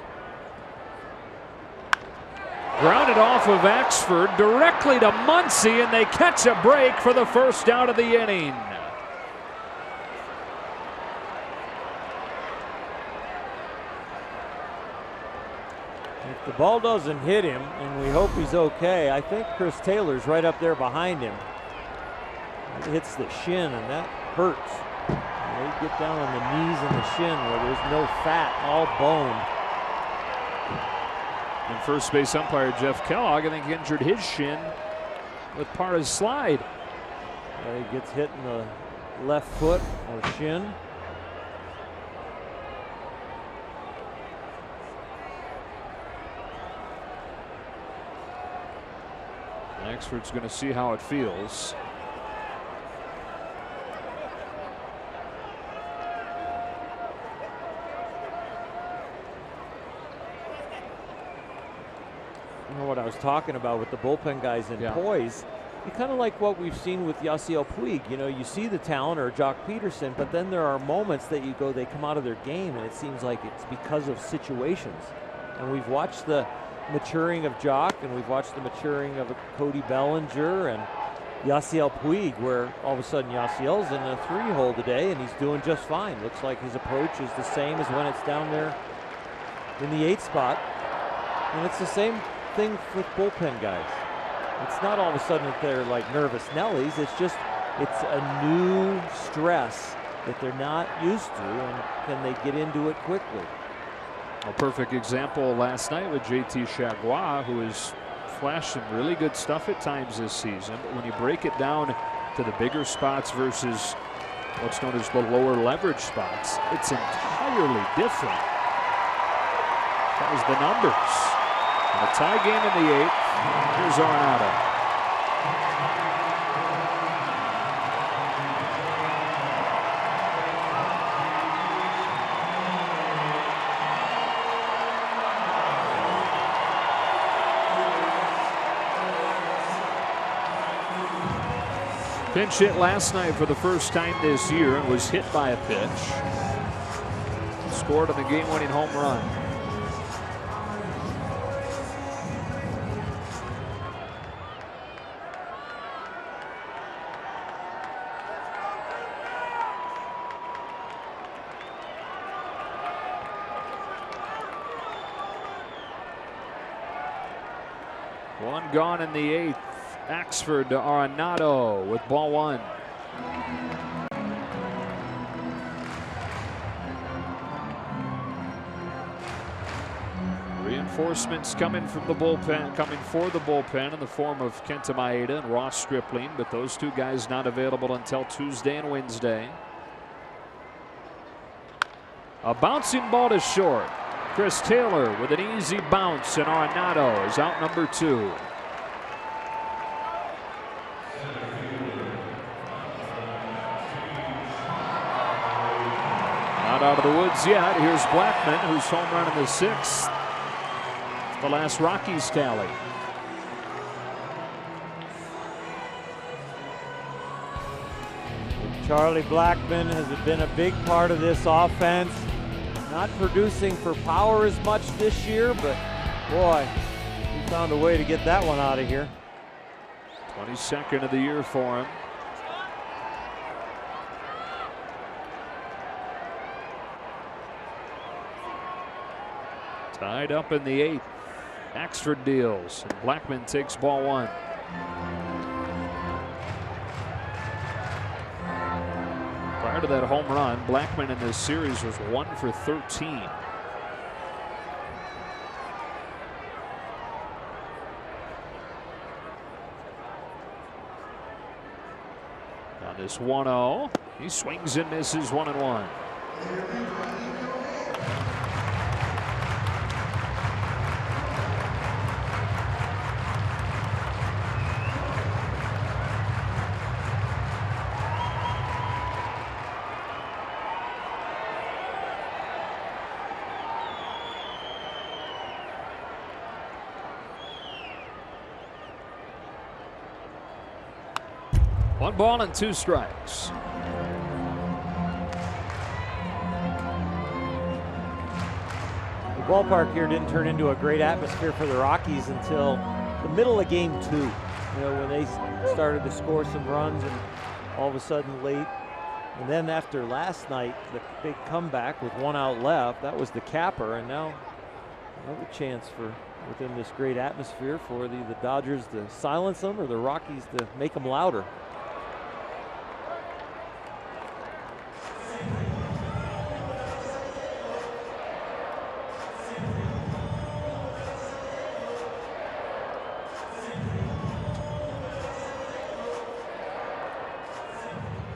Grounded off of Axford directly to Muncy, and they catch a break for the first out of the inning. If the ball doesn't hit him, and we hope he's okay, I think Chris Taylor's right up there behind him. It hits the shin, and that hurts. They get down on the knees and the shin where there's no fat, all bone. And first base umpire Jeff Kellogg, I think, injured his shin with Parra's slide. He gets hit in the left foot or shin. Axford's going to see how it feels. You know what I was talking about with the bullpen guys in poise. You kind of like what we've seen with Yasiel Puig. You know, you see the talent, or Jock Peterson, but then there are moments that you go, they come out of their game, and it seems like it's because of situations. And we've watched the maturing of Jock, and we've watched the maturing of Cody Bellinger and Yasiel Puig, where all of a sudden Yasiel's in a 3-hole today, and he's doing just fine. Looks like his approach is the same as when it's down there in the 8th spot. And it's the same thing with bullpen guys. It's not all of a sudden that they're like nervous Nellies. It's just, it's a new stress that they're not used to, and can they get into it quickly? A perfect example last night with JT Chargois, who has flashed some really good stuff at times this season. But when you break it down to the bigger spots versus what's known as the lower leverage spots, it's entirely different. That was the numbers. And a tie game in the 8th. Here's Arenado. Pinch hit last night for the first time this year and was hit by a pitch. Scored on the game-winning home run. One gone in the 8th. Axford to Arenado with ball 1. Reinforcements coming from the bullpen, coming for the bullpen in the form of Kenta Maeda and Ross Stripling, but those two guys not available until Tuesday and Wednesday. A bouncing ball to short. Chris Taylor with an easy bounce, and Arenado is out number 2. Not out of the woods yet. Here's Blackman, who's home run in the 6th. The last Rockies tally. Charlie Blackman has been a big part of this offense. Not producing for power as much this year, but boy, he found a way to get that one out of here. 22nd of the year for him. Tied up in the 8th. Axford deals, and Blackman takes ball 1. Prior to that home run, Blackman in this series was 1 for 13. On this 1-0, he swings and misses 1-1. One ball and 2 strikes. The ballpark here didn't turn into a great atmosphere for the Rockies until the middle of game 2. You know, when they started to score some runs and all of a sudden late. And then after last night, the big comeback with 1 out left, that was the capper. And now another chance for within this great atmosphere for the Dodgers to silence them or the Rockies to make them louder.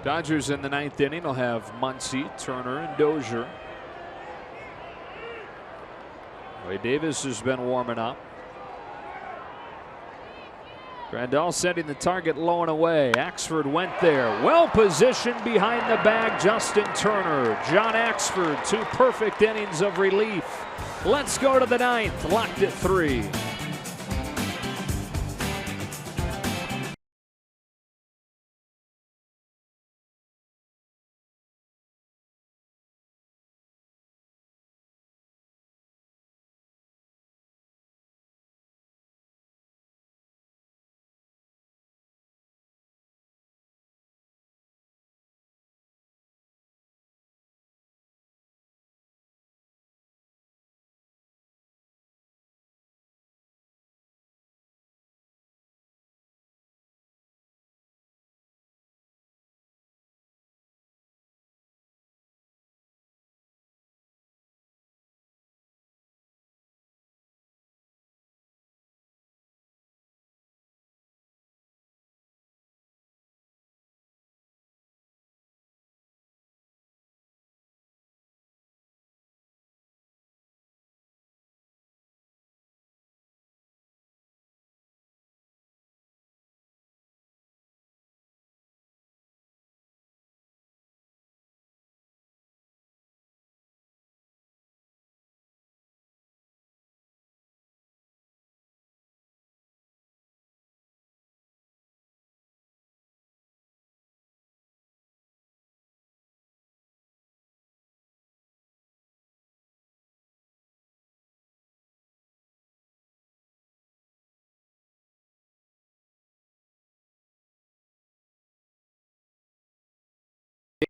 Dodgers in the 9th inning will have Muncy, Turner, and Dozier. Ray Davis has been warming up. Grandal setting the target low and away. Axford went there. Well positioned behind the bag, Justin Turner. John Axford, 2 perfect innings of relief. Let's go to the 9th, locked at 3.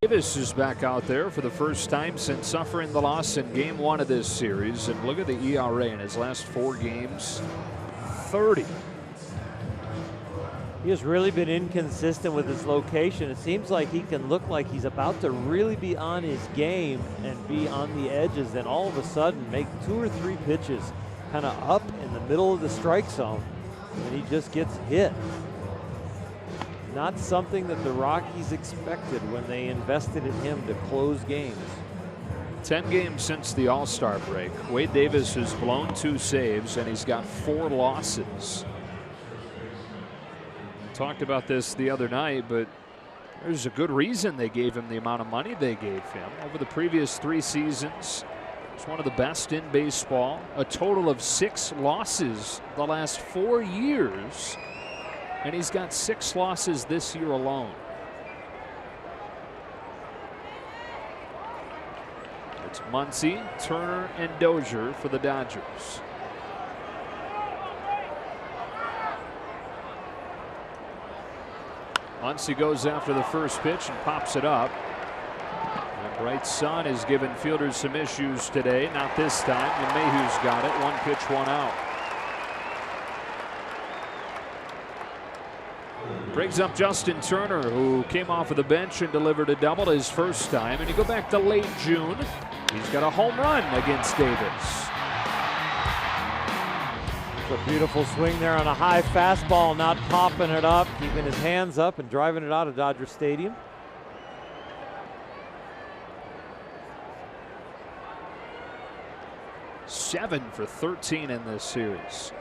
Davis is back out there for the first time since suffering the loss in game 1 of this series. And look at the ERA in his last 4 games, 30. He has really been inconsistent with his location. It seems like he can look like he's about to really be on his game and be on the edges, then all of a sudden make 2 or 3 pitches kind of up in the middle of the strike zone, and he just gets hit. Not something that the Rockies expected when they invested in him to close games. 10 games since the All-Star break. Wade Davis has blown 2 saves and he's got 4 losses. We talked about this the other night, but there's a good reason they gave him the amount of money they gave him. Over the previous 3 seasons, he's one of the best in baseball. A total of 6 losses the last 4 years, and he's got 6 losses this year alone. It's Muncy, Turner, and Dozier for the Dodgers. Muncy goes after the first pitch and pops it up. The bright sun has given fielders some issues today. Not this time. And Mayhew's got it. 1 pitch, 1 out. Brings up Justin Turner, who came off of the bench and delivered a double his first time. And you go back to late June. He's got a home run against Davis. It's a beautiful swing there on a high fastball, not popping it up, keeping his hands up and driving it out of Dodger Stadium. Seven for 13 in this series.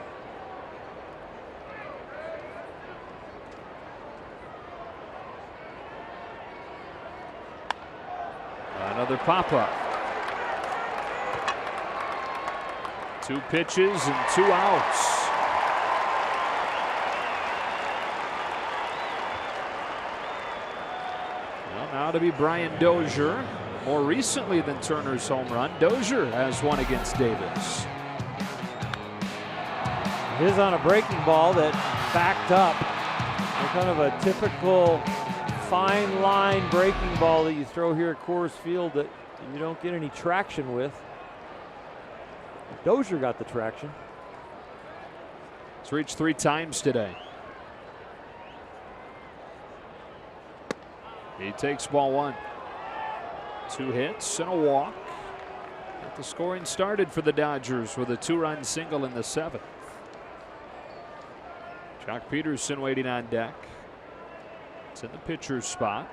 Another pop-up. 2 pitches and 2 outs. Well, now to be Brian Dozier. More recently than Turner's home run, Dozier has one against Davis. It is on a breaking ball that backed up. Kind of a typical fine line breaking ball that you throw here at Coors Field that you don't get any traction with. Dozier got the traction. It's reached 3 times today. He takes ball 1. 2 hits and a walk. Got the scoring started for the Dodgers with a 2-run single in the 7th. Jock Peterson waiting on deck. It's in the pitcher's spot.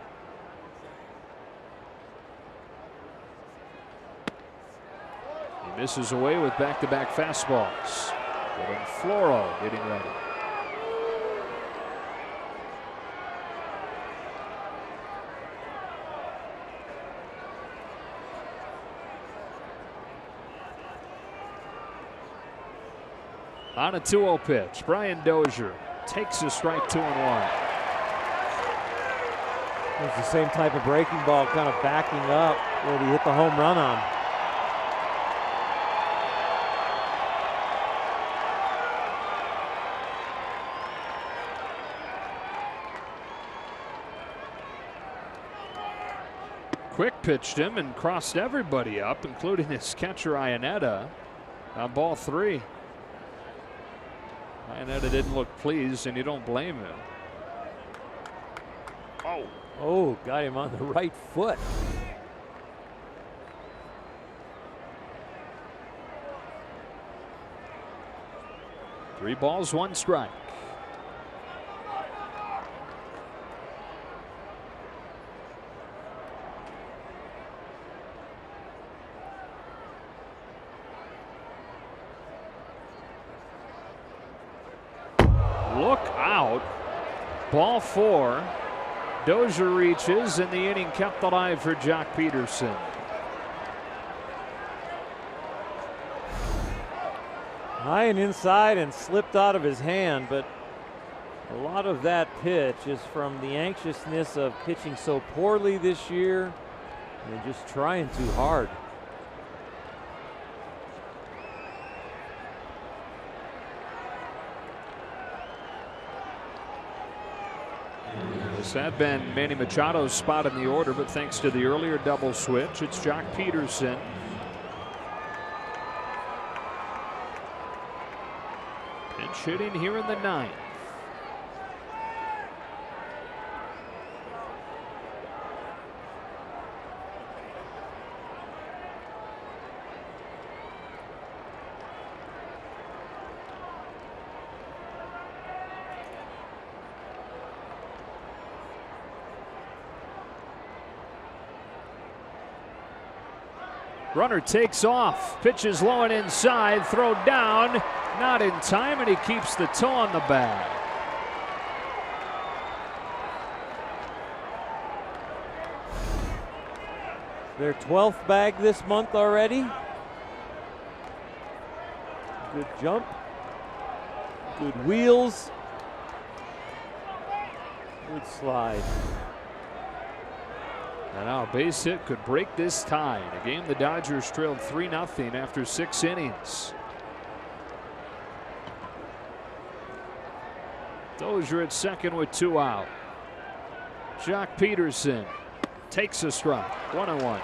He misses away with back-to-back fastballs. Gordon Floro getting ready. On a 2-0 pitch, Brian Dozier takes a strike 2 and 1. It's the same type of breaking ball, kind of backing up where he hit the home run on. Quick pitched him and crossed everybody up, including his catcher Iannetta, on ball 3. Iannetta didn't look pleased, and you don't blame him. Oh, got him on the right foot. Three balls, 1 strike. Look out. Ball 4. Dozier reaches, and the inning kept alive for Jock Peterson. High and inside and slipped out of his hand, but a lot of that pitch is from the anxiousness of pitching so poorly this year and just trying too hard. This had been Manny Machado's spot in the order, but thanks to the earlier double switch, it's Jock Peterson. Pinch hitting here in the 9th. Runner takes off, pitches low and inside, throw down, not in time, and he keeps the toe on the bag. Their 12th bag this month already. Good jump, good wheels, good slide. And now a base hit could break this tie. In a game the Dodgers trailed 3-0 after 6 innings. Dozier at second with 2 out. Jock Peterson takes a strike. 1-1.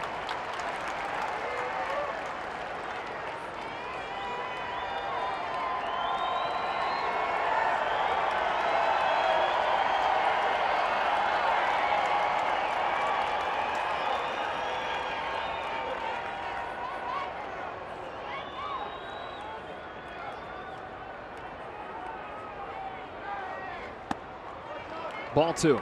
Ball 2.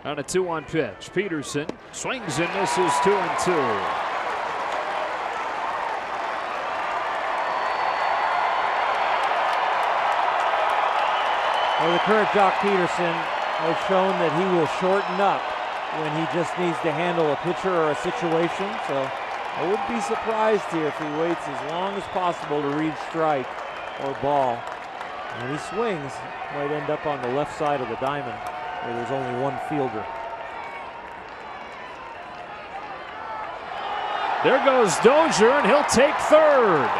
On a 2-1 pitch, Peterson swings and misses 2-2. Well, the current Jock Peterson has shown that he will shorten up when he just needs to handle a pitcher or a situation. So I wouldn't be surprised here if he waits as long as possible to read strike or ball. And when he swings, might end up on the left side of the diamond where there's only one fielder. There goes Dozier, and he'll take third.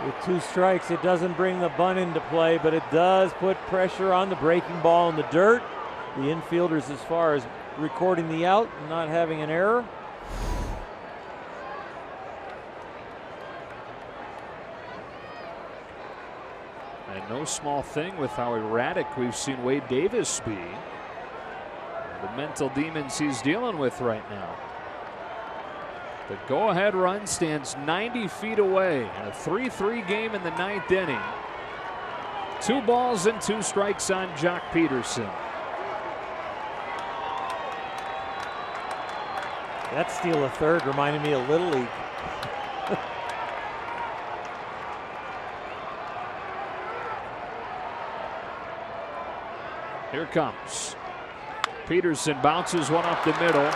With 2 strikes, it doesn't bring the bunt into play, but it does put pressure on the breaking ball in the dirt. The infielders, as far as recording the out and not having an error. And no small thing with how erratic we've seen Wade Davis be. The mental demons he's dealing with right now. The go-ahead run stands 90 feet away in a 3-3 game in the 9th inning. 2 balls and 2 strikes on Jock Peterson. That steal of third reminded me of Little League. Here comes. Peterson bounces one up the middle.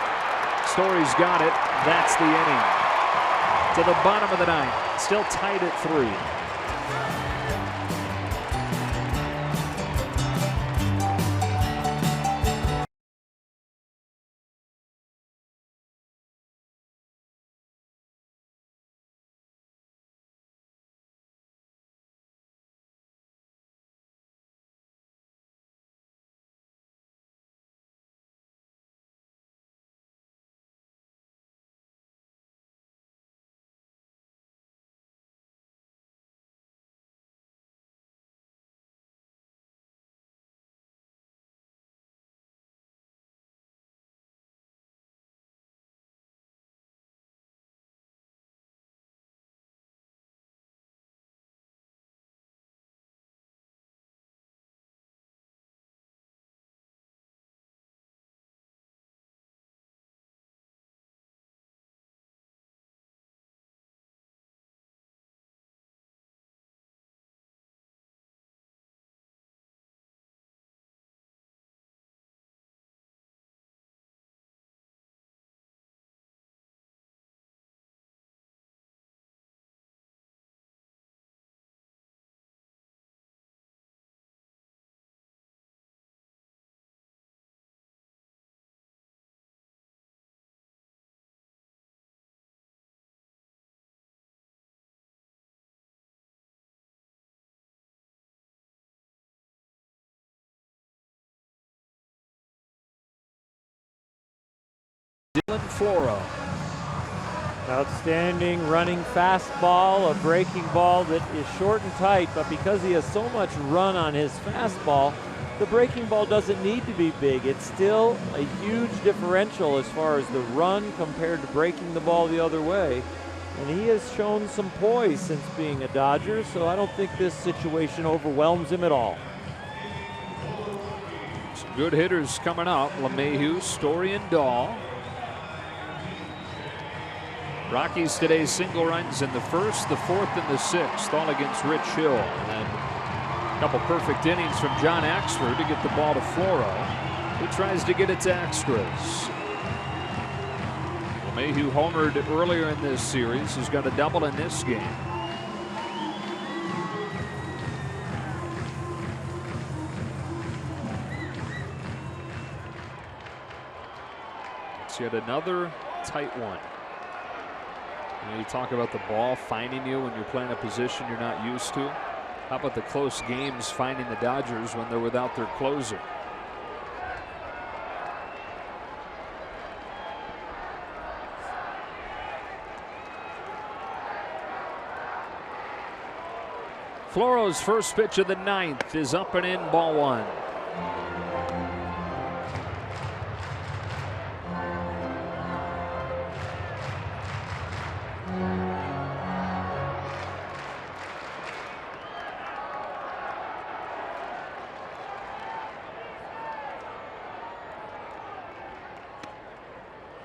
Story's got it. That's the inning. To the bottom of the 9th. Still tied at 3. Dylan Floro. Outstanding running fastball, a breaking ball that is short and tight, but because he has so much run on his fastball, the breaking ball doesn't need to be big. It's still a huge differential as far as the run compared to breaking the ball the other way. And he has shown some poise since being a Dodger, so I don't think this situation overwhelms him at all. Some good hitters coming up. LeMahieu, Story, and Dahl. Rockies today single runs in the first, the fourth, and the sixth, all against Rich Hill. And a couple perfect innings from John Axford to get the ball to Floro, who tries to get it to Extras. LeMahieu homered earlier in this series. He's got a double in this game. It's yet another tight one. You talk about the ball finding you when you're playing a position you're not used to. How about the close games finding the Dodgers when they're without their closer? Floro's first pitch of the ninth is up and in, ball one.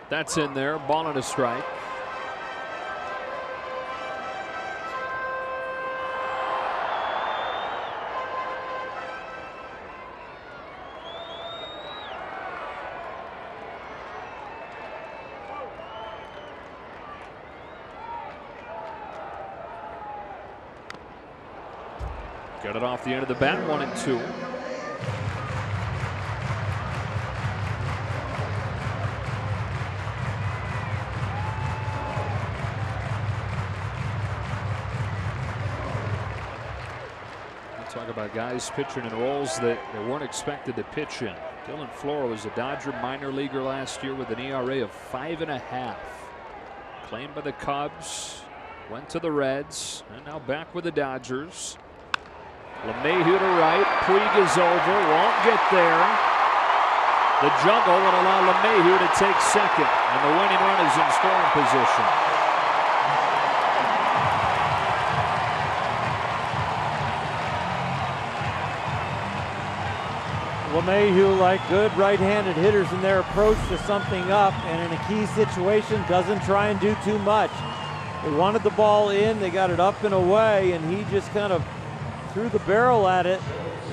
That's in there, ball and a strike. Got it off the end of the bat, 1-2. Talk about guys pitching in roles that they weren't expected to pitch in. Dylan Floro was a Dodger minor leaguer last year with an ERA of 5.5. Claimed by the Cubs, went to the Reds, and now back with the Dodgers. LeMahieu to right, Puig is over, won't get there. The juggle will allow LeMahieu to take second, and the winning run is in scoring position. LeMahieu, like good right-handed hitters in their approach to something up, and in a key situation doesn't try and do too much. They wanted the ball in, they got it up and away, and he just kind of threw the barrel at it,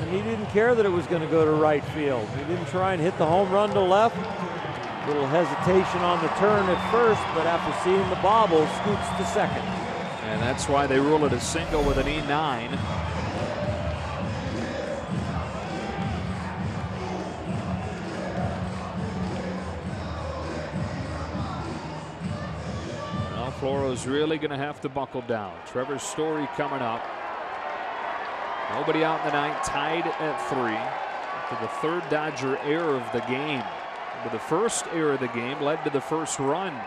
and he didn't care that it was going to go to right field. He didn't try and hit the home run to left. A little hesitation on the turn at first, but after seeing the bobble, scoots to second. And that's why they rule it a single with an E9. Floro's really going to have to buckle down. Trevor Story coming up. Nobody out in the ninth, tied at 3. To the third Dodger error of the game. But the first error of the game led to the first run.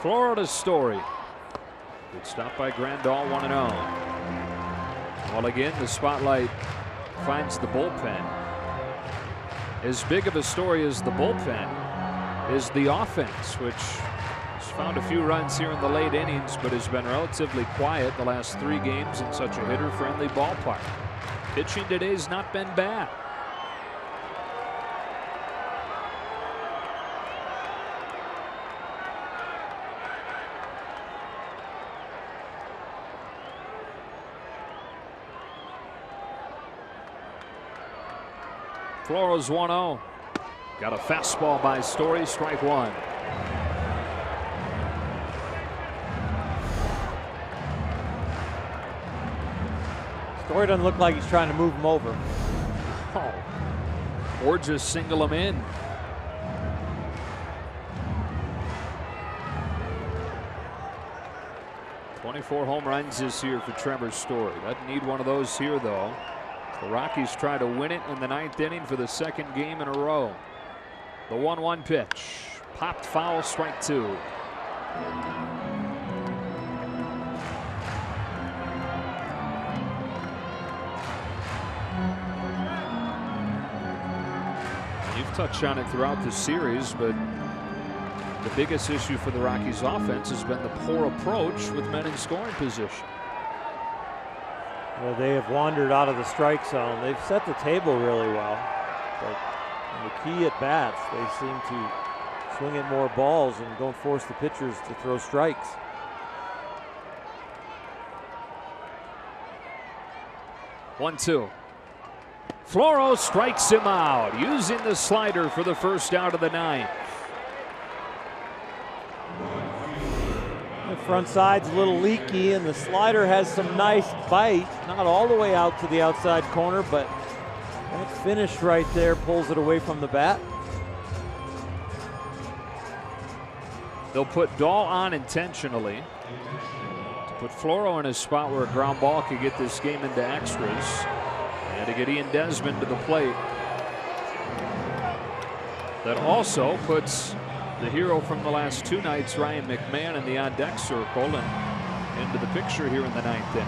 Floro to Story. Good stop by Grandal, 1-0. Well, again, the spotlight finds the bullpen. As big of a story as the bullpen is the offense, which has found a few runs here in the late innings, but has been relatively quiet the last 3 games in such a hitter-friendly ballpark. Pitching today's not been bad. Floro's 1-0. Got a fastball by Story, strike 1. Story doesn't look like he's trying to move him over. Oh. Or just single him in. 24 home runs this year for Trevor Story. Doesn't need one of those here, though. The Rockies try to win it in the 9th inning for the 2nd game in a row. The 1-1 pitch. Popped foul, strike 2. You've touched on it throughout the series, but the biggest issue for the Rockies offense has been the poor approach with men in scoring position. Well, they have wandered out of the strike zone. They've set the table really well, but in the key at bats, they seem to swing at more balls and don't force the pitchers to throw strikes. One, two. Floro strikes him out, using the slider for the first out of the 9th. The front side's a little leaky, and the slider has some nice bite. Not all the way out to the outside corner, but that finish right there pulls it away from the bat. They'll put Dahl on intentionally to put Floro in a spot where a ground ball could get this game into extras, and to get Ian Desmond to the plate. That also puts the hero from the last 2 nights, Ryan McMahon, in the on-deck circle and into the picture here in the 9th inning.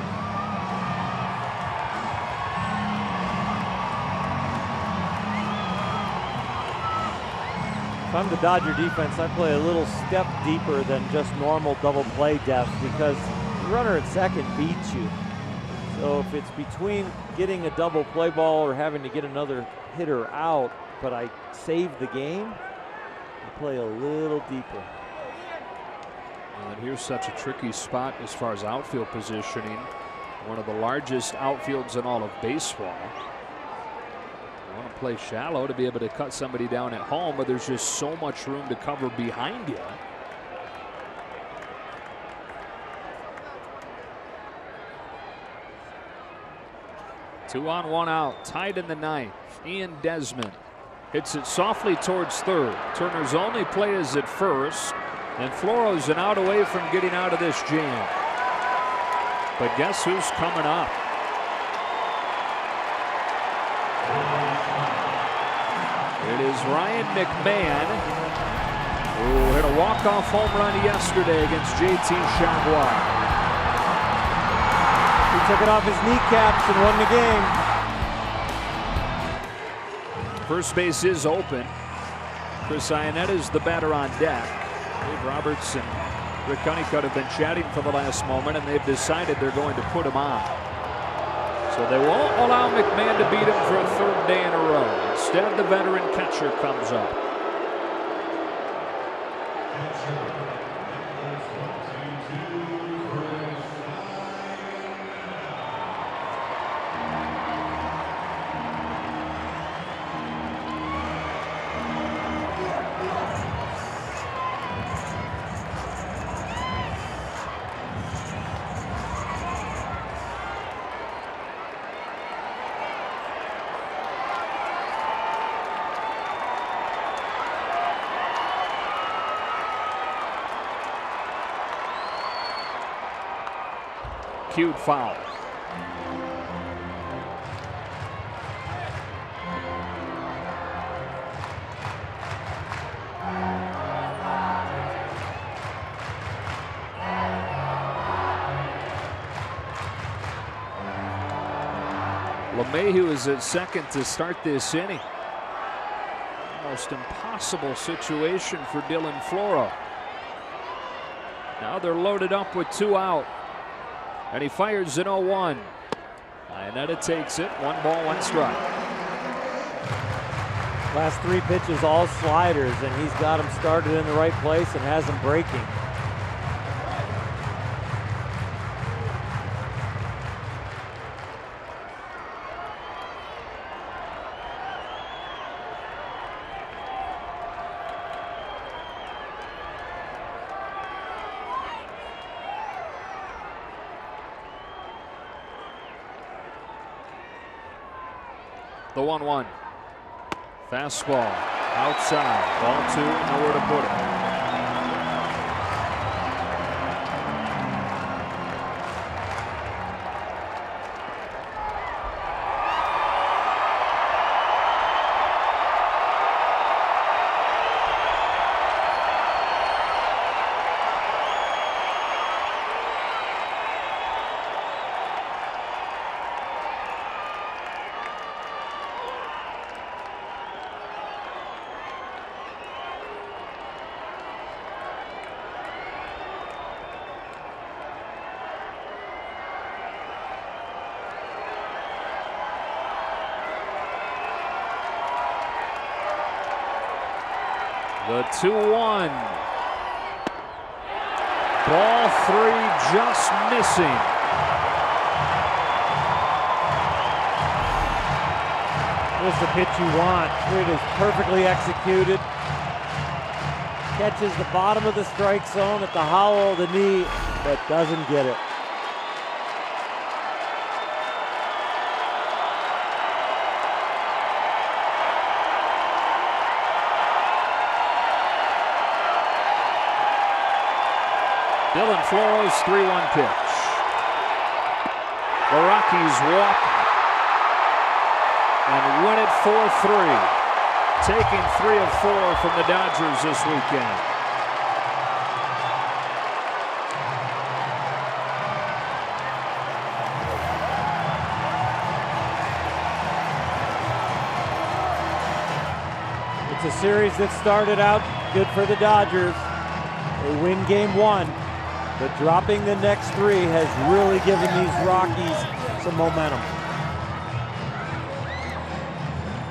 If I'm the Dodger defense, I play a little step deeper than just normal double play depth, because the runner at second beats you. So if it's between getting a double play ball or having to get another hitter out, but I save the game, I play a little deeper. And here's such a tricky spot as far as outfield positioning. One of the largest outfields in all of baseball. You want to play shallow to be able to cut somebody down at home, but there's just so much room to cover behind you. Two on, one out, tied in the 9th. Ian Desmond hits it softly towards third. Turner's only play is at first, and Floro's an out away from getting out of this jam. But guess who's coming up? It is Ryan McMahon, who hit a walk-off home run yesterday against JT Chargois. He took it off his kneecaps and won the game. First base is open. Chris Iannetta is the batter on deck. Dave Roberts and Rick Honeycutt have been chatting for the last moment, and they've decided they're going to put him on. So they won't allow McMahon to beat him for a 3rd day in a row. Instead, the veteran catcher comes up. Cued foul. LeMahieu is at second to start this inning. Almost impossible situation for Dylan Floro. Now they're loaded up with 2 out. And he fires an 0-1. Iannetta takes it. 1 ball, 1 strike. Last 3 pitches, all sliders, and he's got them started in the right place and has them breaking. The 1-1. Fastball outside. Ball 2, nowhere to put it. The 2-1. Ball 3 just missing. Here's the pitch you want. It is perfectly executed. Catches the bottom of the strike zone at the hollow of the knee, but doesn't get it. Dylan Flores, 3-1 pitch. The Rockies walk and win it 4-3. Taking 3 of 4 from the Dodgers this weekend. It's a series that started out good for the Dodgers. They win game 1, but dropping the next 3 has really given these Rockies some momentum.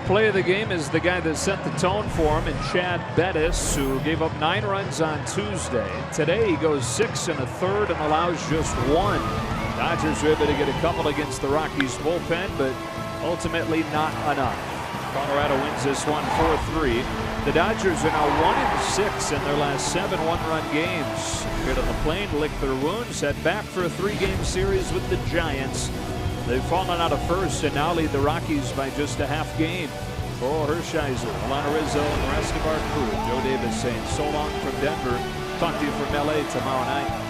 Play of the game is the guy that set the tone for him, and Chad Bettis, who gave up 9 runs on Tuesday. Today he goes 6 1/3 and allows just 1. Dodgers are able to get a couple against the Rockies bullpen, but ultimately not enough. Colorado wins this one 4-3. The Dodgers are now 1-6 in their last 7 one-run games. Appeared on the plane, licked their wounds, head back for a 3-game series with the Giants. They've fallen out of first and now lead the Rockies by just a half game. For Hershiser, Alana Rizzo, and the rest of our crew, Joe Davis saying so long from Denver. Talk to you from LA tomorrow night.